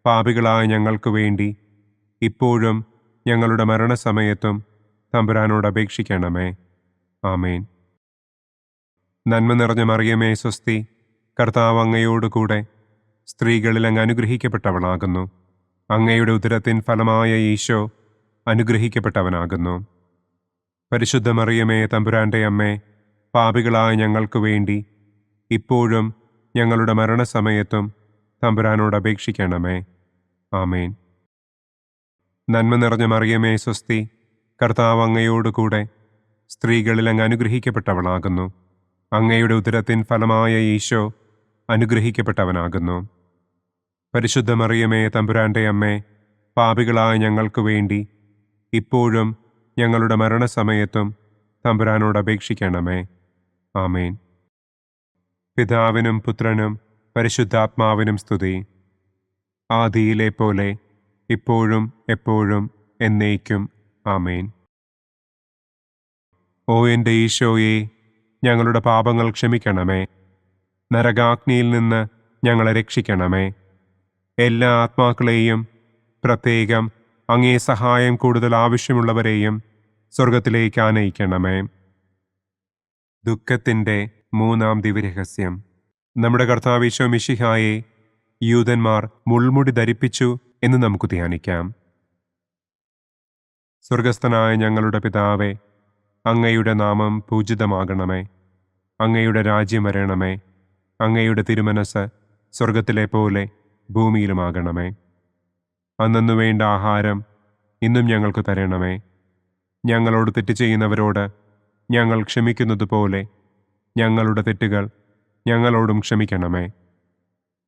പാപികളായ ഞങ്ങൾക്ക് വേണ്ടി ഇപ്പോഴും ഞങ്ങളുടെ മരണസമയത്തും തമ്പുരാനോട് അപേക്ഷിക്കണമേ. ആമേൻ. നന്മ നിറഞ്ഞ മറിയമേ സ്വസ്തി, കർത്താവ് അങ്ങയോടുകൂടെ സ്ത്രീകളിൽ അങ്ങ് അനുഗ്രഹിക്കപ്പെട്ടവളാകുന്നു. അങ്ങയുടെ ഉദരത്തിൻ ഫലമായ ഈശോ അനുഗ്രഹിക്കപ്പെട്ടവനാകുന്നു. പരിശുദ്ധ മറിയമേ തമ്പുരാന്റെ അമ്മേ, പാപികളായ ഞങ്ങൾക്ക് വേണ്ടി ഇപ്പോഴും ഞങ്ങളുടെ മരണസമയത്തും തമ്പുരാനോട് അപേക്ഷിക്കണമേ. ആമേൻ. നന്മ നിറഞ്ഞ മറിയമേ സ്വസ്തി, കർത്താവ് അങ്ങയോടുകൂടെ സ്ത്രീകളിൽ അങ്ങ് അനുഗ്രഹിക്കപ്പെട്ടവളാകുന്നു. അങ്ങയുടെ ഉദരത്തിൻ ഫലമായ ഈശോ അനുഗ്രഹിക്കപ്പെട്ടവനാകുന്നു. പരിശുദ്ധ മറിയമേ തമ്പുരാന്റെ അമ്മേ, പാപികളായ ഞങ്ങൾക്ക് വേണ്ടി ഇപ്പോഴും ഞങ്ങളുടെ മരണസമയത്തും തമ്പുരാനോട് അപേക്ഷിക്കണമേ. ആമേൻ. പിതാവിനും പുത്രനും പരിശുദ്ധാത്മാവിനും സ്തുതി. ആദിയിലെ പോലെ ഇപ്പോഴും എപ്പോഴും എന്നേക്കും. ആമേൻ. ഓ എൻ്റെ ഈശോയെ, ഞങ്ങളുടെ പാപങ്ങൾ ക്ഷമിക്കണമേ. നരകാഗ്നിയിൽ നിന്ന് ഞങ്ങളെ രക്ഷിക്കണമേ. എല്ലാ ആത്മാക്കളെയും, പ്രത്യേകം അങ്ങേ സഹായം കൂടുതൽ ആവശ്യമുള്ളവരെയും സ്വർഗത്തിലേക്ക് ആനയിക്കണമേ. ദുഃഖത്തിൻ്റെ മൂന്നാം ദിവ്യരഹസ്യം. നമ്മുടെ കർത്താവ് ഈശോ മിശിഹായെ യൂദന്മാർ മുൾമുടി ധരിപ്പിച്ചു എന്ന് നമുക്ക് ധ്യാനിക്കാം. സ്വർഗസ്ഥനായ ഞങ്ങളുടെ പിതാവേ, അങ്ങയുടെ നാമം പൂജിതമാകണമേ. അങ്ങയുടെ രാജ്യം വരണമേ. അങ്ങയുടെ തിരുമനസ് സ്വർഗത്തിലെ പോലെ ഭൂമിയിലുമാകണമേ. അന്നന്നു വേണ്ട ആഹാരം ഇന്നും ഞങ്ങൾക്ക് തരണമേ. ഞങ്ങളോട് തെറ്റ് ചെയ്യുന്നവരോട് ഞങ്ങൾ ക്ഷമിക്കുന്നത് പോലെ ഞങ്ങളുടെ തെറ്റുകൾ ഞങ്ങളോടും ക്ഷമിക്കണമേ.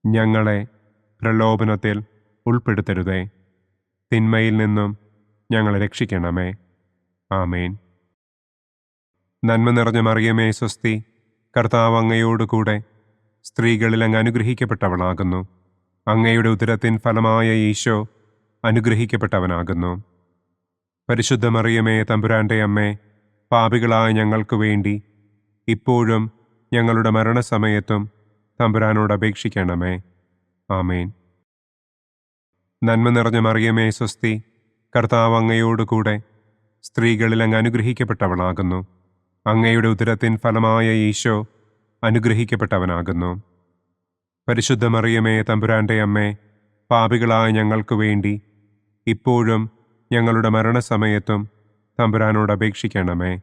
ഞങ്ങളെ പ്രലോഭനത്തിൽ ഉൾപ്പെടുത്തരുതേ. തിന്മയിൽ നിന്നും ഞങ്ങളെ രക്ഷിക്കണമേ. ആമേൻ. നന്മ നിറഞ്ഞ മറിയമേ സ്വസ്തി, കർത്താവ് അങ്ങയോടുകൂടെ സ്ത്രീകളിൽ അങ്ങ് അനുഗ്രഹിക്കപ്പെട്ടവളാകുന്നു. അങ്ങയുടെ ഉദരത്തിൻ ഫലമായ ഈശോ അനുഗ്രഹിക്കപ്പെട്ടവനാകുന്നു. പരിശുദ്ധ മറിയമേ തമ്പുരാന്റെ അമ്മേ, പാപികളായ ഞങ്ങൾക്ക് വേണ്ടി ഇപ്പോഴും ഞങ്ങളുടെ മരണസമയത്തും തമ്പുരാനോട് അപേക്ഷിക്കണമേ. ആമേൻ. നന്മ നിറഞ്ഞ മറിയമേ സ്വസ്തി, കർത്താവ് അങ്ങയോടുകൂടെ സ്ത്രീകളിൽ അങ്ങ് അനുഗ്രഹിക്കപ്പെട്ടവളാകുന്നു. അങ്ങയുടെ ഉദരത്തിൻ ഫലമായ ഈശോ അനുഗ്രഹിക്കപ്പെട്ടവനാകുന്നു. പരിശുദ്ധ മറിയമേ തമ്പുരാന്റെ അമ്മേ, പാപികളായ ഞങ്ങൾക്ക് വേണ്ടി ഇപ്പോഴും ഞങ്ങളുടെ മരണസമയത്തും തമ്പുരാനോട് അപേക്ഷിക്കണമേ.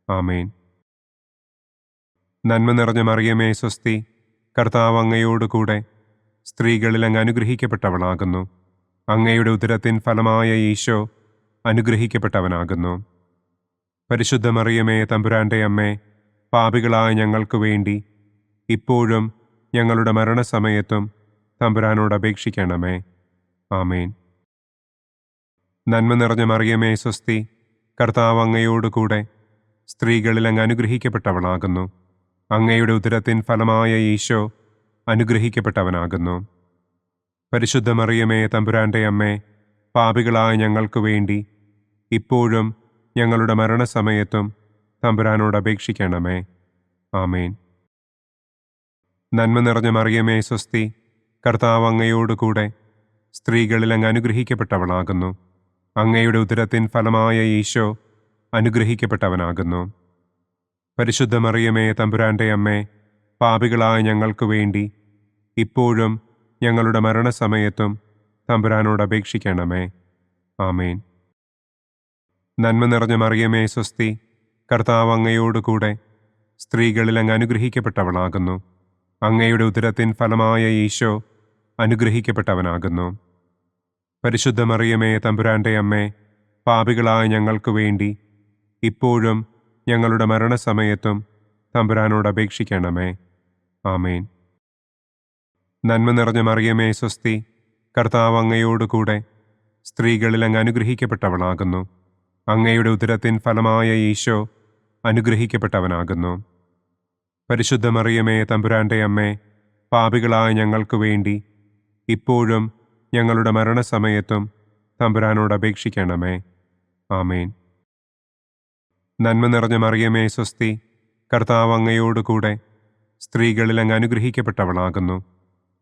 ആമേൻ. നന്മ നിറഞ്ഞ മറിയമേ സ്വസ്തി, കർത്താവ് അങ്ങയോടുകൂടെ സ്ത്രീകളിൽ അങ്ങ് അനുഗ്രഹിക്കപ്പെട്ടവളാകുന്നു. അങ്ങയുടെ ഉദരത്തിൻ ഫലമായ ഈശോ അനുഗ്രഹിക്കപ്പെട്ടവനാകുന്നു. പരിശുദ്ധ മറിയമേ തമ്പുരാന്റെ അമ്മേ, പാപികളായ ഞങ്ങൾക്ക് വേണ്ടി ഇപ്പോഴും ഞങ്ങളുടെ മരണസമയത്തും തമ്പുരാനോട് അപേക്ഷിക്കണമേ. ആമേൻ. നന്മ നിറഞ്ഞ മറിയമേ സ്വസ്തി, കർത്താവ് അങ്ങയോടുകൂടെ സ്ത്രീകളിൽ അങ്ങ് അനുഗ്രഹിക്കപ്പെട്ടവളാകുന്നു. അങ്ങയുടെ ഉദരത്തിൻ ഫലമായ ഈശോ അനുഗ്രഹിക്കപ്പെട്ടവനാകുന്നു. പരിശുദ്ധ മറിയമേ തമ്പുരാന്റെ അമ്മേ, പാപികളായ ഞങ്ങൾക്ക് വേണ്ടി ഇപ്പോഴും ഞങ്ങളുടെ മരണസമയത്തും തമ്പുരാനോട് അപേക്ഷിക്കണമേ. ആമേൻ. നന്മ നിറഞ്ഞ മറിയമേ സ്വസ്തി, കർത്താവ് അങ്ങയോടുകൂടെ സ്ത്രീകളിൽ അങ്ങ് അനുഗ്രഹിക്കപ്പെട്ടവളാകുന്നു. അങ്ങയുടെ ഉദരത്തിൻ ഫലമായ ഈശോ അനുഗ്രഹിക്കപ്പെട്ടവനാകുന്നു. പരിശുദ്ധ മറിയമേ തമ്പുരാന്റെ അമ്മേ, പാപികളായ ഞങ്ങൾക്ക് വേണ്ടി ഇപ്പോഴും ഞങ്ങളുടെ മരണസമയത്തും തമ്പുരാനോട് അപേക്ഷിക്കണമേ. ആമേൻ. നന്മ നിറഞ്ഞ മറിയമേ സ്വസ്തി, കർത്താവ് അങ്ങയോട് കൂടെ സ്ത്രീകളിൽ അങ്ങ് അനുഗ്രഹിക്കപ്പെട്ടവളാകുന്നു. അങ്ങയുടെ ഉദരത്തിൻ ഫലമായ ഈശോ അനുഗ്രഹിക്കപ്പെട്ടവനാകുന്നു. പരിശുദ്ധ മറിയമേ തമ്പുരാന്റെ അമ്മേ, പാപികളായ ഞങ്ങൾക്ക് വേണ്ടി ഇപ്പോഴും ഞങ്ങളുടെ മരണസമയത്തും തമ്പുരാനോട് അപേക്ഷിക്കണമേ. ആമേൻ. നന്മ നിറഞ്ഞ മറിയമേ സ്വസ്തി, കർത്താവ് അങ്ങയോട് കൂടെ സ്ത്രീകളിൽ അങ്ങ് അനുഗ്രഹിക്കപ്പെട്ടവളാകുന്നു. അങ്ങയുടെ ഉദരത്തിൻ ഫലമായ ഈശോ അനുഗ്രഹിക്കപ്പെട്ടവനാകുന്നു. പരിശുദ്ധ മറിയമേ തമ്പുരാന്റെ അമ്മേ, പാപികളായ ഞങ്ങൾക്ക് വേണ്ടി ഇപ്പോഴും ഞങ്ങളുടെ മരണസമയത്തും തമ്പുരാനോട് അപേക്ഷിക്കണമേ. ആമേൻ. നന്മ നിറഞ്ഞ മറിയമേ സ്വസ്തി, കർത്താവ് അങ്ങയോട് കൂടെ സ്ത്രീകളിൽ അങ്ങ് അനുഗ്രഹിക്കപ്പെട്ടവളാകുന്നു.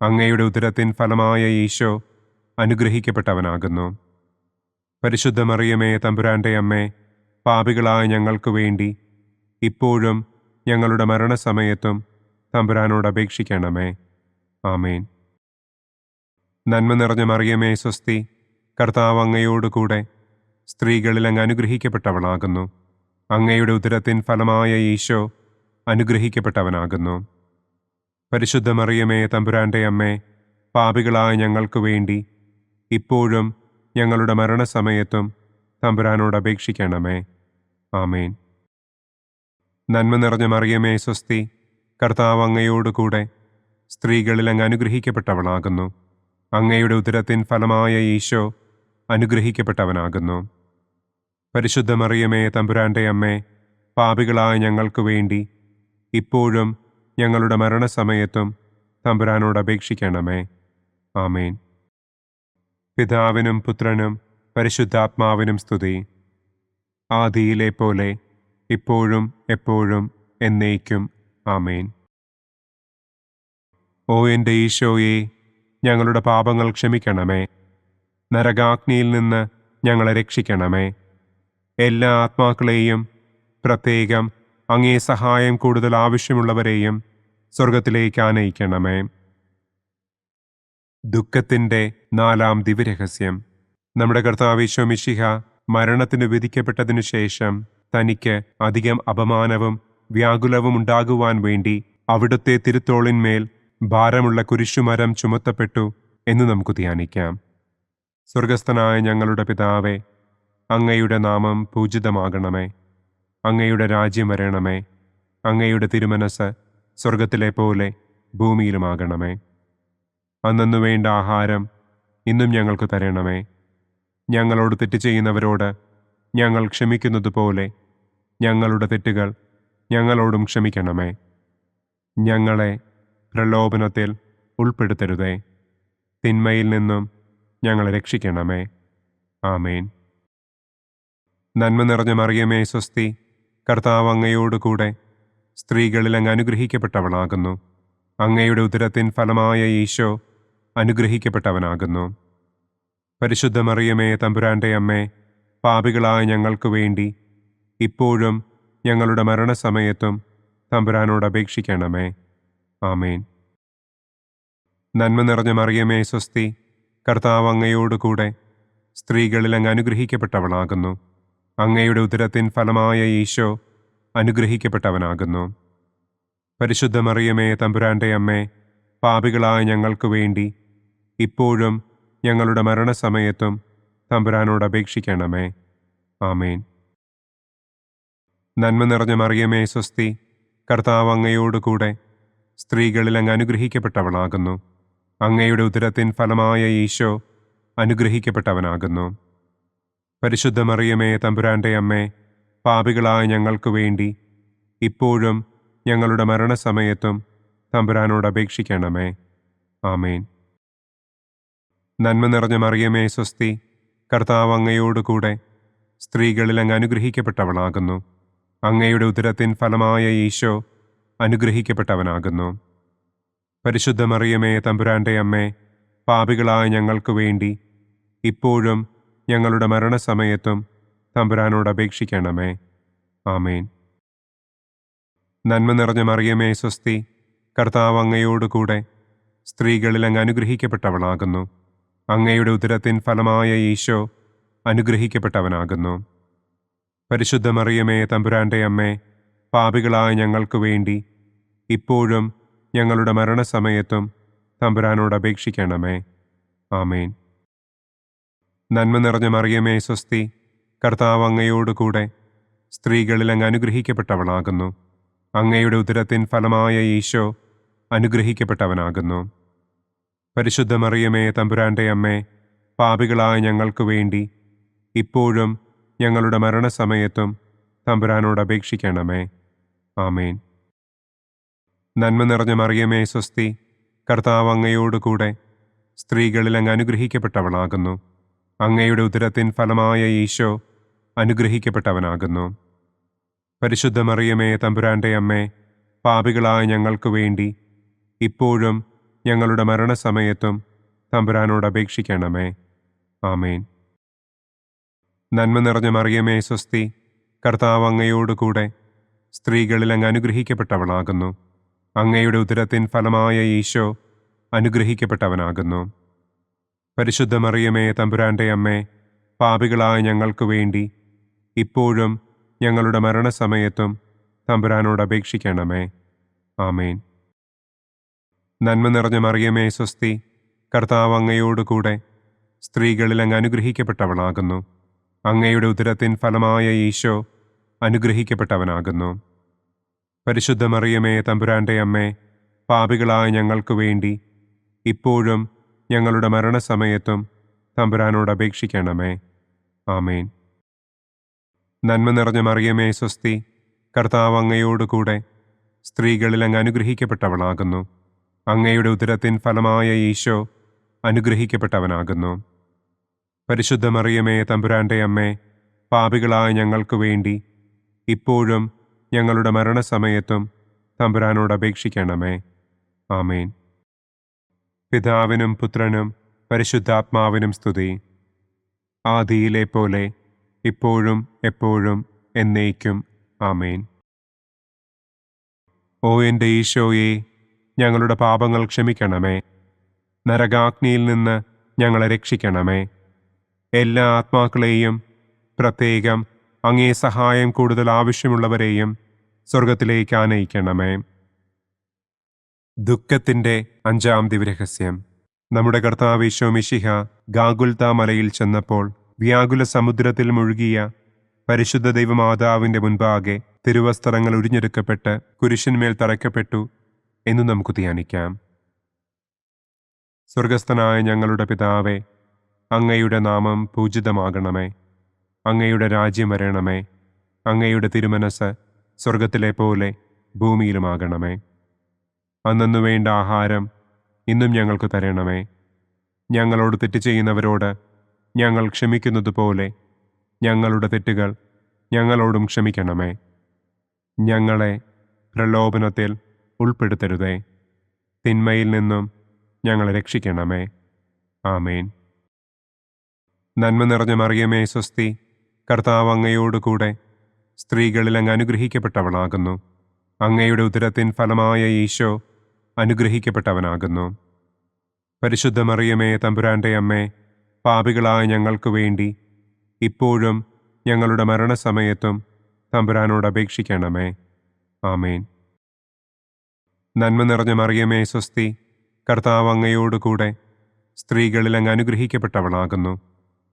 അങ്ങയുടെ ഉദരത്തിൻ ഫലമായ ഈശോ അനുഗ്രഹിക്കപ്പെട്ടവനാകുന്നു. പരിശുദ്ധ മറിയമേ തമ്പുരാന്റെ അമ്മേ, പാപികളായ ഞങ്ങൾക്ക് വേണ്ടി ഇപ്പോഴും ഞങ്ങളുടെ മരണസമയത്തും തമ്പുരാനോട് അപേക്ഷിക്കണമേ. ആമേൻ. നന്മ നിറഞ്ഞ മറിയമേ സ്വസ്തി, കർത്താവ് അങ്ങയോട് കൂടെ സ്ത്രീകളിൽ അങ്ങ് അനുഗ്രഹിക്കപ്പെട്ടവളാകുന്നു. അങ്ങയുടെ ഉദരത്തിൻ ഫലമായ ഈശോ അനുഗ്രഹിക്കപ്പെട്ടവനാകുന്നു. പരിശുദ്ധ മറിയമേ തമ്പുരാന്റെ അമ്മേ, പാപികളായ ഞങ്ങൾക്ക് വേണ്ടി ഇപ്പോഴും ഞങ്ങളുടെ മരണസമയത്തും തമ്പുരാനോട് അപേക്ഷിക്കണമേ. ആമേൻ. നന്മ നിറഞ്ഞ മറിയമേ സ്വസ്തി, കർത്താവ് അങ്ങയോട് കൂടെ സ്ത്രീകളിൽ അങ്ങ് അനുഗ്രഹിക്കപ്പെട്ടവളാകുന്നു. അങ്ങയുടെ ഉദരത്തിൻ ഫലമായ ഈശോ അനുഗ്രഹിക്കപ്പെട്ടവനാകുന്നു. പരിശുദ്ധ മറിയമേ തമ്പുരാന്റെ അമ്മേ, പാപികളായ ഞങ്ങൾക്ക് വേണ്ടി ഇപ്പോഴും ഞങ്ങളുടെ മരണസമയത്തും തമ്പുരാനോട് അപേക്ഷിക്കണമേ. ആമേൻ. പിതാവിനും പുത്രനും പരിശുദ്ധാത്മാവിനും സ്തുതി. ആദിയിലെ പോലെ ഇപ്പോഴും എപ്പോഴും എന്നേക്കും. ആമേൻ. ഓ എൻ്റെ ഈശോയെ, ഞങ്ങളുടെ പാപങ്ങൾ ക്ഷമിക്കണമേ. നരകാഗ്നിയിൽ നിന്ന് ഞങ്ങളെ രക്ഷിക്കണമേ. എല്ലാ ആത്മാക്കളെയും, പ്രത്യേകം അങ്ങേ സഹായം കൂടുതൽ ആവശ്യമുള്ളവരെയും സ്വർഗത്തിലേക്ക് ആനയിക്കണമേ. ദുഃഖത്തിൻ്റെ 4-ാം ദിവ്യരഹസ്യം. നമ്മുടെ കർത്താവ് ഈശോ മിശിഹ മരണത്തിന് വിധിക്കപ്പെട്ടതിനു ശേഷം തനിക്ക് അധികം അപമാനവും വ്യാകുലവും ഉണ്ടാകുവാൻ വേണ്ടി അവിടുത്തെ തിരുത്തോളിന്മേൽ ഭാരമുള്ള കുരിശുമരം ചുമത്തപ്പെട്ടു എന്ന് നമുക്ക് ധ്യാനിക്കാം. സ്വർഗസ്ഥനായ ഞങ്ങളുടെ പിതാവേ, അങ്ങയുടെ നാമം പൂജിതമാകണമേ. അങ്ങയുടെ രാജ്യം വരണമേ. അങ്ങയുടെ തിരുമനസ് സ്വർഗത്തിലെ പോലെ ഭൂമിയിലുമാകണമേ. അന്നന്നു വേണ്ട ആഹാരം ഇന്നും ഞങ്ങൾക്ക് തരണമേ. ഞങ്ങളോട് തെറ്റ് ചെയ്യുന്നവരോട് ഞങ്ങൾ ക്ഷമിക്കുന്നത് പോലെ ഞങ്ങളുടെ തെറ്റുകൾ ഞങ്ങളോടും ക്ഷമിക്കണമേ. ഞങ്ങളെ പ്രലോഭനത്തിൽ ഉൾപ്പെടുത്തരുതേ. തിന്മയിൽ നിന്നും ഞങ്ങളെ രക്ഷിക്കണമേ. ആമേൻ. നന്മ നിറഞ്ഞ മറിയമേ സ്വസ്തി, കർത്താവ് അങ്ങയോട് കൂടെ സ്ത്രീകളിൽ അങ്ങ് അനുഗ്രഹിക്കപ്പെട്ടവളാകുന്നു. അങ്ങയുടെ ഉദരത്തിൻ ഫലമായ ഈശോ അനുഗ്രഹിക്കപ്പെട്ടവനാകുന്നു. പരിശുദ്ധ മറിയമേ തമ്പുരാന്റെ അമ്മേ, പാപികളായ ഞങ്ങൾക്ക് വേണ്ടി ഇപ്പോഴും ഞങ്ങളുടെ മരണസമയത്തും തമ്പുരാനോട് അപേക്ഷിക്കണമേ. ആമേൻ. നന്മ നിറഞ്ഞ മറിയമേ സ്വസ്തി, കർത്താവ് അങ്ങയോട് കൂടെ സ്ത്രീകളിൽ അങ്ങ് അനുഗ്രഹിക്കപ്പെട്ടവളാകുന്നു. അങ്ങയുടെ ഉദരത്തിൻ ഫലമായ ഈശോ അനുഗ്രഹിക്കപ്പെട്ടവനാകുന്നു. പരിശുദ്ധ മറിയമേ തമ്പുരാന്റെ അമ്മേ, പാപികളായ ഞങ്ങൾക്ക് വേണ്ടി ഇപ്പോഴും ഞങ്ങളുടെ മരണസമയത്തും തമ്പുരാനോട് അപേക്ഷിക്കണമേ. ആമേൻ. നന്മ നിറഞ്ഞ മറിയമേ സ്വസ്തി, കർത്താവ് അങ്ങയോട് കൂടെ സ്ത്രീകളിൽ അങ്ങ് അനുഗ്രഹിക്കപ്പെട്ടവളാകുന്നു. അങ്ങയുടെ ഉദരത്തിൻ ഫലമായ ഈശോ അനുഗ്രഹിക്കപ്പെട്ടവനാകുന്നു. പരിശുദ്ധ മറിയമേ തമ്പുരാന്റെ അമ്മേ, പാപികളായ ഞങ്ങൾക്ക് വേണ്ടി ഇപ്പോഴും ഞങ്ങളുടെ മരണസമയത്തും തമ്പുരാനോട് അപേക്ഷിക്കണമേ. ആമേൻ. നന്മ നിറഞ്ഞ മറിയമേ സ്വസ്തി, കർത്താവ് അങ്ങയോട് കൂടെ സ്ത്രീകളിൽ അങ്ങ് അനുഗ്രഹിക്കപ്പെട്ടവളാകുന്നു. അങ്ങയുടെ ഉദരത്തിൻ ഫലമായ ഈശോ അനുഗ്രഹിക്കപ്പെട്ടവനാകുന്നു. പരിശുദ്ധ മറിയമേ തമ്പുരാന്റെ അമ്മേ, പാപികളായ ഞങ്ങൾക്ക് വേണ്ടി ഇപ്പോഴും ഞങ്ങളുടെ മരണസമയത്തും തമ്പുരാനോട് അപേക്ഷിക്കണമേ. ആമേൻ. നന്മ നിറഞ്ഞ മറിയമേ സ്വസ്തി, കർത്താവ് അങ്ങയോട് കൂടെ സ്ത്രീകളിൽ അങ്ങ് അനുഗ്രഹിക്കപ്പെട്ടവളാകുന്നു. അങ്ങയുടെ ഉദരത്തിൻ ഫലമായ ഈശോ അനുഗ്രഹിക്കപ്പെട്ടവനാകുന്നു. പരിശുദ്ധ മറിയമേ, തമ്പുരാന്റെ അമ്മേ, പാപികളായ ഞങ്ങൾക്ക് വേണ്ടി ഇപ്പോഴും ഞങ്ങളുടെ മരണസമയത്തും തമ്പുരാനോട് അപേക്ഷിക്കണമേ. ആമേൻ. നന്മ നിറഞ്ഞ മറിയമേ, സ്വസ്തി, കർത്താവ് അങ്ങയോടുകൂടെ സ്ത്രീകളിൽ അങ്ങ് അനുഗ്രഹിക്കപ്പെട്ടവളാകുന്നു. അങ്ങയുടെ ഉദരത്തിൻ ഫലമായ ഈശോ അനുഗ്രഹിക്കപ്പെട്ടവനാകുന്നു. പരിശുദ്ധ മറിയമേ, തമ്പുരാന്റെ അമ്മേ, പാപികളായ ഞങ്ങൾക്ക് വേണ്ടി ഇപ്പോഴും ഞങ്ങളുടെ മരണസമയത്തും തമ്പുരാനോട് അപേക്ഷിക്കണമേ. ആമേൻ. നന്മ നിറഞ്ഞ മറിയമേ, സ്വസ്തി, കർത്താവ് അങ്ങയോടുകൂടെ സ്ത്രീകളിൽ അങ്ങ് അനുഗ്രഹിക്കപ്പെട്ടവളാകുന്നു. അങ്ങയുടെ ഉദരത്തിൻ ഫലമായ ഈശോ അനുഗ്രഹിക്കപ്പെട്ടവനാകുന്നു. പരിശുദ്ധ മറിയമേ, തമ്പുരാന്റെ അമ്മേ, പാപികളായ ഞങ്ങൾക്ക് വേണ്ടി ഇപ്പോഴും ഞങ്ങളുടെ മരണസമയത്തും തമ്പുരാനോട് അപേക്ഷിക്കണമേ. ആമേൻ. നന്മ നിറഞ്ഞ മറിയമേ, സ്വസ്തി, കർത്താവ് അങ്ങയോടുകൂടെ സ്ത്രീകളിൽ അങ്ങ് അനുഗ്രഹിക്കപ്പെട്ടവളാകുന്നു. അങ്ങയുടെ ഉദരത്തിൻ ഫലമായ ഈശോ അനുഗ്രഹിക്കപ്പെട്ടവനാകുന്നു. പരിശുദ്ധ മറിയമേ, തമ്പുരാന്റെ അമ്മേ, പാപികളായ ഞങ്ങൾക്ക് വേണ്ടി ഇപ്പോഴും ഞങ്ങളുടെ മരണസമയത്തും തമ്പുരാനോട് അപേക്ഷിക്കണമേ. ആമേൻ. നന്മ നിറഞ്ഞ മറിയമേ, സ്വസ്തി, കർത്താവ് അങ്ങയോടുകൂടെ സ്ത്രീകളിൽ അങ്ങ് അനുഗ്രഹിക്കപ്പെട്ടവളാകുന്നു. അങ്ങയുടെ ഉദരത്തിൻ ഫലമായ ഈശോ അനുഗ്രഹിക്കപ്പെട്ടവനാകുന്നു. പരിശുദ്ധ മറിയമേ, തമ്പുരാന്റെ അമ്മേ, പാപികളായ ഞങ്ങൾക്ക് വേണ്ടി ഇപ്പോഴും ഞങ്ങളുടെ മരണസമയത്തും തമ്പുരാനോട് അപേക്ഷിക്കണമേ. ആമേൻ. നന്മ നിറഞ്ഞ മറിയമേ, സ്വസ്തി, കർത്താവ് അങ്ങയോടുകൂടെ സ്ത്രീകളിൽ അങ്ങ് അനുഗ്രഹിക്കപ്പെട്ടവളാകുന്നു. അങ്ങയുടെ ഉദരത്തിൻ ഫലമായ ഈശോ അനുഗ്രഹിക്കപ്പെട്ടവനാകുന്നു. പരിശുദ്ധ മറിയമേ, തമ്പുരാന്റെ അമ്മേ, പാപികളായ ഞങ്ങൾക്ക് വേണ്ടി ഇപ്പോഴും ഞങ്ങളുടെ മരണസമയത്തും തമ്പുരാനോട് അപേക്ഷിക്കണമേ. ആമേൻ. പിതാവിനും പുത്രനും പരിശുദ്ധാത്മാവിനും സ്തുതി. ആദിയിലെ പോലെ ഇപ്പോഴും എപ്പോഴും എന്നേക്കും. ആമേൻ. ഓ എൻ്റെ ഈശോയെ, ഞങ്ങളുടെ പാപങ്ങൾ ക്ഷമിക്കണമേ. നരകാഗ്നിയിൽ നിന്ന് ഞങ്ങളെ രക്ഷിക്കണമേ. എല്ലാ ആത്മാക്കളെയും, പ്രത്യേകം അങ്ങേ സഹായം കൂടുതൽ ആവശ്യമുള്ളവരെയും സ്വർഗത്തിലേക്ക് ആനയിക്കണമേ. ദുഃഖത്തിൻ്റെ 5-ാം ദിവ്യരഹസ്യം. നമ്മുടെ കർത്താവ് ഈശോ മിശിഹ ഗാഗുൽത്ത മലയിൽ ചെന്നപ്പോൾ വ്യാകുല സമുദ്രത്തിൽ മുഴുകിയ പരിശുദ്ധ ദൈവമാതാവിൻ്റെ മുൻപാകെ തിരുവസ്ത്രങ്ങൾ ഉരിഞ്ഞെടുക്കപ്പെട്ട് കുരിശിന്മേൽ തറയ്ക്കപ്പെട്ടു എന്ന് നമുക്ക് ധ്യാനിക്കാം. സ്വർഗസ്ഥനായ ഞങ്ങളുടെ പിതാവേ, അങ്ങയുടെ നാമം പൂജിതമാകണമേ. അങ്ങയുടെ രാജ്യം വരണമേ. അങ്ങയുടെ തിരുമനസ് സ്വർഗത്തിലെ പോലെ ഭൂമിയിലുമാകണമേ. അന്നന്നു വേണ്ട ആഹാരം ഇന്നും ഞങ്ങൾക്ക് തരണമേ. ഞങ്ങളോട് തെറ്റ് ചെയ്യുന്നവരോട് ഞങ്ങൾ ക്ഷമിക്കുന്നത് പോലെ ഞങ്ങളുടെ തെറ്റുകൾ ഞങ്ങളോടും ക്ഷമിക്കണമേ. ഞങ്ങളെ പ്രലോഭനത്തിൽ ഉൾപ്പെടുത്തരുതേ. തിന്മയിൽ നിന്നും ഞങ്ങളെ രക്ഷിക്കണമേ. ആമേൻ. നന്മ നിറഞ്ഞ മറിയമേ, സ്വസ്തി, കർത്താവ് അങ്ങയോടുകൂടെ സ്ത്രീകളിൽ അങ്ങ് അനുഗ്രഹിക്കപ്പെട്ടവളാകുന്നു. അങ്ങയുടെ ഉദരത്തിൻ ഫലമായ ഈശോ അനുഗ്രഹിക്കപ്പെട്ടവനാകുന്നു. പരിശുദ്ധ മറിയമേ, തമ്പുരാന്റെ അമ്മേ, പാപികളായ ഞങ്ങൾക്ക് വേണ്ടി ഇപ്പോഴും ഞങ്ങളുടെ മരണസമയത്തും തമ്പുരാനോട് അപേക്ഷിക്കണമേ. ആമേൻ. നന്മ നിറഞ്ഞ മറിയമേ, സ്വസ്തി, കർത്താവ് അങ്ങയോടുകൂടെ സ്ത്രീകളിൽ അങ്ങ് അനുഗ്രഹിക്കപ്പെട്ടവളാകുന്നു.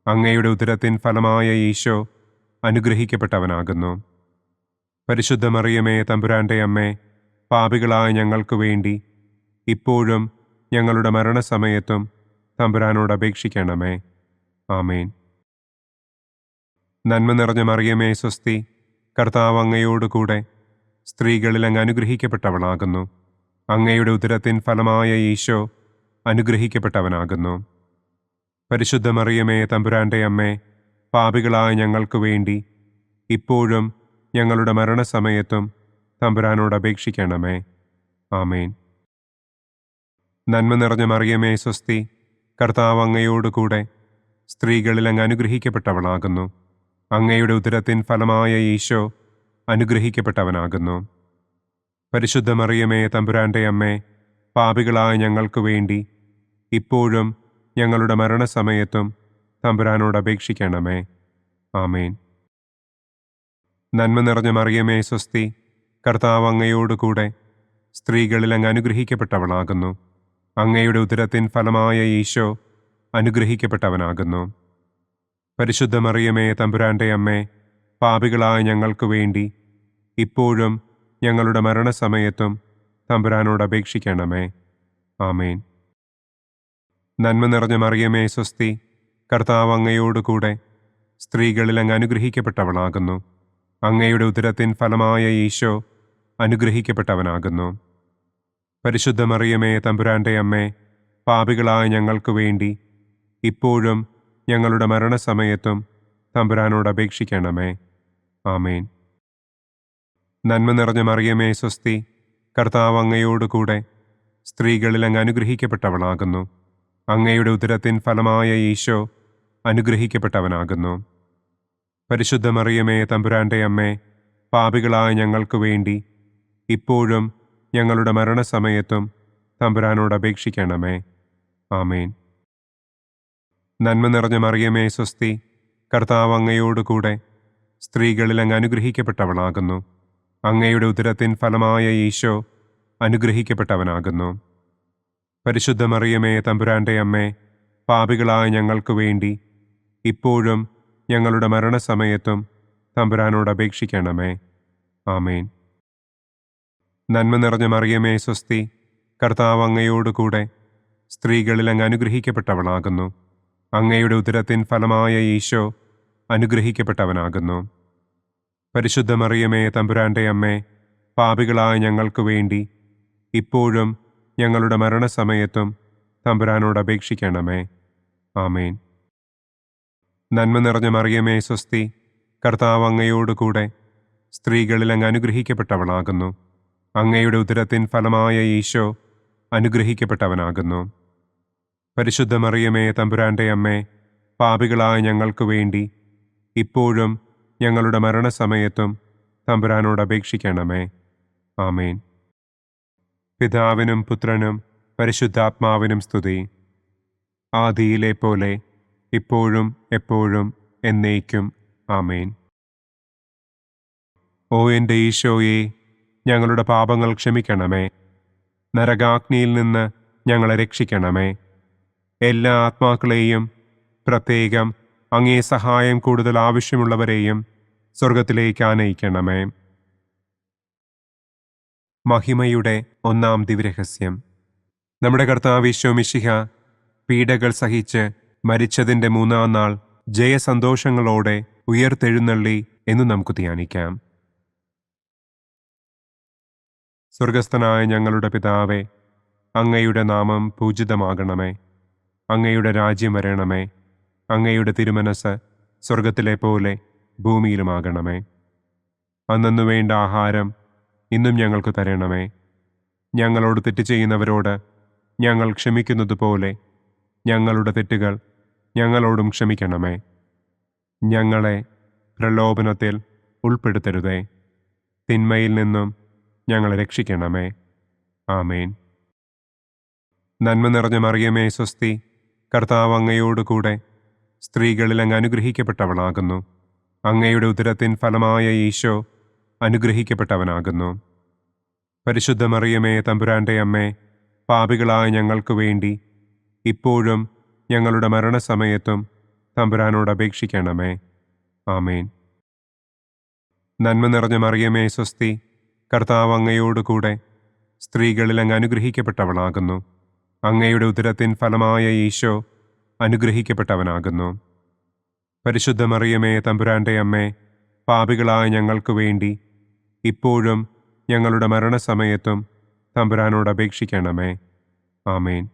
അങ്ങയുടെ ഉദരത്തിൻ ഫലമായ ഈശോ അനുഗ്രഹിക്കപ്പെട്ടവനാകുന്നു. പരിശുദ്ധ മറിയമേ, തമ്പുരാന്റെ അമ്മേ, പാപികളായ ഞങ്ങൾക്ക് വേണ്ടി ഇപ്പോഴും ഞങ്ങളുടെ മരണസമയത്തും തമ്പുരാനോട് അപേക്ഷിക്കണമേ. ആമേൻ. നന്മ നിറഞ്ഞ മറിയമേ, സ്വസ്തി, കർത്താവ് അങ്ങയോടുകൂടെ സ്ത്രീകളിൽ അങ്ങ് അനുഗ്രഹിക്കപ്പെട്ടവളാകുന്നു. അങ്ങയുടെ ഉദരത്തിൻ ഫലമായ ഈശോ അനുഗ്രഹിക്കപ്പെട്ടവനാകുന്നു. പരിശുദ്ധ മറിയമേ, തമ്പുരാന്റെ അമ്മേ, പാപികളായ ഞങ്ങൾക്ക് വേണ്ടി ഇപ്പോഴും ഞങ്ങളുടെ മരണസമയത്തും തമ്പുരാനോട് അപേക്ഷിക്കണമേ. ആമേൻ. നന്മ നിറഞ്ഞ മറിയമേ, സ്വസ്തി, കർത്താവ് അങ്ങയോടുകൂടെ സ്ത്രീകളിൽ അങ്ങ് അനുഗ്രഹിക്കപ്പെട്ടവളാകുന്നു. അങ്ങയുടെ ഉദരത്തിൻ ഫലമായ ഈശോ അനുഗ്രഹിക്കപ്പെട്ടവനാകുന്നു. പരിശുദ്ധ മറിയമേ, തമ്പുരാന്റെ അമ്മേ, പാപികളായ ഞങ്ങൾക്ക് വേണ്ടി ഇപ്പോഴും ഞങ്ങളുടെ മരണസമയത്തും തമ്പുരാനോട് അപേക്ഷിക്കണമേ. ആമേൻ. നന്മ നിറഞ്ഞ മറിയമേ സ്വസ്തി, കർത്താവ് അങ്ങയോടുകൂടെ സ്ത്രീകളിൽ അങ്ങ് അനുഗ്രഹിക്കപ്പെട്ടവളാകുന്നു. അങ്ങയുടെ ഉദരത്തിൻ ഫലമായ ഈശോ അനുഗ്രഹിക്കപ്പെട്ടവനാകുന്നു. പരിശുദ്ധ മറിയമേ തമ്പുരാന്റെ അമ്മേ, പാപികളായ ഞങ്ങൾക്ക് വേണ്ടി ഇപ്പോഴും ഞങ്ങളുടെ മരണസമയത്തും തമ്പുരാനോട് അപേക്ഷിക്കണമേ. ആമേൻ. നന്മ നിറഞ്ഞ മറിയമേ സ്വസ്തി, കർത്താവ് അങ്ങയോടുകൂടെ സ്ത്രീകളിൽ അങ്ങ് അനുഗ്രഹിക്കപ്പെട്ടവളാകുന്നു. അങ്ങയുടെ ഉദരത്തിൻ ഫലമായ ഈശോ അനുഗ്രഹിക്കപ്പെട്ടവനാകുന്നു. പരിശുദ്ധ മറിയമേ തമ്പുരാന്റെ അമ്മേ, പാപികളായ ഞങ്ങൾക്ക് വേണ്ടി ഇപ്പോഴും ഞങ്ങളുടെ മരണസമയത്തും തമ്പുരാനോട് അപേക്ഷിക്കണമേ. ആമേൻ. നന്മ നിറഞ്ഞ മറിയമേ സ്വസ്തി, കർത്താവ് അങ്ങയോടുകൂടെ സ്ത്രീകളിൽ അങ്ങ് അനുഗ്രഹിക്കപ്പെട്ടവളാകുന്നു. അങ്ങയുടെ ഉദരത്തിൻ ഫലമായ ഈശോ അനുഗ്രഹിക്കപ്പെട്ടവനാകുന്നു. പരിശുദ്ധ മറിയമേ തമ്പുരാന്റെ അമ്മേ, പാപികളായ ഞങ്ങൾക്ക് വേണ്ടി ഇപ്പോഴും ഞങ്ങളുടെ മരണസമയത്തും തമ്പുരാനോട് അപേക്ഷിക്കണമേ. ആമേൻ. നന്മ നിറഞ്ഞ മറിയമേ സ്വസ്തി, കർത്താവ് അങ്ങയോടുകൂടെ സ്ത്രീകളിൽ അങ്ങ് അനുഗ്രഹിക്കപ്പെട്ടവളാകുന്നു. അങ്ങയുടെ ഉദരത്തിൻ ഫലമായ ഈശോ അനുഗ്രഹിക്കപ്പെട്ടവനാകുന്നു. പരിശുദ്ധ മറിയമേ തമ്പുരാന്റെ അമ്മേ, പാപികളായ ഞങ്ങൾക്ക് വേണ്ടി ഇപ്പോഴും ഞങ്ങളുടെ മരണസമയത്തും തമ്പുരാനോട് അപേക്ഷിക്കണമേ. ആമേൻ. നന്മ നിറഞ്ഞ മറിയമേ സ്വസ്തി, കർത്താവ് അങ്ങയോടുകൂടെ സ്ത്രീകളിൽ അങ്ങ് അനുഗ്രഹിക്കപ്പെട്ടവളാകുന്നു. അങ്ങയുടെ ഉദരത്തിൻ ഫലമായ ഈശോ അനുഗ്രഹിക്കപ്പെട്ടവനാകുന്നു. പരിശുദ്ധ മറിയമേ തമ്പുരാന്റെ അമ്മേ, പാപികളായ ഞങ്ങൾക്ക് വേണ്ടി ഇപ്പോഴും ഞങ്ങളുടെ മരണസമയത്തും തമ്പുരാനോട് അപേക്ഷിക്കണമേ. ആമേൻ. നന്മ നിറഞ്ഞ മറിയമേ സ്വസ്തി, കർത്താവ് അങ്ങയോടുകൂടെ സ്ത്രീകളിൽ അങ്ങ് അനുഗ്രഹിക്കപ്പെട്ടവളാകുന്നു. അങ്ങയുടെ ഉദരത്തിൻ ഫലമായ ഈശോ അനുഗ്രഹിക്കപ്പെട്ടവനാകുന്നു. പരിശുദ്ധ മറിയമേ തമ്പുരാന്റെ അമ്മേ, പാപികളായ ഞങ്ങൾക്ക് വേണ്ടി ഇപ്പോഴും ഞങ്ങളുടെ മരണസമയത്തും തമ്പുരാനോട് അപേക്ഷിക്കണമേ. ആമേൻ. പിതാവിനും പുത്രനും പരിശുദ്ധാത്മാവിനും സ്തുതി. ആദിയിലെ പോലെ ഇപ്പോഴും എപ്പോഴും എന്നേക്കും. ആമേൻ. ഓ എൻ്റെ ഈശോയെ, ഞങ്ങളുടെ പാപങ്ങൾ ക്ഷമിക്കണമേ. നരകാഗ്നിയിൽ നിന്ന് ഞങ്ങളെ രക്ഷിക്കണമേ. എല്ലാ ആത്മാക്കളെയും, പ്രത്യേകം അങ്ങേ സഹായം കൂടുതൽ ആവശ്യമുള്ളവരെയും സ്വർഗത്തിലേക്ക് ആനയിക്കണമേ. മഹിമയുടെ ഒന്നാം ദിവ്യരഹസ്യം. നമ്മുടെ കർത്താവ് ഈശോ മിശിഹ പീഡകൾ സഹിച്ച് മരിച്ചതിൻ്റെ മൂന്നാം നാൾ ജയസന്തോഷങ്ങളോടെ ഉയർത്തെഴുന്നള്ളി എന്ന് നമുക്ക് ധ്യാനിക്കാം. സ്വർഗസ്ഥനായ ഞങ്ങളുടെ പിതാവേ, അങ്ങയുടെ നാമം പൂജിതമാകണമേ. അങ്ങയുടെ രാജ്യം വരണമേ. അങ്ങയുടെ തിരുമനസ് സ്വർഗത്തിലെ പോലെ ഭൂമിയിലുമാകണമേ. അന്നന്നു വേണ്ട ആഹാരം ഇന്നും ഞങ്ങൾക്ക് തരണമേ. ഞങ്ങളോട് തെറ്റ് ചെയ്യുന്നവരോട് ഞങ്ങൾ ക്ഷമിക്കുന്നത് പോലെ ഞങ്ങളുടെ തെറ്റുകൾ ഞങ്ങളോടും ക്ഷമിക്കണമേ. ഞങ്ങളെ പ്രലോഭനത്തിൽ ഉൾപ്പെടുത്തരുതേ. തിന്മയിൽ നിന്നും ഞങ്ങളെ രക്ഷിക്കണമേ. ആമേൻ. നന്മ നിറഞ്ഞ മറിയമേ സ്വസ്തി, കർത്താവ് അങ്ങയോടുകൂടെ സ്ത്രീകളിൽ അങ്ങ് അനുഗ്രഹിക്കപ്പെട്ടവളാകുന്നു. അങ്ങയുടെ ഉദരത്തിൻ ഫലമായ ഈശോ അനുഗ്രഹിക്കപ്പെട്ടവനാകുന്നു. പരിശുദ്ധ മറിയമേ തമ്പുരാന്റെ അമ്മേ, പാപികളായ ഞങ്ങൾക്ക് വേണ്ടി ഇപ്പോഴും ഞങ്ങളുടെ മരണസമയത്തും തമ്പുരാനോട് അപേക്ഷിക്കണമേ. ആമേൻ. നന്മ നിറഞ്ഞ മറിയമേ സ്വസ്തി, കർത്താവ് അങ്ങയോടുകൂടെ സ്ത്രീകളിൽ അങ്ങ് അനുഗ്രഹിക്കപ്പെട്ടവളാകുന്നു. അങ്ങയുടെ ഉദരത്തിൻ ഫലമായ ഈശോ അനുഗ്രഹിക്കപ്പെട്ടവനാകുന്നു. പരിശുദ്ധ മറിയമേ തമ്പുരാന്റെ അമ്മേ, പാപികളായ ഞങ്ങൾക്ക് വേണ്ടി ഇപ്പോഴും ഞങ്ങളുടെ മരണസമയത്തും തമ്പുരാനോട് അപേക്ഷിക്കണമേ. ആമേൻ.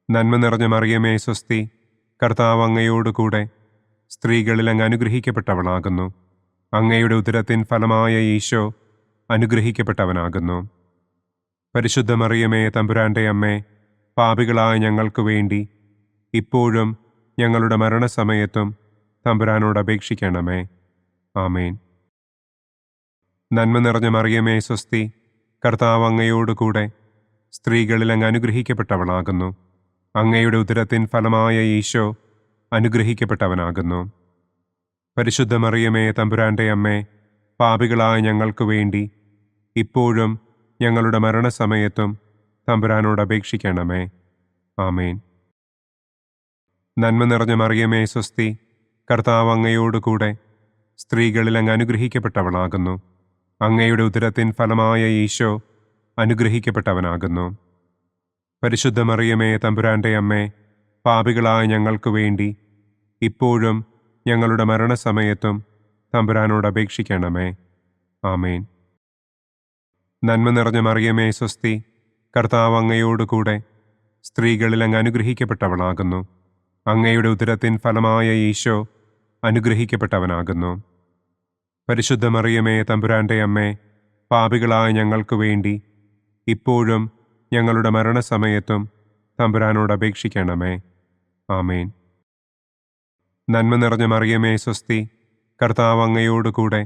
നന്മ നിറഞ്ഞ മറിയമേ സ്വസ്തി, കർത്താവ് അങ്ങയോടുകൂടെ സ്ത്രീകളിൽ അങ്ങ് അനുഗ്രഹിക്കപ്പെട്ടവളാകുന്നു. അങ്ങയുടെ ഉദരത്തിൻ ഫലമായ ഈശോ അനുഗ്രഹിക്കപ്പെട്ടവനാകുന്നു. പരിശുദ്ധ മറിയമേ തമ്പുരാന്റെ അമ്മേ, പാപികളായ ഞങ്ങൾക്ക് വേണ്ടി ഇപ്പോഴും ഞങ്ങളുടെ മരണസമയത്തും തമ്പുരാനോട് അപേക്ഷിക്കണമേ. ആമേൻ. നന്മ നിറഞ്ഞ മറിയമേ സ്വസ്തി, കർത്താവ് അങ്ങയോടുകൂടെ സ്ത്രീകളിൽ അങ്ങ് അനുഗ്രഹിക്കപ്പെട്ടവളാകുന്നു. അങ്ങയുടെ ഉദരത്തിൻ ഫലമായ ഈശോ അനുഗ്രഹിക്കപ്പെട്ടവനാകുന്നു. പരിശുദ്ധ മറിയമേ, തമ്പുരാന്റെ അമ്മേ, പാപികളായ ഞങ്ങൾക്ക് വേണ്ടി ഇപ്പോഴും ഞങ്ങളുടെ മരണസമയത്തും തമ്പുരാനോട് അപേക്ഷിക്കണമേ. ആമേൻ. നന്മ നിറഞ്ഞ മറിയമേ, സ്വസ്തി, കർത്താവ് അങ്ങയോടുകൂടെ സ്ത്രീകളിൽ അങ്ങ് അനുഗ്രഹിക്കപ്പെട്ടവളാകുന്നു. അങ്ങയുടെ ഉദരത്തിൻ ഫലമായ ഈശോ അനുഗ്രഹിക്കപ്പെട്ടവനാകുന്നു. പരിശുദ്ധ മറിയമേ, തമ്പുരാന്റെ അമ്മേ, പാപികളായ ഞങ്ങൾക്ക് വേണ്ടി ഇപ്പോഴും ഞങ്ങളുടെ മരണസമയത്തും തമ്പുരാനോട് അപേക്ഷിക്കണമേ. ആമേൻ. നന്മ നിറഞ്ഞ മറിയമേ, സ്വസ്തി, കർത്താവ് അങ്ങയോടുകൂടെ സ്ത്രീകളിൽ അങ്ങ് അനുഗ്രഹിക്കപ്പെട്ടവളാകുന്നു. അങ്ങയുടെ ഉദരത്തിൻ ഫലമായ ഈശോ അനുഗ്രഹിക്കപ്പെട്ടവനാകുന്നു. പരിശുദ്ധ മറിയമേ, തമ്പുരാന്റെ അമ്മേ, പാപികളായ ഞങ്ങൾക്ക് വേണ്ടി ഇപ്പോഴും ഞങ്ങളുടെ മരണസമയത്തും തമ്പുരാനോട് അപേക്ഷിക്കണമേ. ആമേൻ. നന്മ നിറഞ്ഞ മറിയമേ, സ്വസ്തി, കർത്താവ് അങ്ങയോടുകൂടെ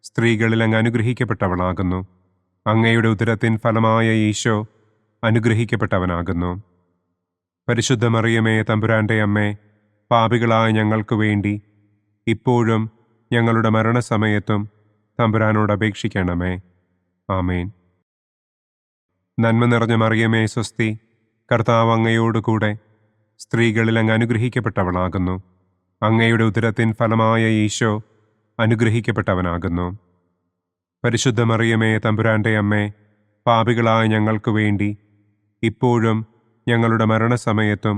സ്ത്രീകളിൽ അങ്ങ് അനുഗ്രഹിക്കപ്പെട്ടവളാകുന്നു. അങ്ങയുടെ ഉദരത്തിൻ ഫലമായ ഈശോ അനുഗ്രഹിക്കപ്പെട്ടവനാകുന്നു. പരിശുദ്ധ മറിയമേ, തമ്പുരാന്റെ അമ്മേ, പാപികളായ ഞങ്ങൾക്ക് വേണ്ടി ഇപ്പോഴും ഞങ്ങളുടെ മരണസമയത്തും തമ്പുരാനോട് അപേക്ഷിക്കണമേ. ആമേൻ. നന്മ നിറഞ്ഞ മറിയമേ, സ്വസ്തി, കർത്താവ് അങ്ങയോടുകൂടെ സ്ത്രീകളിൽ അങ്ങ് അനുഗ്രഹിക്കപ്പെട്ടവളാകുന്നു. അങ്ങയുടെ ഉദരത്തിൻ ഫലമായ ഈശോ അനുഗ്രഹിക്കപ്പെട്ടവനാകുന്നു. പരിശുദ്ധ മറിയമേ, തമ്പുരാന്റെ അമ്മേ, പാപികളായ ഞങ്ങൾക്ക് വേണ്ടി ഇപ്പോഴും ഞങ്ങളുടെ മരണസമയത്തും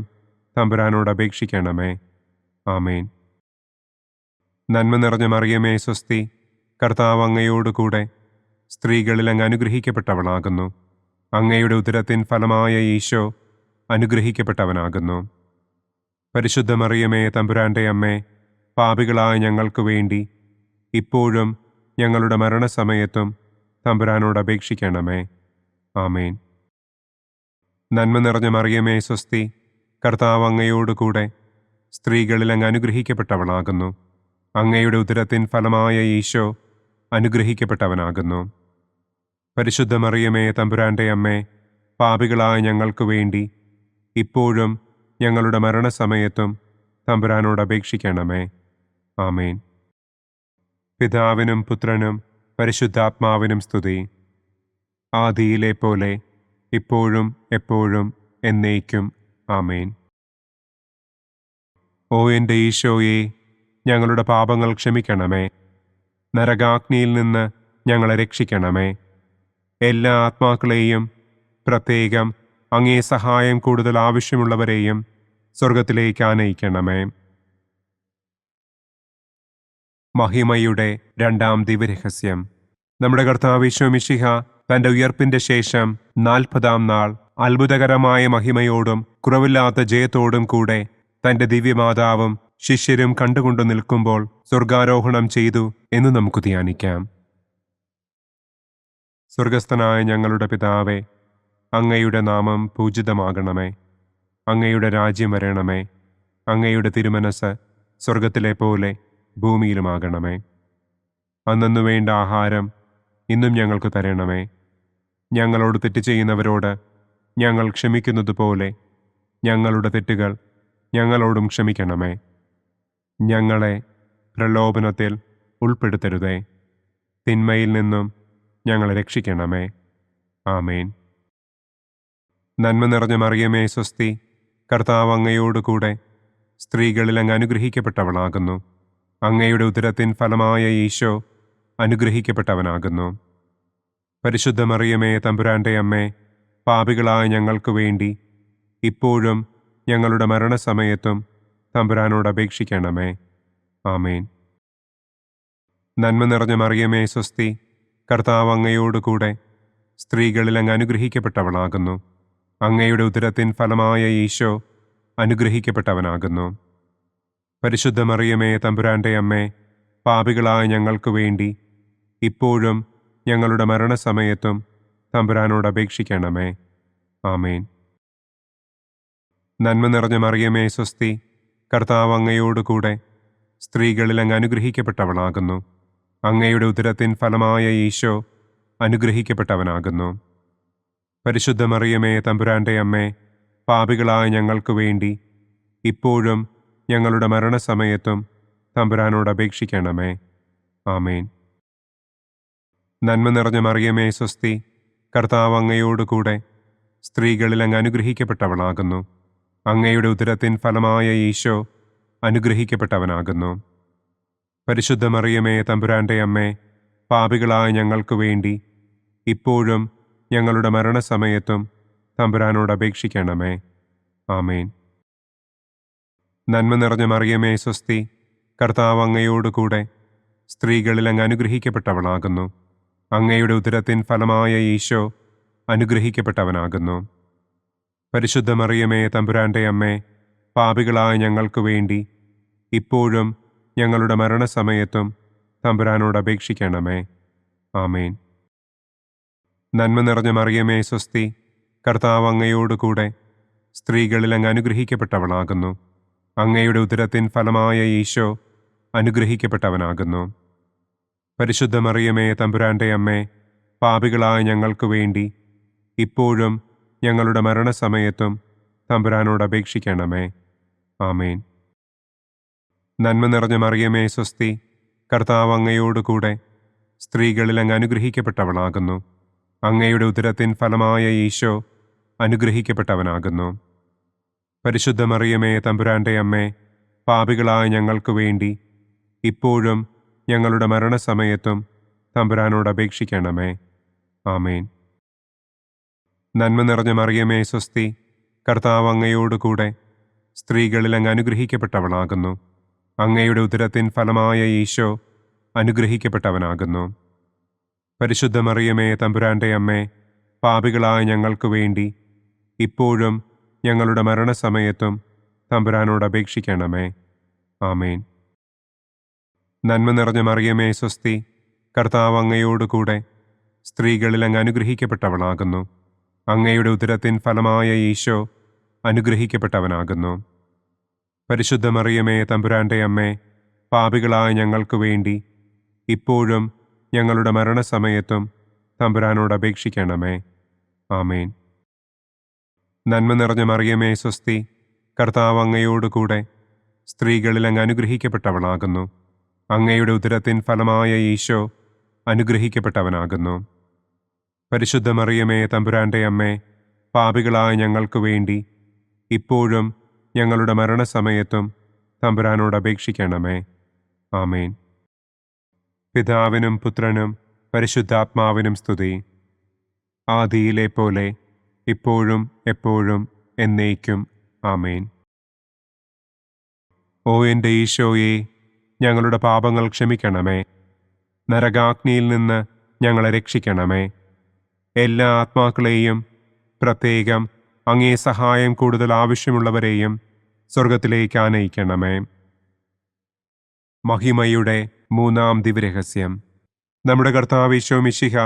തമ്പുരാനോട് അപേക്ഷിക്കണമേ. ആമേൻ. നന്മ നിറഞ്ഞ മറിയമേ, സ്വസ്തി, കർത്താവ് അങ്ങയോടുകൂടെ സ്ത്രീകളിൽ അങ്ങ് അനുഗ്രഹിക്കപ്പെട്ടവളാകുന്നു. അങ്ങയുടെ ഉദരത്തിൻ ഫലമായ ഈശോ അനുഗ്രഹിക്കപ്പെട്ടവനാകുന്നു. പരിശുദ്ധ മറിയമേ, തമ്പുരാന്റെ അമ്മേ, പാപികളായ ഞങ്ങൾക്ക് വേണ്ടി ഇപ്പോഴും ഞങ്ങളുടെ മരണസമയത്തും തമ്പുരാനോട് അപേക്ഷിക്കണമേ. ആമേൻ. നന്മ നിറഞ്ഞ മറിയമേ, സ്വസ്തി, കർത്താവ് അങ്ങയോടുകൂടെ സ്ത്രീകളിൽ അങ്ങ് അനുഗ്രഹിക്കപ്പെട്ടവളാകുന്നു. അങ്ങയുടെ ഉദരത്തിൻ ഫലമായ ഈശോ അനുഗ്രഹിക്കപ്പെട്ടവനാകുന്നു. പരിശുദ്ധ മറിയമേ, തമ്പുരാന്റെ അമ്മേ, പാപികളായ ഞങ്ങൾക്ക് വേണ്ടി ഇപ്പോഴും ഞങ്ങളുടെ മരണസമയത്തും തമ്പുരാനോട് അപേക്ഷിക്കണമേ. ആമേൻ. പിതാവിനും പുത്രനും പരിശുദ്ധാത്മാവിനും സ്തുതി. ആദിയിലെ പോലെ ഇപ്പോഴും എപ്പോഴും എന്നേക്കും. ആമേൻ. ഓ എൻ്റെ ഈശോയെ, ഞങ്ങളുടെ പാപങ്ങൾ ക്ഷമിക്കണമേ. നരകാഗ്നിയിൽ നിന്ന് ഞങ്ങളെ രക്ഷിക്കണമേ. എല്ലാ ആത്മാക്കളെയും, പ്രത്യേകം അങ്ങേ സഹായം കൂടുതൽ ആവശ്യമുള്ളവരെയും സ്വർഗത്തിലേക്ക് ആനയിക്കണമേ. മഹിമയുടെ രണ്ടാം ദിവ്യരഹസ്യം. നമ്മുടെ കർത്താവ് ഈശോ മിശിഹ തന്റെ ഉയർപ്പിന്റെ ശേഷം 40-ാം നാൾ അത്ഭുതകരമായ മഹിമയോടും കുറവില്ലാത്ത ജയത്തോടും കൂടെ തന്റെ ദിവ്യമാതാവും ശിഷ്യരും കണ്ടുകൊണ്ടു നിൽക്കുമ്പോൾ സ്വർഗാരോഹണം ചെയ്തു എന്ന് നമുക്ക് ധ്യാനിക്കാം. സ്വർഗസ്ഥനായ ഞങ്ങളുടെ പിതാവേ, അങ്ങയുടെ നാമം പൂജിതമാകണമേ. അങ്ങയുടെ രാജ്യം വരണമേ. അങ്ങയുടെ തിരുമനസ് സ്വർഗത്തിലെ പോലെ ഭൂമിയിലുമാകണമേ. അന്നു വേണ്ട ആഹാരം ഇന്നും ഞങ്ങൾക്ക് തരണമേ. ഞങ്ങളോട് തെറ്റ് ചെയ്യുന്നവരോട് ഞങ്ങൾ ക്ഷമിക്കുന്നത് പോലെ ഞങ്ങളുടെ തെറ്റുകൾ ഞങ്ങളോടും ക്ഷമിക്കണമേ. ഞങ്ങളെ പ്രലോഭനത്തിൽ ഉൾപ്പെടുത്തരുതേ. തിന്മയിൽ നിന്നും ഞങ്ങളെ രക്ഷിക്കണമേ. ആമേൻ. നന്മ നിറഞ്ഞ മറിയമേ, സ്വസ്തി, കർത്താവ് അങ്ങയോടുകൂടെ സ്ത്രീകളിൽ അങ്ങ് അനുഗ്രഹിക്കപ്പെട്ടവളാകുന്നു. അങ്ങയുടെ ഉദരത്തിൻ ഫലമായ ഈശോ അനുഗ്രഹിക്കപ്പെട്ടവനാകുന്നു. പരിശുദ്ധ മറിയമേ, തമ്പുരാന്റെ അമ്മേ, പാപികളായ ഞങ്ങൾക്ക് വേണ്ടി ഇപ്പോഴും ഞങ്ങളുടെ മരണസമയത്തും തമ്പുരാനോട് അപേക്ഷിക്കണമേ. ആമേൻ. നന്മ നിറഞ്ഞ മറിയമേ, സ്വസ്തി, കർത്താവ് അങ്ങയോടുകൂടെ സ്ത്രീകളിൽ അങ്ങ് അനുഗ്രഹിക്കപ്പെട്ടവളാകുന്നു. അങ്ങയുടെ ഉദരത്തിൻ ഫലമായ ഈശോ അനുഗ്രഹിക്കപ്പെട്ടവനാകുന്നു. പരിശുദ്ധ മറിയമേ, തമ്പുരാന്റെ അമ്മേ, പാപികളായ ഞങ്ങൾക്ക് വേണ്ടി ഇപ്പോഴും ഞങ്ങളുടെ മരണസമയത്തും തമ്പുരാനോട് അപേക്ഷിക്കണമേ. ആമേൻ. നന്മ നിറഞ്ഞ മറിയമേ, സ്വസ്തി, കർത്താവ് അങ്ങയോടുകൂടെ സ്ത്രീകളിൽ അങ്ങ് അനുഗ്രഹിക്കപ്പെട്ടവളാകുന്നു. അങ്ങയുടെ ഉദരത്തിൻ ഫലമായ ഈശോ അനുഗ്രഹിക്കപ്പെട്ടവനാകുന്നു. പരിശുദ്ധ മറിയമേ തമ്പുരാന്റെ അമ്മേ, പാപികളായ ഞങ്ങൾക്ക് വേണ്ടി ഇപ്പോഴും ഞങ്ങളുടെ മരണസമയത്തും തമ്പുരാനോട് അപേക്ഷിക്കണമേ. ആമേൻ. നന്മ നിറഞ്ഞ മറിയമേ സ്വസ്തി, കർത്താവ് അങ്ങയോടുകൂടെ സ്ത്രീകളിൽ അങ്ങ് അനുഗ്രഹിക്കപ്പെട്ടവളാകുന്നു. അങ്ങയുടെ ഉദരത്തിൻ ഫലമായ ഈശോ അനുഗ്രഹിക്കപ്പെട്ടവനാകുന്നു. പരിശുദ്ധ മറിയമേ തമ്പുരാന്റെ അമ്മേ, പാപികളായ ഞങ്ങൾക്ക് വേണ്ടി ഇപ്പോഴും ഞങ്ങളുടെ മരണസമയത്തും തമ്പുരാനോട് അപേക്ഷിക്കണമേ. ആമേൻ. നന്മ നിറഞ്ഞ മറിയമേ സ്വസ്തി, കർത്താവ് അങ്ങയോടുകൂടെ സ്ത്രീകളിൽ അങ്ങ് അനുഗ്രഹിക്കപ്പെട്ടവളാകുന്നു. അങ്ങയുടെ ഉദരത്തിൻ ഫലമായ ഈശോ അനുഗ്രഹിക്കപ്പെട്ടവനാകുന്നു. പരിശുദ്ധ മറിയമേ തമ്പുരാന്റെ അമ്മേ, പാപികളായ ഞങ്ങൾക്ക് വേണ്ടി ഇപ്പോഴും ഞങ്ങളുടെ മരണസമയത്തും തമ്പുരാനോട് അപേക്ഷിക്കണമേ. ആമേൻ. നന്മ നിറഞ്ഞ മറിയമേ സ്വസ്തി, കർത്താവ് അങ്ങയോടുകൂടെ സ്ത്രീകളിൽ അങ്ങ് അനുഗ്രഹിക്കപ്പെട്ടവളാകുന്നു. അങ്ങയുടെ ഉദരത്തിൻ ഫലമായ ഈശോ അനുഗ്രഹിക്കപ്പെട്ടവനാകുന്നു. പരിശുദ്ധ മറിയമേ തമ്പുരാന്റെ അമ്മേ, പാപികളായ ഞങ്ങൾക്ക് വേണ്ടി ഇപ്പോഴും ഞങ്ങളുടെ മരണസമയത്തും തമ്പുരാനോട് അപേക്ഷിക്കണമേ. ആമേൻ. നന്മ നിറഞ്ഞ മറിയമേ സ്വസ്തി, കർത്താവ് അങ്ങയോടുകൂടെ സ്ത്രീകളിൽ അങ്ങ് അനുഗ്രഹിക്കപ്പെട്ടവളാകുന്നു. അങ്ങയുടെ ഉദരത്തിൻ ഫലമായ ഈശോ അനുഗ്രഹിക്കപ്പെട്ടവനാകുന്നു. പരിശുദ്ധ മറിയമേ തമ്പുരാന്റെ അമ്മേ, പാപികളായ ഞങ്ങൾക്ക് വേണ്ടി ഇപ്പോഴും ഞങ്ങളുടെ മരണസമയത്തും തമ്പുരാനോട് അപേക്ഷിക്കണമേ. ആമേൻ. നന്മ നിറഞ്ഞ മറിയമേ സ്വസ്തി, കർത്താവ് അങ്ങയോടുകൂടെ സ്ത്രീകളിൽ അങ്ങ് അനുഗ്രഹിക്കപ്പെട്ടവളാകുന്നു. അങ്ങയുടെ ഉദരത്തിൻ ഫലമായ ഈശോ അനുഗ്രഹിക്കപ്പെട്ടവനാകുന്നു. പരിശുദ്ധ മറിയമേ തമ്പുരാന്റെ അമ്മേ, പാപികളായ ഞങ്ങൾക്ക് വേണ്ടി ഇപ്പോഴും ഞങ്ങളുടെ മരണസമയത്തും തമ്പുരാനോട് അപേക്ഷിക്കണമേ. ആമേൻ. നന്മ നിറഞ്ഞ മറിയമേ സ്വസ്തി, കർത്താവ് അങ്ങയോടുകൂടെ സ്ത്രീകളിൽ അങ്ങ് അനുഗ്രഹിക്കപ്പെട്ടവളാകുന്നു. അങ്ങയുടെ ഉദരത്തിൻ ഫലമായ ഈശോ അനുഗ്രഹിക്കപ്പെട്ടവനാകുന്നു. പരിശുദ്ധ മറിയമേ തമ്പുരാന്റെ അമ്മേ, പാപികളായ ഞങ്ങൾക്ക് വേണ്ടി ഇപ്പോഴും ഞങ്ങളുടെ മരണസമയത്തും തമ്പുരാനോട് അപേക്ഷിക്കണമേ. ആമേൻ. നന്മ നിറഞ്ഞ മറിയമേ സ്വസ്തി, കർത്താവ് അങ്ങയോടുകൂടെ സ്ത്രീകളിൽ അങ്ങ് അനുഗ്രഹിക്കപ്പെട്ടവളാകുന്നു. അങ്ങയുടെ ഉദരത്തിൻ ഫലമായ ഈശോ അനുഗ്രഹിക്കപ്പെട്ടവനാകുന്നു. പരിശുദ്ധ മറിയമേ തമ്പുരാന്റെ അമ്മേ, പാപികളായ ഞങ്ങൾക്ക് വേണ്ടി ഇപ്പോഴും ഞങ്ങളുടെ മരണസമയത്തും തമ്പുരാനോട് അപേക്ഷിക്കണമേ. ആമേൻ. പിതാവിനും പുത്രനും പരിശുദ്ധാത്മാവിനും സ്തുതി. ആദിയിലെ പോലെ ഇപ്പോഴും എപ്പോഴും എന്നേക്കും. ആമേൻ. ഓ എൻ്റെ ഈശോയെ, ഞങ്ങളുടെ പാപങ്ങൾ ക്ഷമിക്കണമേ. നരകാഗ്നിയിൽ നിന്ന് ഞങ്ങളെ രക്ഷിക്കണമേ. എല്ലാ ആത്മാക്കളെയും, പ്രത്യേകം അങ്ങേ സഹായം കൂടുതൽ ആവശ്യമുള്ളവരെയും സ്വർഗത്തിലേക്ക് ആനയിക്കണമേ. മഹിമയുടെ മൂന്നാം ദിവ്യരഹസ്യം. നമ്മുടെ കർത്താവ് ഈശോ മിശിഹ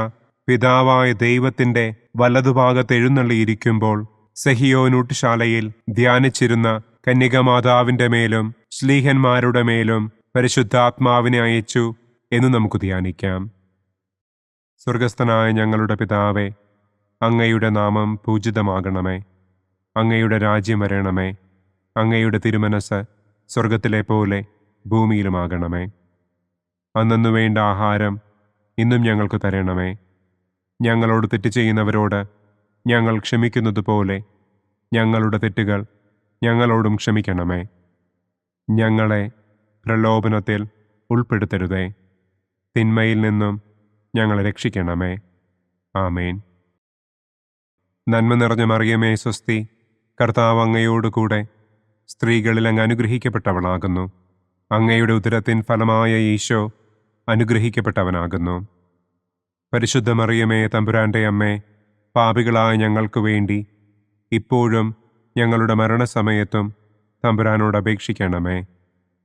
പിതാവായ ദൈവത്തിൻ്റെ വലതുഭാഗത്ത് എഴുന്നള്ളിയിരിക്കുമ്പോൾ സെഹിയോനൂട്ടുശാലയിൽ ധ്യാനിച്ചിരുന്ന കന്യകമാതാവിൻ്റെ മേലും ശ്ലീഹന്മാരുടെ മേലും പരിശുദ്ധാത്മാവിനെ അയച്ചു എന്ന് നമുക്ക് ധ്യാനിക്കാം. സ്വർഗസ്ഥനായ ഞങ്ങളുടെ പിതാവേ, അങ്ങയുടെ നാമം പൂജിതമാകണമേ. അങ്ങയുടെ രാജ്യം വരണമേ. അങ്ങയുടെ തിരുമനസ് സ്വർഗത്തിലെ പോലെ ഭൂമിയിലുമാകണമേ. അന്നു വേണ്ട ആഹാരം ഇന്നും ഞങ്ങൾക്ക് തരണമേ. ഞങ്ങളോട് തെറ്റ് ചെയ്യുന്നവരോട് ഞങ്ങൾ ക്ഷമിക്കുന്നത് പോലെ ഞങ്ങളുടെ തെറ്റുകൾ ഞങ്ങളോടും ക്ഷമിക്കണമേ. ഞങ്ങളെ പ്രലോഭനത്തിൽ ഉൾപ്പെടുത്തരുതേ. തിന്മയിൽ നിന്നും ഞങ്ങളെ രക്ഷിക്കണമേ. ആമേൻ. നന്മ നിറഞ്ഞ മറിയമേ സ്വസ്തി, കർത്താവ് അങ്ങയോടുകൂടെ സ്ത്രീകളിൽ അങ്ങ് അനുഗ്രഹിക്കപ്പെട്ടവളാകുന്നു. അങ്ങയുടെ ഉദരത്തിൻ ഫലമായ ഈശോ അനുഗ്രഹിക്കപ്പെട്ടവനാകുന്നു. പരിശുദ്ധ മറിയമേ തമ്പുരാന്റെ അമ്മേ, പാപികളായ ഞങ്ങൾക്ക് വേണ്ടി ഇപ്പോഴും ഞങ്ങളുടെ മരണസമയത്തും തമ്പുരാനോട് അപേക്ഷിക്കണമേ.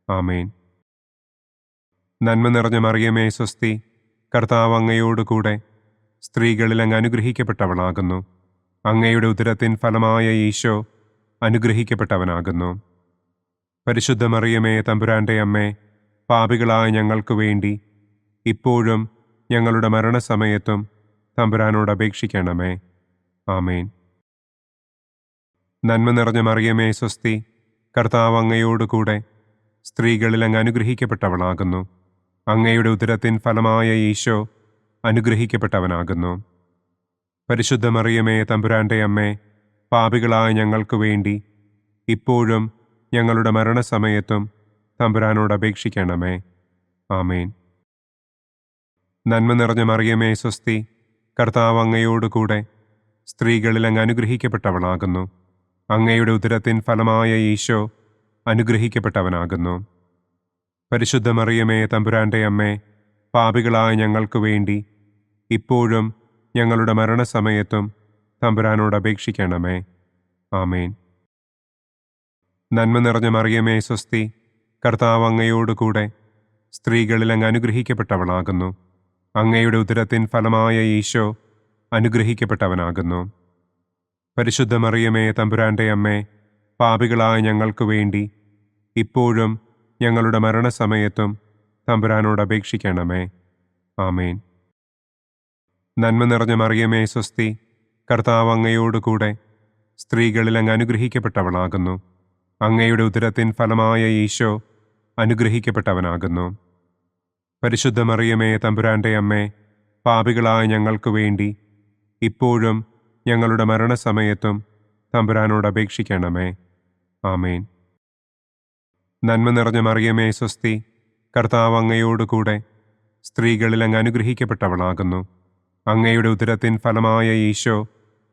ആമേൻ. നന്മ നിറഞ്ഞ മറിയമേ സ്വസ്തി, കർത്താവ് അങ്ങയോടുകൂടെ സ്ത്രീകളിൽ അങ്ങ് അനുഗ്രഹിക്കപ്പെട്ടവളാകുന്നു. അങ്ങയുടെ ഉദരത്തിൻ ഫലമായ ഈശോ അനുഗ്രഹിക്കപ്പെട്ടവനാകുന്നു. പരിശുദ്ധ മറിയമേ തമ്പുരാന്റെ അമ്മേ, പാപികളായ ഞങ്ങൾക്ക് വേണ്ടി ഇപ്പോഴും ഞങ്ങളുടെ മരണസമയത്തും തമ്പുരാനോട് അപേക്ഷിക്കണമേ. ആമേൻ. നന്മ നിറഞ്ഞ മറിയമേ സ്വസ്തി, കർത്താവ് അങ്ങയോടുകൂടെ സ്ത്രീകളിൽ അങ്ങ് അനുഗ്രഹിക്കപ്പെട്ടവളാകുന്നു. അങ്ങയുടെ ഉദരത്തിൻ ഫലമായ ഈശോ അനുഗ്രഹിക്കപ്പെട്ടവനാകുന്നു. പരിശുദ്ധ മറിയമേ തമ്പുരാന്റെ അമ്മേ, പാപികളായ ഞങ്ങൾക്ക് വേണ്ടി ഇപ്പോഴും ഞങ്ങളുടെ മരണസമയത്തും തമ്പുരാനോട് അപേക്ഷിക്കണമേ. ആമേൻ. നന്മ നിറഞ്ഞ മറിയമേ സ്വസ്തി, കർത്താവ് അങ്ങയോടുകൂടെ സ്ത്രീകളിൽ അങ്ങ് അനുഗ്രഹിക്കപ്പെട്ടവളാകുന്നു. അങ്ങയുടെ ഉദരത്തിൻ ഫലമായ ഈശോ അനുഗ്രഹിക്കപ്പെട്ടവനാകുന്നു. പരിശുദ്ധ മറിയമേ തമ്പുരാന്റെ അമ്മേ, പാപികളായ ഞങ്ങൾക്ക് വേണ്ടി ഇപ്പോഴും ഞങ്ങളുടെ മരണസമയത്തും തമ്പുരാനോട് അപേക്ഷിക്കണമേ. ആമേൻ. നന്മ നിറഞ്ഞ മറിയമേ സ്വസ്തി, കർത്താവ് അങ്ങയോടുകൂടെ സ്ത്രീകളിൽ അങ്ങ് അനുഗ്രഹിക്കപ്പെട്ടവളാകുന്നു. അങ്ങയുടെ ഉദരത്തിൻ ഫലമായ ഈശോ അനുഗ്രഹിക്കപ്പെട്ടവനാകുന്നു. പരിശുദ്ധ മറിയമേ തമ്പുരാന്റെ അമ്മേ, പാപികളായ ഞങ്ങൾക്ക് വേണ്ടി ഇപ്പോഴും ഞങ്ങളുടെ മരണസമയത്തും തമ്പുരാനോട് അപേക്ഷിക്കണമേ. ആമേൻ. നന്മ നിറഞ്ഞ മറിയമേ സ്വസ്തി, കർത്താവ് അങ്ങയോടുകൂടെ സ്ത്രീകളിൽ അങ്ങ് അനുഗ്രഹിക്കപ്പെട്ടവളാകുന്നു. അങ്ങയുടെ ഉദരത്തിൻ ഫലമായ ഈശോ അനുഗ്രഹിക്കപ്പെട്ടവനാകുന്നു. പരിശുദ്ധ മറിയമേ തമ്പുരാന്റെ അമ്മേ, പാപികളായ ഞങ്ങൾക്ക് വേണ്ടി ഇപ്പോഴും ഞങ്ങളുടെ മരണസമയത്തും തമ്പുരാനോട് അപേക്ഷിക്കണമേ. ആമേൻ. നന്മ നിറഞ്ഞ മറിയമേ സ്വസ്തി, കർത്താവ് അങ്ങയോടുകൂടെ സ്ത്രീകളിൽ അങ്ങ് അനുഗ്രഹിക്കപ്പെട്ടവളാകുന്നു. അങ്ങയുടെ ഉദരത്തിൻ ഫലമായ ഈശോ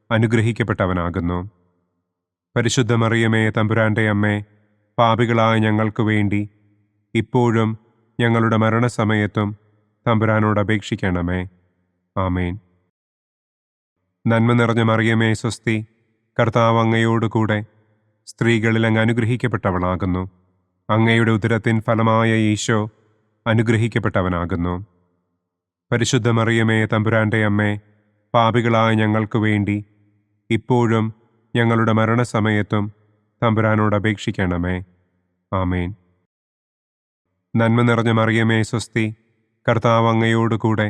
അനുഗ്രഹിക്കപ്പെട്ടവനാകുന്നു. പരിശുദ്ധ മറിയമേ തമ്പുരാന്റെ അമ്മേ, പാപികളായ ഞങ്ങൾക്ക് വേണ്ടി ഇപ്പോഴും ഞങ്ങളുടെ മരണസമയത്തും തമ്പുരാനോട് അപേക്ഷിക്കണമേ. ആമേൻ. നന്മ നിറഞ്ഞ മറിയമേ സ്വസ്തി, കർത്താവ് അങ്ങയോടുകൂടെ സ്ത്രീകളിൽ അങ്ങ് അനുഗ്രഹിക്കപ്പെട്ടവളാകുന്നു. അങ്ങയുടെ ഉദരത്തിൻ ഫലമായ ഈശോ അനുഗ്രഹിക്കപ്പെട്ടവനാകുന്നു. പരിശുദ്ധ മറിയമേ തമ്പുരാന്റെ അമ്മേ, പാപികളായ ഞങ്ങൾക്ക് വേണ്ടി ഇപ്പോഴും ഞങ്ങളുടെ മരണസമയത്തും തമ്പുരാനോട് അപേക്ഷിക്കണമേ. ആമേൻ. നന്മ നിറഞ്ഞ മറിയമേ സ്വസ്തി, കർത്താവ് അങ്ങയോടുകൂടെ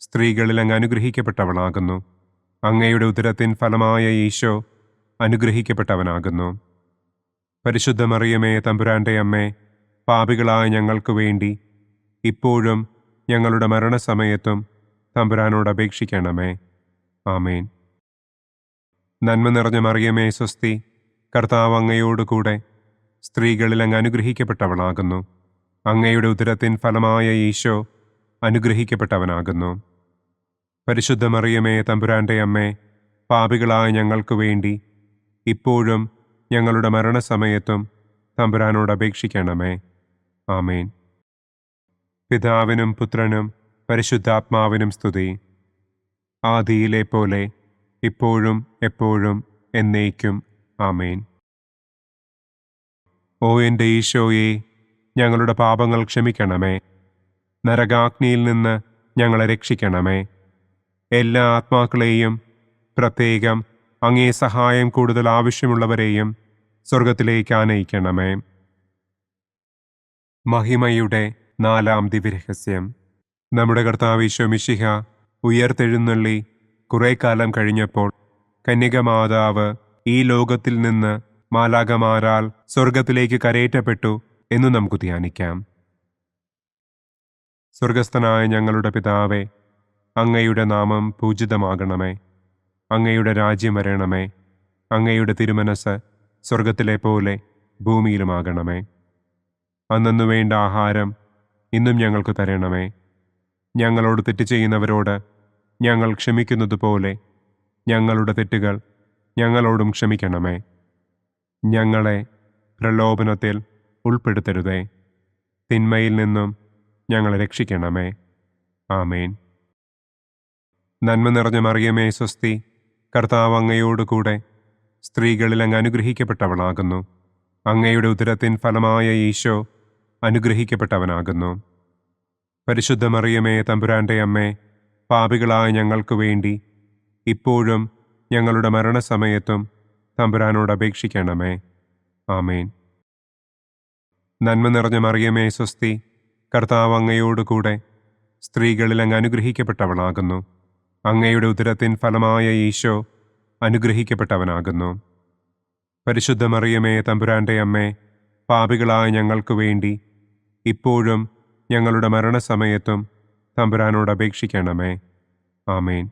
സ്ത്രീകളിൽ അങ്ങ് അനുഗ്രഹിക്കപ്പെട്ടവളാകുന്നു. അങ്ങയുടെ ഉദരത്തിൻ ഫലമായ ഈശോ അനുഗ്രഹിക്കപ്പെട്ടവനാകുന്നു. പരിശുദ്ധ മറിയമേ തമ്പുരാന്റെ അമ്മേ, പാപികളായ ഞങ്ങൾക്ക് വേണ്ടി ഇപ്പോഴും ഞങ്ങളുടെ മരണസമയത്തും തമ്പുരാനോട് അപേക്ഷിക്കണമേ. ആമേൻ. നന്മ നിറഞ്ഞ മറിയമേ സ്വസ്തി, കർത്താവ് അങ്ങയോടുകൂടെ സ്ത്രീകളിൽ അങ്ങ് അനുഗ്രഹിക്കപ്പെട്ടവളാകുന്നു. അങ്ങയുടെ ഉദരത്തിൻ ഫലമായ ഈശോ അനുഗ്രഹിക്കപ്പെട്ടവനാകുന്നു. പരിശുദ്ധ മറിയമേ തമ്പുരാന്റെ അമ്മേ, പാപികളായ ഞങ്ങൾക്ക് വേണ്ടി ഇപ്പോഴും ഞങ്ങളുടെ മരണസമയത്തും തമ്പുരാനോട് അപേക്ഷിക്കണമേ. ആമേൻ. പിതാവിനും പുത്രനും പരിശുദ്ധാത്മാവിനും സ്തുതി. ആദിയിലെ പോലെ ഇപ്പോഴും എപ്പോഴും എന്നേക്കും. ആമേൻ. ഓ എൻ്റെ ഈശോയെ, ഞങ്ങളുടെ പാപങ്ങൾ ക്ഷമിക്കണമേ. നരകാഗ്നിയിൽ നിന്ന് ഞങ്ങളെ രക്ഷിക്കണമേ. എല്ലാ ആത്മാക്കളെയും, പ്രത്യേകം അങ്ങേ സഹായം കൂടുതൽ ആവശ്യമുള്ളവരെയും സ്വർഗത്തിലേക്ക് ആനയിക്കണമേ. മഹിമയുടെ 4-ാം ദിവ്യരഹസ്യം. നമ്മുടെ കർത്താവ് ഈശോ മിശിഹ ഉയർത്തെഴുന്നള്ളി കുറെ കാലം കഴിഞ്ഞപ്പോൾ കന്യകമാതാവ് ഈ ലോകത്തിൽ നിന്ന് മാലാഖമാരാൽ സ്വർഗത്തിലേക്ക് കരയേറ്റപ്പെട്ടു എന്നു നമുക്ക് ധ്യാനിക്കാം. സ്വർഗസ്ഥനായ ഞങ്ങളുടെ പിതാവേ, അങ്ങയുടെ നാമം പൂജിതമാകണമേ. അങ്ങയുടെ രാജ്യം വരണമേ. അങ്ങയുടെ തിരുമനസ് സ്വർഗത്തിലെ പോലെ ഭൂമിയിലുമാകണമേ. അന്നന്നു വേണ്ട ആഹാരം ഇന്നും ഞങ്ങൾക്ക് തരണമേ. ഞങ്ങളോട് തെറ്റ് ചെയ്യുന്നവരോട് ഞങ്ങൾ ക്ഷമിക്കുന്നത് പോലെ ഞങ്ങളുടെ തെറ്റുകൾ ഞങ്ങളോടും ക്ഷമിക്കണമേ. ഞങ്ങളെ പ്രലോഭനത്തിൽ ഉൾപ്പെടുത്തരുതേ. തിന്മയിൽ നിന്നും ഞങ്ങളെ രക്ഷിക്കണമേ. ആമേൻ. നന്മ നിറഞ്ഞ മറിയമേ സ്വസ്തി, കർത്താവ് അങ്ങയോടുകൂടെ സ്ത്രീകളിൽ അങ്ങ് അനുഗ്രഹിക്കപ്പെട്ടവളാകുന്നു. അങ്ങയുടെ ഉദരത്തിൻ ഫലമായ ഈശോ അനുഗ്രഹിക്കപ്പെട്ടവനാകുന്നു. പരിശുദ്ധ മറിയമേ തമ്പുരാന്റെ അമ്മേ, പാപികളായ ഞങ്ങൾക്ക് വേണ്ടി ഇപ്പോഴും ഞങ്ങളുടെ മരണസമയത്തും തമ്പുരാനോട് അപേക്ഷിക്കണമേ. ആമേൻ. നന്മ നിറഞ്ഞ മറിയമേ സ്വസ്തി, കർത്താവ് അങ്ങയോടുകൂടെ സ്ത്രീകളിൽ അങ്ങ് അനുഗ്രഹിക്കപ്പെട്ടവളാകുന്നു. അങ്ങയുടെ ഉദരത്തിൻ ഫലമായ ഈശോ അനുഗ്രഹിക്കപ്പെട്ടവനാകുന്നു. പരിശുദ്ധ മറിയമേ, തമ്പുരാന്റെ അമ്മേ, പാപികളായ ഞങ്ങൾക്ക് വേണ്ടി ഇപ്പോഴും ഞങ്ങളുടെ മരണസമയത്തും തമ്പുരാനോട് അപേക്ഷിക്കണമേ. ആമേൻ.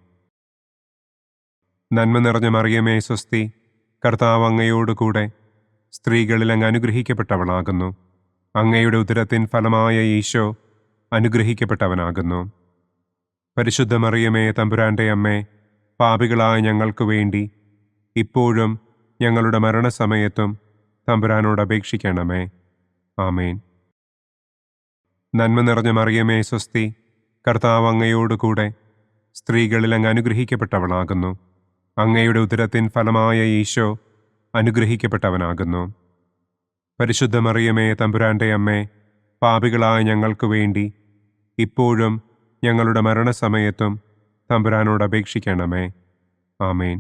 നന്മ നിറഞ്ഞ മറിയമേ, സ്വസ്തി. കർത്താവ് അങ്ങയോടുകൂടെ സ്ത്രീകളിൽ അങ്ങ് അനുഗ്രഹിക്കപ്പെട്ടവളാകുന്നു. അങ്ങയുടെ ഉദരത്തിൻ ഫലമായ ഈശോ അനുഗ്രഹിക്കപ്പെട്ടവനാകുന്നു. പരിശുദ്ധ മറിയമേ, തമ്പുരാന്റെ അമ്മേ, പാപികളായ ഞങ്ങൾക്ക് വേണ്ടി ഇപ്പോഴും ഞങ്ങളുടെ മരണസമയത്തും തമ്പുരാനോട് അപേക്ഷിക്കണമേ. ആമേൻ. നന്മ നിറഞ്ഞ മറിയമേ, സ്വസ്തി. കർത്താവ് അങ്ങയോടുകൂടെ സ്ത്രീകളിൽ അങ്ങ് അനുഗ്രഹിക്കപ്പെട്ടവളാകുന്നു. അങ്ങയുടെ ഉദരത്തിൻ ഫലമായ ഈശോ അനുഗ്രഹിക്കപ്പെട്ടവനാകുന്നു. പരിശുദ്ധ മറിയമേ, തമ്പുരാന്റെ അമ്മേ, പാപികളായ ഞങ്ങൾക്ക് വേണ്ടി ഇപ്പോഴും ഞങ്ങളുടെ മരണസമയത്തും തമ്പുരാനോട് അപേക്ഷിക്കണമേ. ആമേൻ.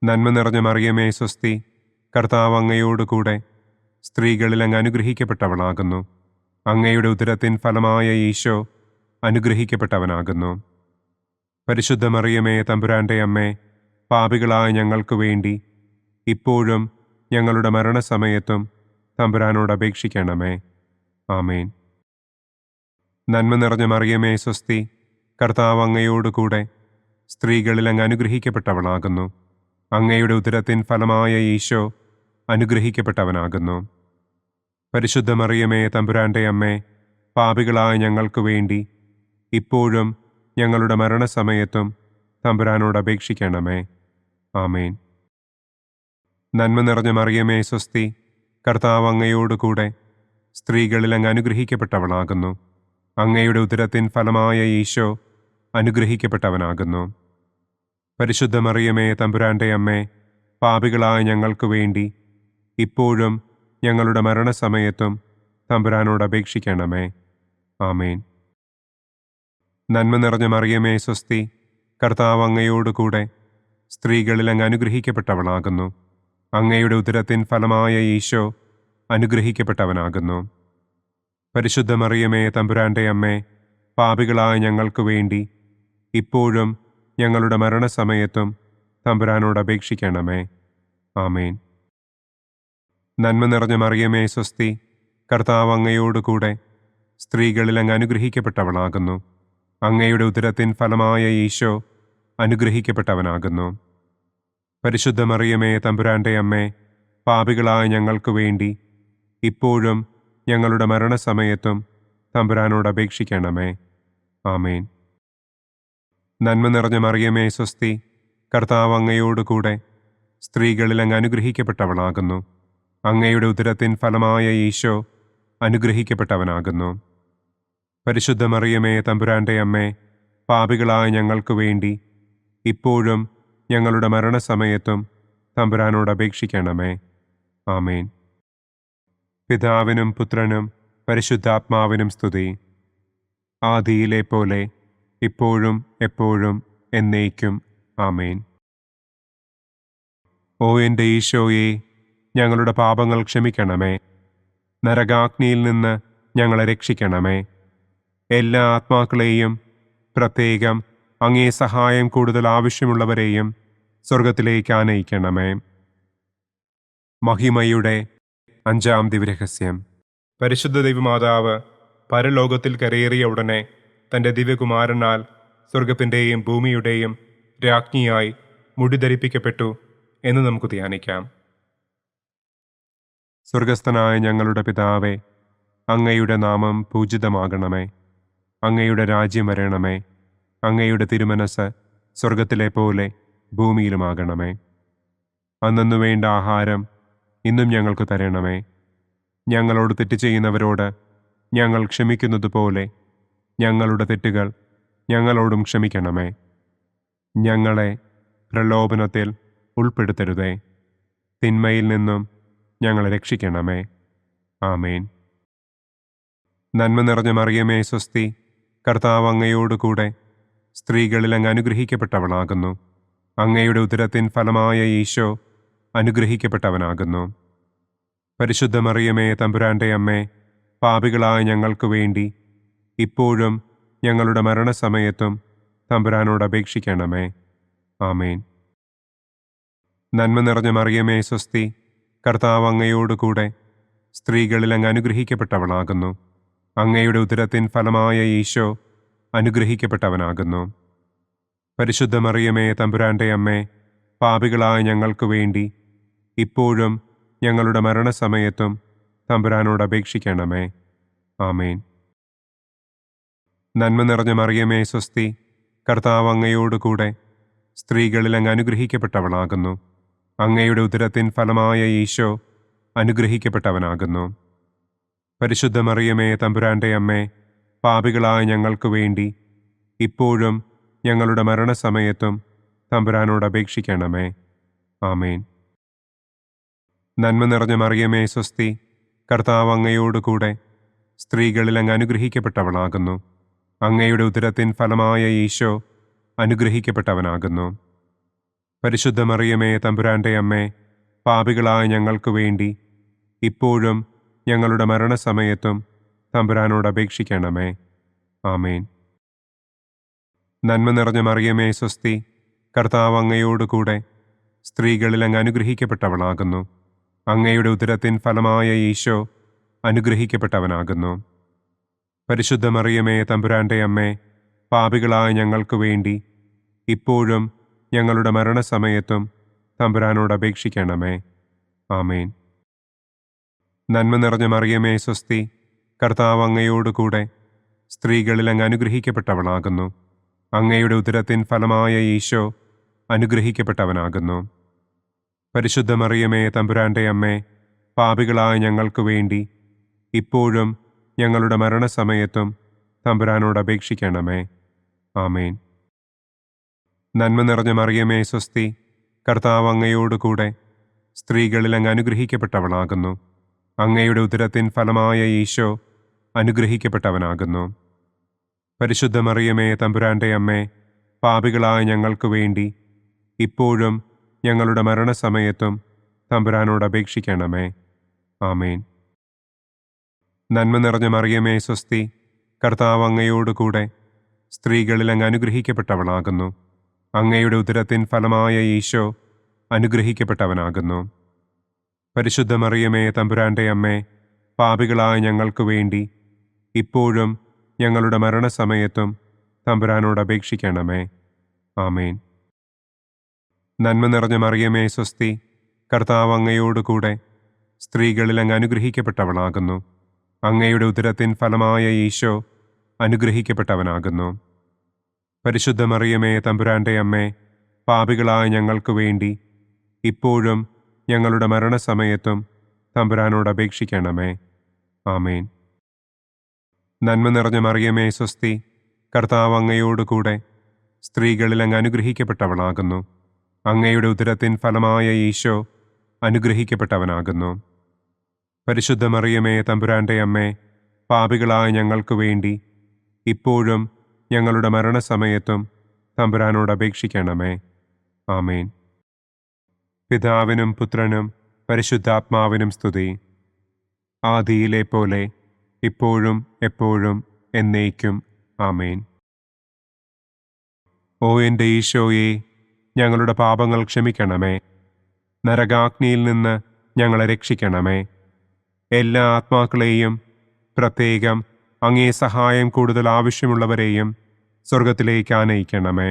നന്മ നിറഞ്ഞ മറിയമേ, സ്വസ്തി. കർത്താവ് അങ്ങയോടുകൂടെ സ്ത്രീകളിൽ അങ്ങ് അനുഗ്രഹിക്കപ്പെട്ടവളാകുന്നു. അങ്ങയുടെ ഉദരത്തിൻ ഫലമായ ഈശോ അനുഗ്രഹിക്കപ്പെട്ടവനാകുന്നു. പരിശുദ്ധ മറിയമേ, തമ്പുരാന്റെ അമ്മേ, പാപികളായ ഞങ്ങൾക്ക് വേണ്ടി ഇപ്പോഴും ഞങ്ങളുടെ മരണസമയത്തും തമ്പുരാനോട് അപേക്ഷിക്കണമേ. ആമേൻ. നന്മ നിറഞ്ഞ മറിയമേ, സ്വസ്തി. കർത്താവ് അങ്ങയോടുകൂടെ സ്ത്രീകളിൽ അങ്ങ് അനുഗ്രഹിക്കപ്പെട്ടവളാകുന്നു. അങ്ങയുടെ ഉദരത്തിൻ ഫലമായ ഈശോ അനുഗ്രഹിക്കപ്പെട്ടവനാകുന്നു. പരിശുദ്ധ മറിയമേ, തമ്പുരാന്റെ അമ്മേ, പാപികളായ ഞങ്ങൾക്ക് വേണ്ടി ഇപ്പോഴും ഞങ്ങളുടെ മരണസമയത്തും തമ്പുരാനോട് അപേക്ഷിക്കണമേ. ആമേൻ. നന്മ നിറഞ്ഞ മറിയമേ, സ്വസ്തി. കർത്താവ് അങ്ങയോടുകൂടെ സ്ത്രീകളിൽ അങ്ങ് അനുഗ്രഹിക്കപ്പെട്ടവളാകുന്നു. അങ്ങയുടെ ഉദരത്തിൻ ഫലമായ ഈശോ അനുഗ്രഹിക്കപ്പെട്ടവനാകുന്നു. പരിശുദ്ധ മറിയമേ, തമ്പുരാന്റെ അമ്മേ, പാപികളായ ഞങ്ങൾക്ക് വേണ്ടി ഇപ്പോഴും ഞങ്ങളുടെ മരണസമയത്തും തമ്പുരാനോട് അപേക്ഷിക്കണമേ. ആമേൻ. നന്മ നിറഞ്ഞ മറിയമേ, സ്വസ്തി. കർത്താവ് അങ്ങയോടുകൂടെ സ്ത്രീകളിൽ അങ്ങ് അനുഗ്രഹിക്കപ്പെട്ടവളാകുന്നു. അങ്ങയുടെ ഉദരത്തിൻ ഫലമായ ഈശോ അനുഗ്രഹിക്കപ്പെട്ടവനാകുന്നു. പരിശുദ്ധ മറിയമേ, തമ്പുരാന്റെ അമ്മേ, പാപികളായ ഞങ്ങൾക്ക് വേണ്ടി ഇപ്പോഴും ഞങ്ങളുടെ മരണസമയത്തും തമ്പുരാനോട് അപേക്ഷിക്കണമേ. ആമേൻ. നന്മ നിറഞ്ഞ മറിയമേ, സ്വസ്തി. കർത്താവ് അങ്ങയോടുകൂടെ സ്ത്രീകളിൽ അങ്ങ് അനുഗ്രഹിക്കപ്പെട്ടവളാകുന്നു. അങ്ങയുടെ ഉദരത്തിൻ ഫലമായ ഈശോ അനുഗ്രഹിക്കപ്പെട്ടവനാകുന്നു. പരിശുദ്ധ മറിയമേ, തമ്പുരാന്റെ അമ്മേ, പാപികളായ ഞങ്ങൾക്ക് വേണ്ടി ഇപ്പോഴും ഞങ്ങളുടെ മരണസമയത്തും തമ്പുരാനോട് അപേക്ഷിക്കണമേ. ആമേൻ. നന്മ നിറഞ്ഞ മറിയമേ, സ്വസ്തി. കർത്താവ് അങ്ങയോടുകൂടെ സ്ത്രീകളിൽ അങ്ങ് അനുഗ്രഹിക്കപ്പെട്ടവളാകുന്നു. അങ്ങയുടെ ഉദരത്തിൻ ഫലമായ ഈശോ അനുഗ്രഹിക്കപ്പെട്ടവനാകുന്നു. പരിശുദ്ധ മറിയമേ, തമ്പുരാന്റെ അമ്മേ, പാപികളായ ഞങ്ങൾക്ക് വേണ്ടി ഇപ്പോഴും ഞങ്ങളുടെ മരണസമയത്തും തമ്പുരാനോട് അപേക്ഷിക്കണമേ. ആമേൻ. പിതാവിനും പുത്രനും പരിശുദ്ധാത്മാവിനും സ്തുതി. ആദിയിലെ പോലെ ഇപ്പോഴും എപ്പോഴും എന്നേക്കും. ആമേൻ. ഓ എൻ്റെ ഈശോയെ, ഞങ്ങളുടെ പാപങ്ങൾ ക്ഷമിക്കണമേ. നരകാഗ്നിയിൽ നിന്ന് ഞങ്ങളെ രക്ഷിക്കണമേ. എല്ലാ ആത്മാക്കളെയും, പ്രത്യേകം അങ്ങേ സഹായം കൂടുതൽ ആവശ്യമുള്ളവരെയും സ്വർഗത്തിലേക്ക് ആനയിക്കണമേ. മഹിമയുടെ 5-ാം ദിവ്യരഹസ്യം. പരിശുദ്ധ ദൈവമാതാവ് പരലോകത്തിൽ കരയേറിയ ഉടനെ തൻ്റെ ദിവ്യകുമാരനാൽ സ്വർഗത്തിൻ്റെയും ഭൂമിയുടെയും രാജ്ഞിയായി മുടിധരിപ്പിക്കപ്പെട്ടു എന്ന് നമുക്ക് ധ്യാനിക്കാം. സ്വർഗസ്ഥനായ ഞങ്ങളുടെ പിതാവേ, അങ്ങയുടെ നാമം പൂജിതമാകണമേ. അങ്ങയുടെ രാജ്യം വരണമേ. അങ്ങയുടെ തിരുമനസ് സ്വർഗത്തിലെ പോലെ ഭൂമിയിലുമാകണമേ. അന്നു വേണ്ട ആഹാരം ഇന്നും ഞങ്ങൾക്ക് തരണമേ. ഞങ്ങളോട് തെറ്റ് ചെയ്യുന്നവരോട് ഞങ്ങൾ ക്ഷമിക്കുന്നത് പോലെ ഞങ്ങളുടെ തെറ്റുകൾ ഞങ്ങളോടും ക്ഷമിക്കണമേ. ഞങ്ങളെ പ്രലോഭനത്തിൽ ഉൾപ്പെടുത്തരുതേ. തിന്മയിൽ നിന്നും ഞങ്ങളെ രക്ഷിക്കണമേ. ആമേൻ. നന്മ നിറഞ്ഞ മറിയമേ, സ്വസ്തി. കർത്താവ് അങ്ങയോടുകൂടെ സ്ത്രീകളിൽ അങ്ങ് അനുഗ്രഹിക്കപ്പെട്ടവളാകുന്നു. അങ്ങയുടെ ഉദരത്തിൻ ഫലമായ ഈശോ അനുഗ്രഹിക്കപ്പെട്ടവനാകുന്നു. പരിശുദ്ധ മറിയമേ, തമ്പുരാന്റെ അമ്മേ, പാപികളായ ഞങ്ങൾക്ക് വേണ്ടി ഇപ്പോഴും ഞങ്ങളുടെ മരണസമയത്തും തമ്പുരാനോട് അപേക്ഷിക്കണമേ. ആമേൻ. നന്മ നിറഞ്ഞ മറിയമേ സ്വസ്തി, കർത്താവ് അങ്ങയോടുകൂടെ സ്ത്രീകളിൽ അങ്ങ് അനുഗ്രഹിക്കപ്പെട്ടവളാകുന്നു. അങ്ങയുടെ ഉദരത്തിൻ ഫലമായ ഈശോ അനുഗ്രഹിക്കപ്പെട്ടവനാകുന്നു. പരിശുദ്ധ മറിയമേ തമ്പുരാന്റെ അമ്മേ, പാപികളായ ഞങ്ങൾക്ക് വേണ്ടി ഇപ്പോഴും ഞങ്ങളുടെ മരണസമയത്തും തമ്പുരാനോട് അപേക്ഷിക്കണമേ. ആമേൻ. നന്മ നിറഞ്ഞ മറിയമേ സ്വസ്തി, കർത്താവ് അങ്ങയോടുകൂടെ സ്ത്രീകളിൽ അങ്ങ് അനുഗ്രഹിക്കപ്പെട്ടവളാകുന്നു. അങ്ങയുടെ ഉദരത്തിൻ ഫലമായ ഈശോ അനുഗ്രഹിക്കപ്പെട്ടവനാകുന്നു. പരിശുദ്ധ മറിയമേ തമ്പുരാന്റെ അമ്മേ, പാപികളായ ഞങ്ങൾക്ക് വേണ്ടി ഇപ്പോഴും ഞങ്ങളുടെ മരണസമയത്തും തമ്പുരാനോട് അപേക്ഷിക്കണമേ. ആമേൻ. നന്മ നിറഞ്ഞ മറിയമേ സ്വസ്തി, കർത്താവ് അങ്ങയോടുകൂടെ സ്ത്രീകളിൽ അങ്ങ് അനുഗ്രഹിക്കപ്പെട്ടവളാകുന്നു. അങ്ങയുടെ ഉദരത്തിൻ ഫലമായ ഈശോ അനുഗ്രഹിക്കപ്പെട്ടവനാകുന്നു. പരിശുദ്ധ മറിയമേ തമ്പുരാന്റെ അമ്മേ, പാപികളായ ഞങ്ങൾക്ക് വേണ്ടി ഇപ്പോഴും ഞങ്ങളുടെ മരണസമയത്തും തമ്പുരാനോട് അപേക്ഷിക്കണമേ. ആമേൻ. നന്മ നിറഞ്ഞ മറിയമേ സ്വസ്തി, കർത്താവ് അങ്ങയോടുകൂടെ സ്ത്രീകളിൽ അങ്ങ് അനുഗ്രഹിക്കപ്പെട്ടവളാകുന്നു. അങ്ങയുടെ ഉദരത്തിൻ ഫലമായ ഈശോ അനുഗ്രഹിക്കപ്പെട്ടവനാകുന്നു. പരിശുദ്ധ മറിയമേ തമ്പുരാന്റെ അമ്മേ, പാപികളായ ഞങ്ങൾക്ക് വേണ്ടി ഇപ്പോഴും ഞങ്ങളുടെ മരണസമയത്തും തമ്പുരാനോട് അപേക്ഷിക്കണമേ. ആമേൻ. നന്മ നിറഞ്ഞ മറിയമേ സ്വസ്തി, കർത്താവ് അങ്ങയോടുകൂടെ സ്ത്രീകളിൽ അങ്ങ് അനുഗ്രഹിക്കപ്പെട്ടവളാകുന്നു. അങ്ങയുടെ ഉദരത്തിൻ ഫലമായ ഈശോ അനുഗ്രഹിക്കപ്പെട്ടവനാകുന്നു. പരിശുദ്ധ മറിയമേ തമ്പുരാന്റെ അമ്മേ, പാപികളായ ഞങ്ങൾക്ക് വേണ്ടി ഇപ്പോഴും ഞങ്ങളുടെ മരണസമയത്തും തമ്പുരാനോട് അപേക്ഷിക്കണമേ. ആമേൻ. നന്മ നിറഞ്ഞ മറിയമേ സ്വസ്തി, കർത്താവ് അങ്ങയോടുകൂടെ സ്ത്രീകളിൽ അങ്ങ് അനുഗ്രഹിക്കപ്പെട്ടവളാകുന്നു. അങ്ങയുടെ ഉദരത്തിൻ ഫലമായ ഈശോ അനുഗ്രഹിക്കപ്പെട്ടവനാകുന്നു. പരിശുദ്ധ മറിയമേ തമ്പുരാന്റെ അമ്മേ, പാപികളായ ഞങ്ങൾക്ക് വേണ്ടി ഇപ്പോഴും ഞങ്ങളുടെ മരണസമയത്തും തമ്പുരാനോട് അപേക്ഷിക്കണമേ. ആമേൻ. നന്മ നിറഞ്ഞ മറിയമേ സ്വസ്തി, കർത്താവ് അങ്ങയോടുകൂടെ സ്ത്രീകളിൽ അങ്ങ് അനുഗ്രഹിക്കപ്പെട്ടവളാകുന്നു. അങ്ങയുടെ ഉദരത്തിൻ ഫലമായ ഈശോ അനുഗ്രഹിക്കപ്പെട്ടവനാകുന്നു. പരിശുദ്ധ മറിയമേ തമ്പുരാന്റെ അമ്മേ, പാപികളായ ഞങ്ങൾക്ക് വേണ്ടി ഇപ്പോഴും ഞങ്ങളുടെ മരണസമയത്തും തമ്പുരാനോട് അപേക്ഷിക്കണമേ. ആമേൻ. നന്മ നിറഞ്ഞ മറിയമേ സ്വസ്തി, കർത്താവ് അങ്ങയോടുകൂടെ സ്ത്രീകളിൽ അങ്ങ് അനുഗ്രഹിക്കപ്പെട്ടവളാകുന്നു. അങ്ങയുടെ ഉദരത്തിൻ ഫലമായ ഈശോ അനുഗ്രഹിക്കപ്പെട്ടവനാകുന്നു. പരിശുദ്ധ മറിയമേ തമ്പുരാന്റെ അമ്മേ, പാപികളായ ഞങ്ങൾക്ക് വേണ്ടി ഇപ്പോഴും ഞങ്ങളുടെ മരണസമയത്തും തമ്പുരാനോട് അപേക്ഷിക്കണമേ. ആമേൻ. നന്മ നിറഞ്ഞ മറിയമേ സ്വസ്തി, കർത്താവ് അങ്ങയോടുകൂടെ സ്ത്രീകളിൽ അങ്ങ് അനുഗ്രഹിക്കപ്പെട്ടവളാകുന്നു. അങ്ങയുടെ ഉദരത്തിൻ ഫലമായ ഈശോ അനുഗ്രഹിക്കപ്പെട്ടവനാകുന്നു. പരിശുദ്ധ മറിയമേ തമ്പുരാന്റെ അമ്മേ, പാപികളായ ഞങ്ങൾക്ക് വേണ്ടി ഇപ്പോഴും ഞങ്ങളുടെ മരണസമയത്തും തമ്പുരാനോട് അപേക്ഷിക്കണമേ. ആമേൻ. പിതാവിനും പുത്രനും പരിശുദ്ധാത്മാവിനും സ്തുതി. ആദിയിലെ പോലെ ഇപ്പോഴും എപ്പോഴും എന്നേക്കും. ആമേൻ. ഓ എൻ്റെ ഈശോയെ, ഞങ്ങളുടെ പാപങ്ങൾ ക്ഷമിക്കണമേ. നരകാഗ്നിയിൽ നിന്ന് ഞങ്ങളെ രക്ഷിക്കണമേ. എല്ലാ ആത്മാക്കളെയും, പ്രത്യേകം അങ്ങേ സഹായം കൂടുതൽ ആവശ്യമുള്ളവരെയും സ്വർഗത്തിലേക്ക് ആനയിക്കണമേ.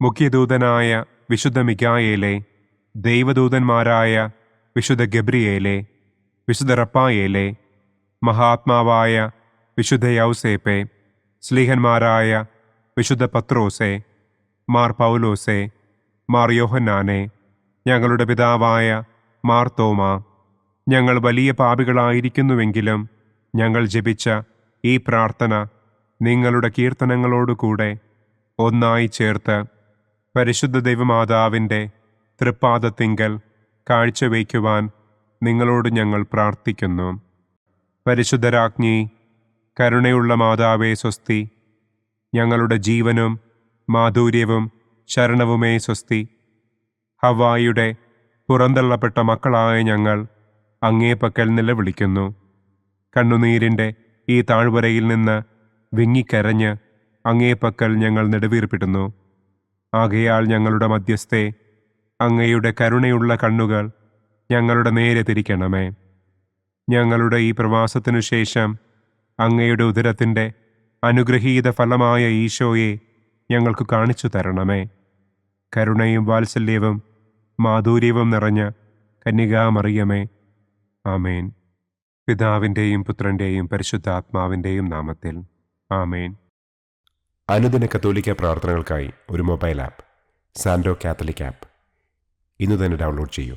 മുഖ്യദൂതനായ വിശുദ്ധ മിഖായേലേ, ദൈവദൂതന്മാരായ വിശുദ്ധ ഗബ്രിയേലേ, വിശുദ്ധ റപ്പായേലേ, മഹാത്മാവായ വിശുദ്ധ യൗസേപ്പേ, സ്ലീഹന്മാരായ വിശുദ്ധ പത്രോസേ, മാർ പൗലോസേ, മാർ യോഹന്നാനെ, ഞങ്ങളുടെ പിതാവായ മാർ തോമാ, ഞങ്ങൾ വലിയ പാപികളായിരിക്കുന്നുവെങ്കിലും ഞങ്ങൾ ജപിച്ച ഈ പ്രാർത്ഥന നിങ്ങളുടെ കീർത്തനങ്ങളോടുകൂടെ ഒന്നായി ചേർത്ത് പരിശുദ്ധ ദൈവമാതാവിൻ്റെ തൃപ്പാദത്തിങ്കൽ കാഴ്ചവയ്ക്കുവാൻ നിങ്ങളോട് ഞങ്ങൾ പ്രാർത്ഥിക്കുന്നു. പരിശുദ്ധരാജ്ഞി, കരുണയുള്ള മാതാവേ സ്വസ്തി. ഞങ്ങളുടെ ജീവനും മാധുര്യവും ശരണവുമേ സ്വസ്തി. ഹവ്വായുടെ പുറന്തള്ളപ്പെട്ട മക്കളായ ഞങ്ങൾ അങ്ങേപ്പക്കൽ നിലവിളിക്കുന്നു. കണ്ണുനീരിൻ്റെ ഈ താഴ്വരയിൽ നിന്ന് വിങ്ങിക്കരഞ്ഞ് അങ്ങേപ്പക്കൽ ഞങ്ങൾ നെടുവീർപ്പിടുന്നു. ആകയാൽ ഞങ്ങളുടെ മധ്യസ്ഥെ, അങ്ങയുടെ കരുണയുള്ള കണ്ണുകൾ ഞങ്ങളുടെ നേരെ തിരിക്കണമേ. ഞങ്ങളുടെ ഈ പ്രവാസത്തിനു ശേഷം അങ്ങയുടെ ഉദരത്തിൻ്റെ അനുഗ്രഹീത ഫലമായ ഈശോയെ ഞങ്ങൾക്ക് കാണിച്ചു തരണമേ. കരുണയും വാത്സല്യവും മാധുര്യവും നിറഞ്ഞ കന്യകാമറിയമേ, ആമേൻ. പിതാവിൻ്റെയും പുത്രൻ്റെയും പരിശുദ്ധാത്മാവിൻ്റെയും നാമത്തിൽ ആമേൻ. അനുദിന കത്തോലിക്ക പ്രാർത്ഥനകൾക്കായി ഒരു മൊബൈൽ ആപ്പ്, സാൻഡോ കാത്തലിക് ആപ്പ്, ഇന്ന് തന്നെ ഡൗൺലോഡ് ചെയ്യൂ.